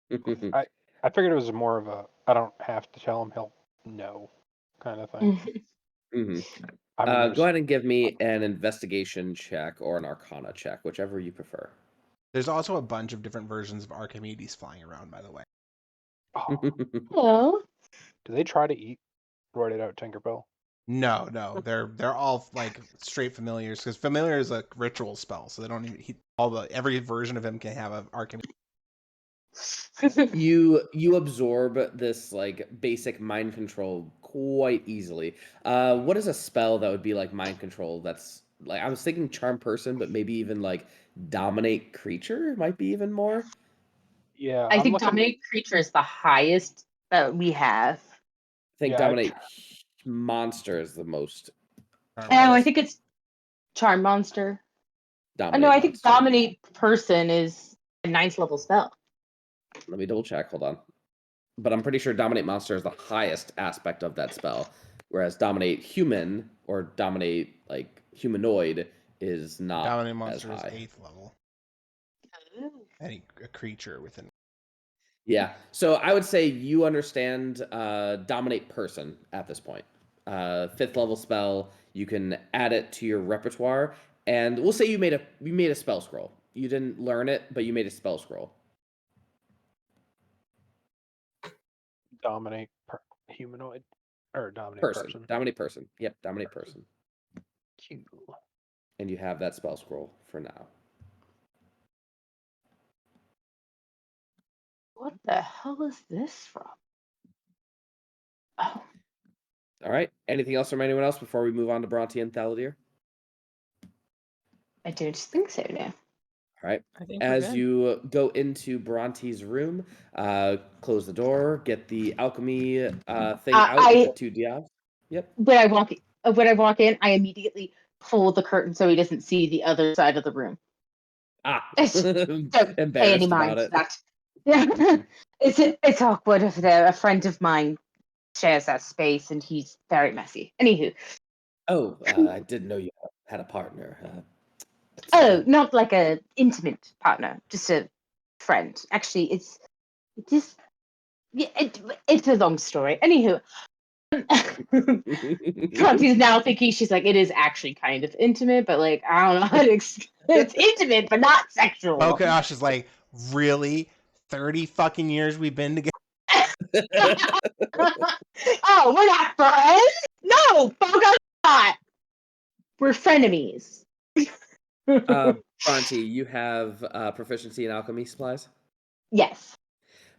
completely. I figured it was more of a I don't have to tell him, he'll know kind of thing. Mm-hmm. I mean, Go there's ahead and give me an investigation check or an Arcana check, whichever you prefer. There's also a bunch of different versions of Archimedes flying around, by the way. oh, Hello. do they try to write it out Tinkerbell? No, they're all like straight familiars because familiar is a ritual spell, so they don't even every version of him can have an Archimedes. You absorb this like basic mind control quite easily. What is a spell that would be like mind control? That's like I was thinking charm person, but maybe even like dominate creature might be even more. Yeah, I I'm think looking. dominate creature is the highest that we have. I think Yeah, dominate monster is the most. Oh, I highest. think it's charm monster. Oh, Dominate no, I think monster. dominate person is a 9th level spell. Let me double check. Hold on. But I'm pretty sure dominate monster is the highest aspect of that spell, whereas dominate human or dominate like humanoid is not Dominant monster as is high. 8th level. A creature within. Yeah. So I would say you understand dominate person at this point. 5th level spell. You can add it to your repertoire, and we'll say you made a spell scroll. You didn't learn it, but you made a spell scroll. dominate humanoid or dominate person. Dominate person. Yep, dominate person. Cool. And you have that spell scroll for now. What the hell is this from? Oh, All right. Anything else from anyone else before we move on to Bhranti and Thaladir? I don't think so now. All right. I think we're As good. you go into Bhranti's room, close the door, get the alchemy thing out with the 2 Diov. Yep. When I walk in, I immediately pull the curtain so he doesn't see the other side of the room. Ah, Don't pay any embarrassed mind about to it. that. It's awkward if a friend of mine shares that space and he's very messy. Anywho, Oh, I didn't know you had a partner. oh, not like a intimate partner, just a friend. Actually, it's a long story. Anywho, Bronte's now thinking she's like, it is actually kind of intimate, but like I don't know how to explain. It's intimate, but not sexual. Oh gosh, is like really 30 fucking years we've been together. Oh, we're not friends. No, fuck not. We're frenemies. Bhranti, you have proficiency in alchemy supplies? Yes.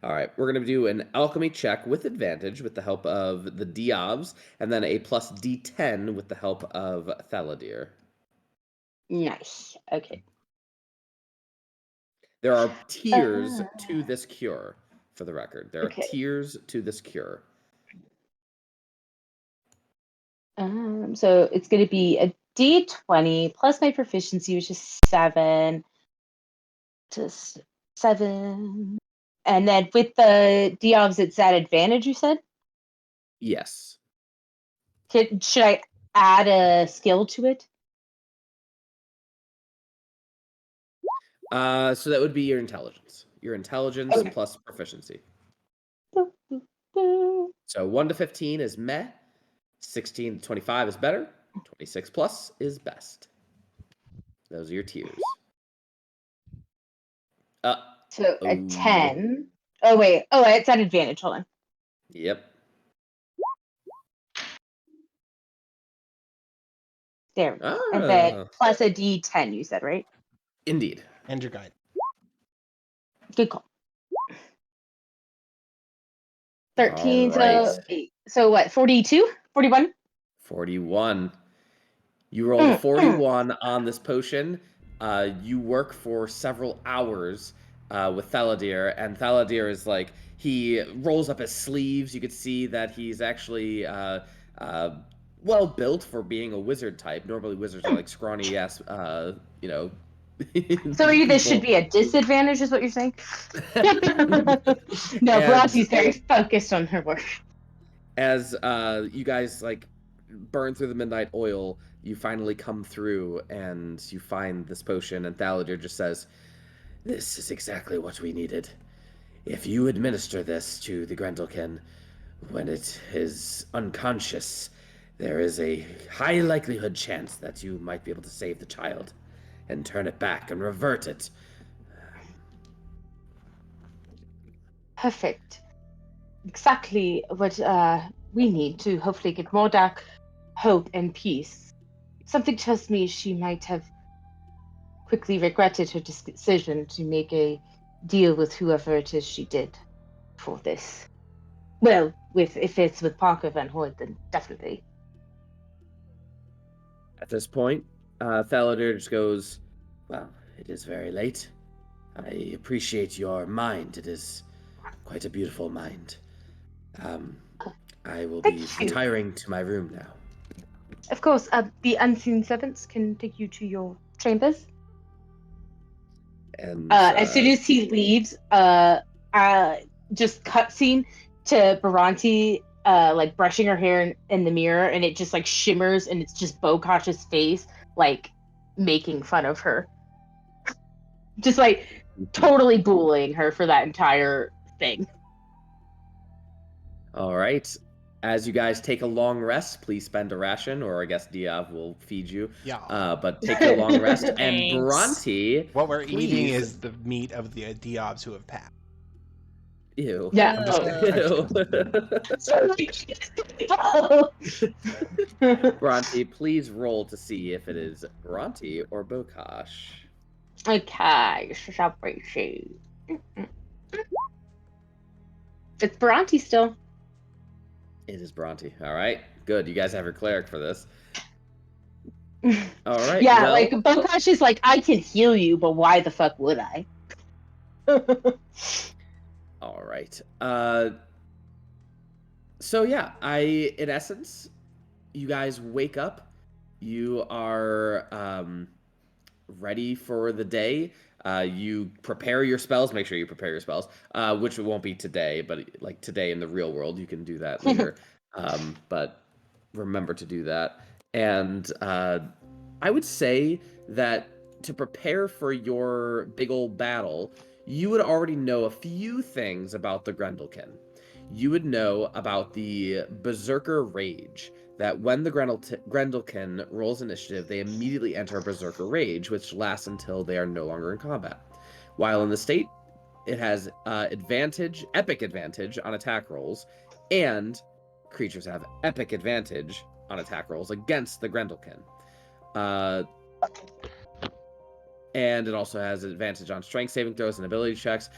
All right, we're going to do an alchemy check with advantage with the help of the Diovs, and then a plus D10 with the help of Thaladir. Nice. Okay. There are tiers to this cure, for the record. There are Okay. tiers to this cure. So it's going to be a D20 plus my proficiency, which is 7. Just 7. And then with the Diovs, it's at advantage, you said? Yes. Should I add a skill to it? So that would be your intelligence. Your intelligence Okay. plus proficiency. Boop, boop, boop. So 1 to 15 is meh. 16 to 25 is better. 26 plus is best. Those are your tiers. So a 10. Oh, wait. Oh, it's at advantage. Hold on. Yep. There we go. And then Ah. plus a D10, you said, right? Indeed. And your guide. Good call. 13. All right. So what? 42? 41? 41. You rolled 41 on this potion. You work for several hours with Thaladir, and Thaladir is like, he rolls up his sleeves. You could see that he's actually well built for being a wizard type. Normally wizards are like scrawny ass, you know. So maybe this should people. be a disadvantage, is what you're saying? No, And- Bhranti's very focused on her work. As you guys like burn through the midnight oil, you finally come through and you find this potion, and Thaladir just says, "This is exactly what we needed. If you administer this to the Grendelkin when it is unconscious, there is a high likelihood chance that you might be able to save the child and turn it back and revert it. Perfect. Exactly what we need to hopefully give Mordak hope and peace. Something tells me she might have quickly regretted her decision to make a deal with whoever it is she did for this. Well, if it's with Parker Van Hoyt, then definitely. At this point, Thalador just goes, well, it is very late. I appreciate your mind. It is quite a beautiful mind. I will be Thank you. retiring to my room now. Of course, the unseen servants can take you to your chambers. And As soon as he leaves, just cutscene to Bhranti, like brushing her hair in the mirror, and it just like shimmers, and it's just Bokash's face, like making fun of her, just like totally bullying her for that entire thing. All right. As you guys take a long rest, please spend a ration, or I guess Diov will feed you. Yeah. But take a long rest. And Thanks. Bhranti, What we're eating please- is the meat of the Diovs who have passed. Ew. Yeah. I'm just Ew. Bhranti, please roll to see if it is Bhranti or Bokash. Okay, shall we see? It's Bhranti still. It is Bhranti. All right. Good. You guys have your cleric for this. All right. Yeah, well, like Bokash is like, I can heal you, but why the fuck would I? All right. So yeah, in essence, you guys wake up. You are ready for the day. You prepare your spells. Make sure you prepare your spells, which won't be today, but like today in the real world, you can do that later. But remember to do that. And I would say that to prepare for your big old battle, you would already know a few things about the Grendelkin. You would know about the Berserker Rage, that when the Grendelkin rolls initiative, they immediately enter a Berserker Rage, which lasts until they are no longer in combat. While in the state, it has epic advantage on attack rolls, and creatures have epic advantage on attack rolls against the Grendelkin. And it also has advantage on strength saving throws and ability checks.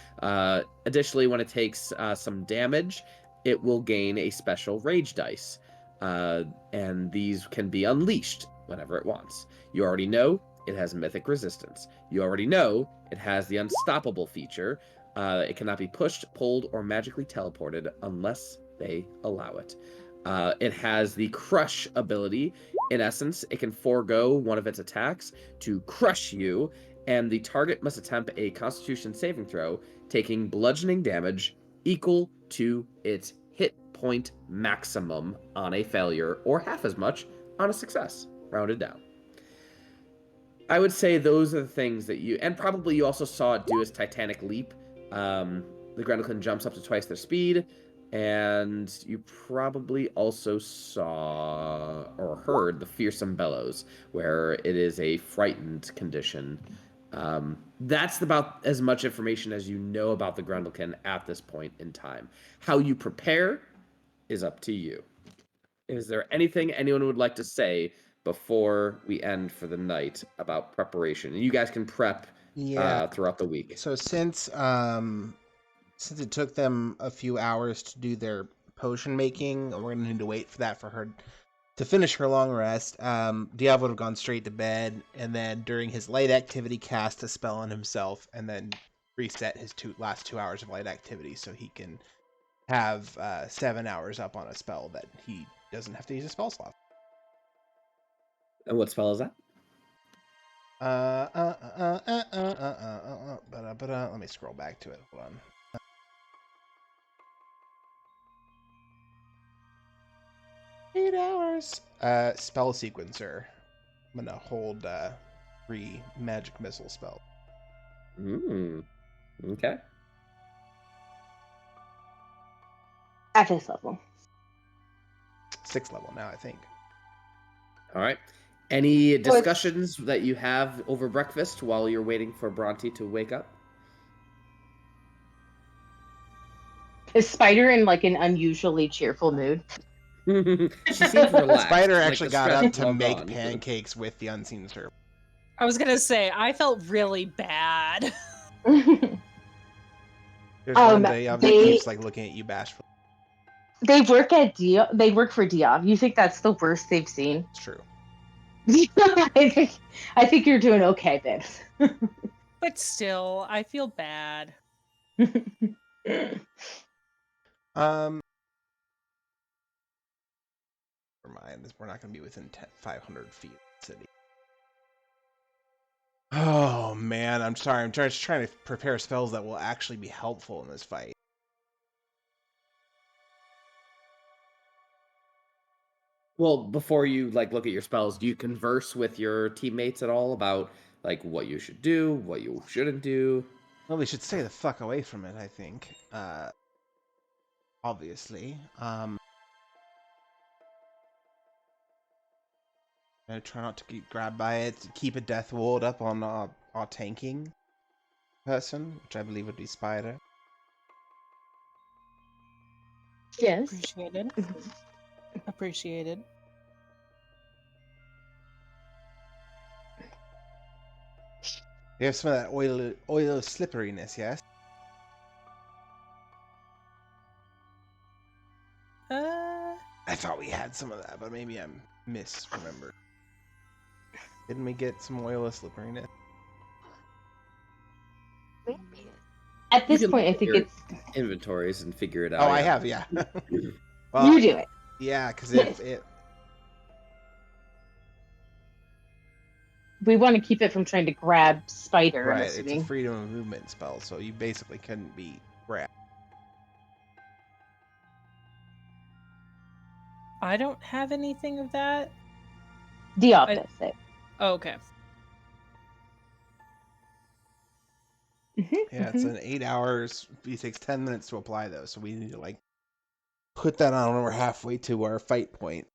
Additionally, when it takes some damage, it will gain a special rage dice. And these can be unleashed whenever it wants. You already know it has mythic resistance. You already know it has the unstoppable feature. It cannot be pushed, pulled, or magically teleported unless they allow it. It has the crush ability. In essence, it can forego one of its attacks to crush you, and the target must attempt a Constitution saving throw, taking bludgeoning damage equal to its hit point maximum on a failure, or half as much on a success, rounded down. I would say those are the things that you, and probably you also saw it do its Titanic leap. The Grendelkin jumps up to twice their speed, and you probably also saw or heard the Fearsome Bellows, where it is a frightened condition. That's about as much information as you know about the Grendelkin at this point in time. How you prepare is up to you. Is there anything anyone would like to say before we end for the night about preparation? And you guys can prep throughout the week. So since it took them a few hours to do their potion making, we're gonna need to wait for that for her to finish her long rest. Diov would have gone straight to bed, and then during his light activity, cast a spell on himself, and then reset his last 2 hours of light activity, so he can have 7 hours up on a spell that he doesn't have to use a spell slot. And what spell is that? Let me scroll back to it. Hold on. Eight hours. Spell sequencer. I'm gonna hold 3 magic missile spell. Okay. At this level. 6th level now, I think. All right. Any it's- discussions that you have over breakfast while you're waiting for Bhranti to wake up? Is Spider in like an unusually cheerful mood? She seems relaxed. Spider like actually the got stress up is to all make gone. pancakes with the unseen servant. I was gonna say I felt really bad. There's one day that they keeps like looking at you bashfully. they work at Diov. They work for Diov. You think that's the worst they've seen? It's true. I think you're doing okay, babe. But still, I feel bad. Never mind. We're not going to be within 500 feet of the city. Oh man, I'm sorry. I'm just trying to prepare spells that will actually be helpful in this fight. Well, before you like look at your spells, do you converse with your teammates at all about like what you should do, what you shouldn't do? Well, we should stay the fuck away from it, I think. Obviously. Try not to get grabbed by it. Keep a death ward up on our tanking person, which I believe would be Spider. Yes. Appreciated. Appreciated. You have some of that oil slipperiness, yes? I thought we had some of that, but maybe I'm misremembered. Didn't we get some oil slipperiness? At this You can point, I look at think your it's inventories and figure it out. Oh, I yeah. have, yeah. you Well, do it. yeah, because if it... We want to keep it from trying to grab Spider. I'm Right, it's a assuming. freedom of movement spell, so you basically couldn't be grabbed. I don't have anything of that. Diov does it. Oh, okay. Yeah, it's an 8 hours. It takes 10 minutes to apply, though, so we need to, like, put that on when we're halfway to our fight point.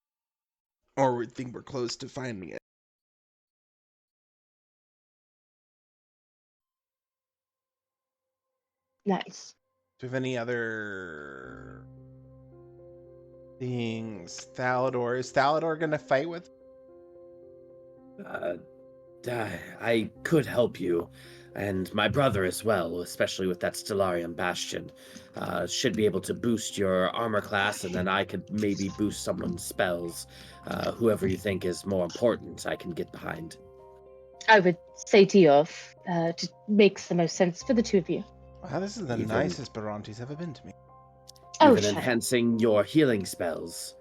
Or we think we're close to finding it. Nice. Do you have any other things? Thalador. Is Thalador going to fight with? I could help you, and my brother as well, especially with that Stellarium Bastion. Should be able to boost your armor class, and then I could maybe boost someone's spells. Whoever you think is more important, I can get behind. I would say Diov. Just makes the most sense for the two of you. Wow, this is the Even- nicest Bhranti's ever been to me. Oh, Even shut up. enhancing your healing spells.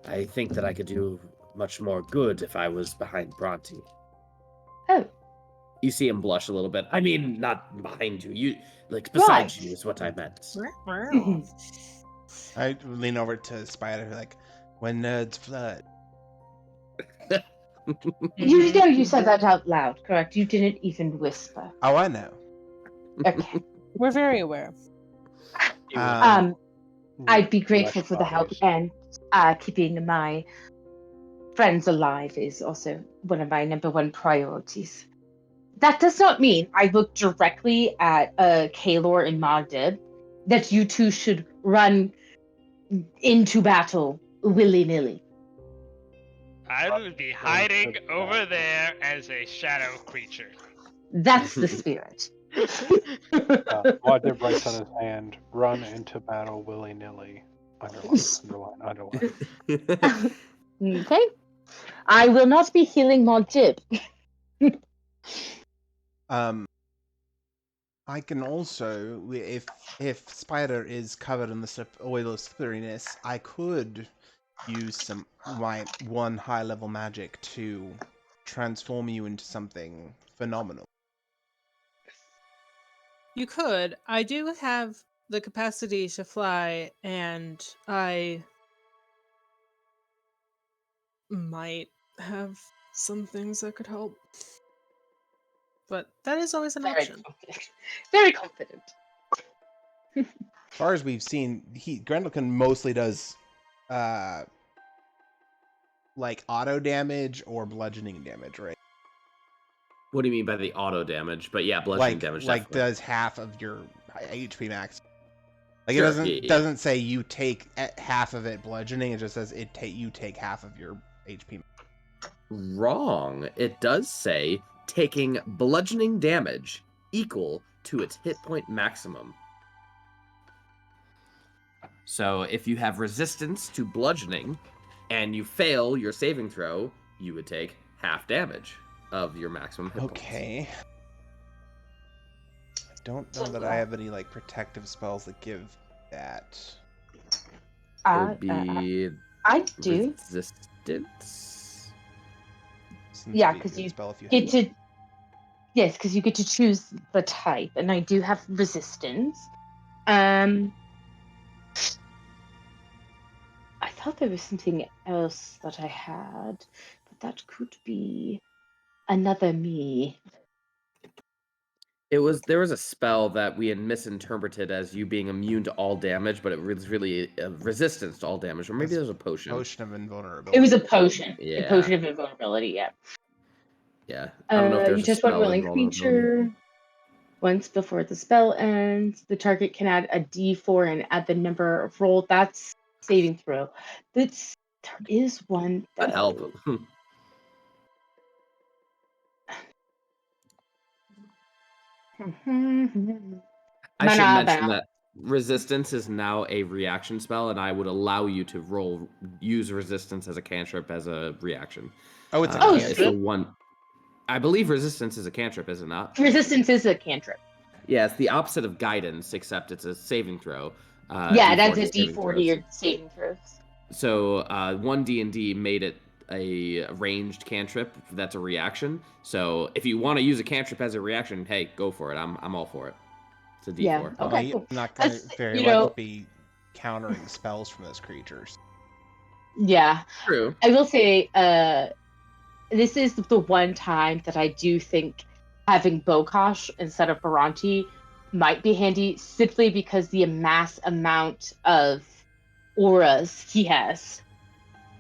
I think that I could do much more good if I was behind Bhranti. Oh, You see him blush a little bit. I mean, not behind you. You like beside Right. you is what I meant. I lean over to Spider, like, when nerds flirt. you know you said that out loud, correct? You didn't even whisper. Oh, I know. Okay. We're very aware. He was I'd be flesh grateful for the help, bodies. and keeping my friends alive is also one of my number one priorities. That does not mean I look directly at Kaelor and Magdib that you two should run into battle willy-nilly. I would be hiding over there as a shadow creature. That's the spirit. Muad writes on his hand, run into battle willy-nilly. Underline. Okay. I will not be healing Magdib. I can also, if Spider is covered in the oil of slipperiness, I could use my one high level magic to transform you into something phenomenal. You could. I do have the capacity to fly, and I might have some things that could help. But that is always an Very option. confident. Very confident. As far as we've seen, Grendelkin mostly does like auto damage or bludgeoning damage, right? What do you mean by the auto damage? But yeah, bludgeoning damage Like definitely. does half of your HP max. Like Sure, it yeah. doesn't say you take half of it bludgeoning. It just says you take half of your HP. Wrong. It does say taking bludgeoning damage equal to its hit point maximum. So if you have resistance to bludgeoning and you fail your saving throw, you would take half damage of your maximum hit points. Okay. I don't know that I have any like protective spells that give that. It would be I do. resistance. Yeah, because you get to. Yes, because you get to choose the type, and I do have resistance. I thought there was something else that I had, but that could be another me. There was a spell that we had misinterpreted as you being immune to all damage, but it was really a resistance to all damage, or maybe there was a potion. Potion of invulnerability. It was a potion. Yeah. A potion of invulnerability. Yeah. Yeah. I don't know if there's you a just spell one willing invulnerability. creature. Once before the spell ends, the target can add a D4 and add the number of roll. That's saving throw. There is one though. That'd help. I should mention that resistance is now a reaction spell, and I would allow you to use resistance as a cantrip as a reaction. Oh, it's a Oh, cantrip. It's the one. I believe resistance is a cantrip, is it not? Resistance is a cantrip. Yeah, it's the opposite of guidance, except it's a saving throw. Yeah, that's a D4 to your saving throws. So one D&D made it a ranged cantrip that's a reaction. So if you want to use a cantrip as a reaction, hey, go for it. I'm all for it. It's a D4. Yeah. Okay. Cool. I'm not going to very much be countering spells from those creatures. Yeah. True. I will say, this is the one time that I do think having Bokosh instead of Bhranti might be handy, simply because the mass amount of auras he has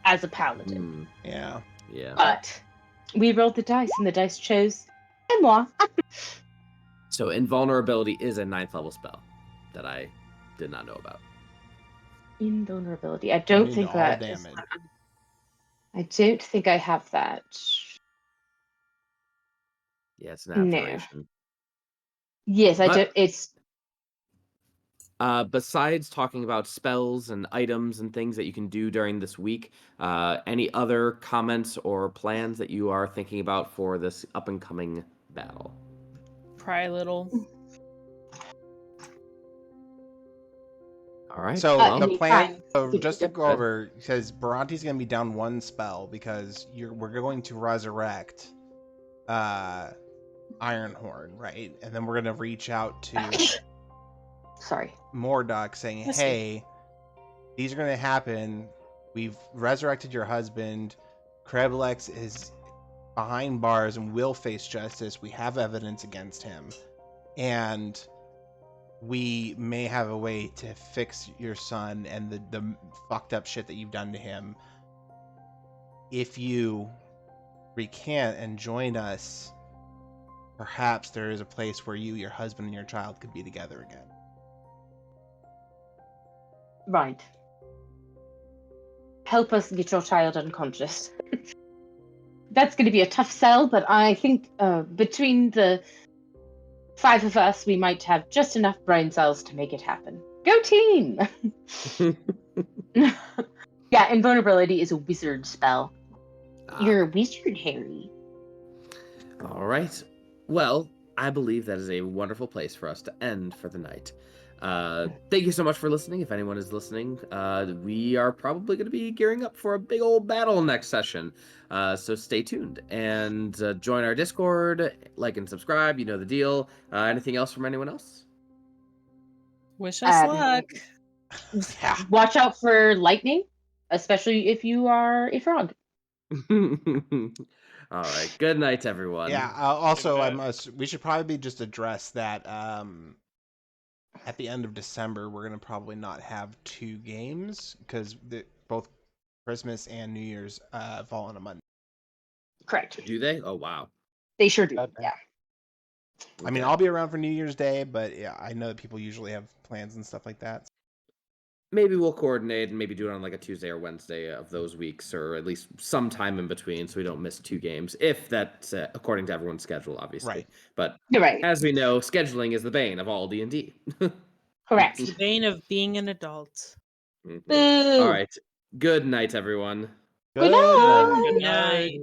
as a paladin. Yeah. But we rolled the dice, and the dice chose moi. So invulnerability is a 9th level spell that I did not know about. Invulnerability. I don't think that. Damage. I don't think I have that. Yeah, it's an aberration. Yes, I don't. It's. Besides talking about spells and items and things that you can do during this week, any other comments or plans that you are thinking about for this up and coming battle? Cry a little. All right. So the plan, just to go over, says Bhranti's going to be down one spell because we're going to resurrect Ironhorn, right? And then we're going to reach out to Mordok saying, hey, these are going to happen. We've resurrected your husband. Kreblex is behind bars and will face justice. We have evidence against him. And we may have a way to fix your son and the fucked up shit that you've done to him. If you recant and join us, perhaps there is a place where you, your husband, and your child could be together again. Right. Help us get your child unconscious. That's going to be a tough sell, but I think between the 5 of us, we might have just enough brain cells to make it happen. Go team! Yeah, invulnerability is a wizard spell. You're a wizard, Harry. All right. Well, I believe that is a wonderful place for us to end for the night. Thank you so much for listening. If anyone is listening, we are probably going to be gearing up for a big old battle next session. So stay tuned and join our Discord, like and subscribe. You know the deal. Anything else from anyone else? Wish us luck. Watch out for lightning, especially if you are a frog. All right. Good night, everyone. Yeah. Also, we should probably just address that. At the end of December, we're gonna probably not have 2 games because both Christmas and New Year's fall on a Monday. Correct. Do they? Oh wow. They sure do. Okay. Yeah. I mean, Okay. I'll be around for New Year's Day, but yeah, I know that people usually have plans and stuff like that. Maybe we'll coordinate and maybe do it on like a Tuesday or Wednesday of those weeks, or at least some time in between, so we don't miss 2 games. If that's according to everyone's schedule, obviously. Right. But You're right. as we know, scheduling is the bane of all D&D. Correct. The bane of being an adult. Boo. All right. Good night, everyone. Good night. Good night.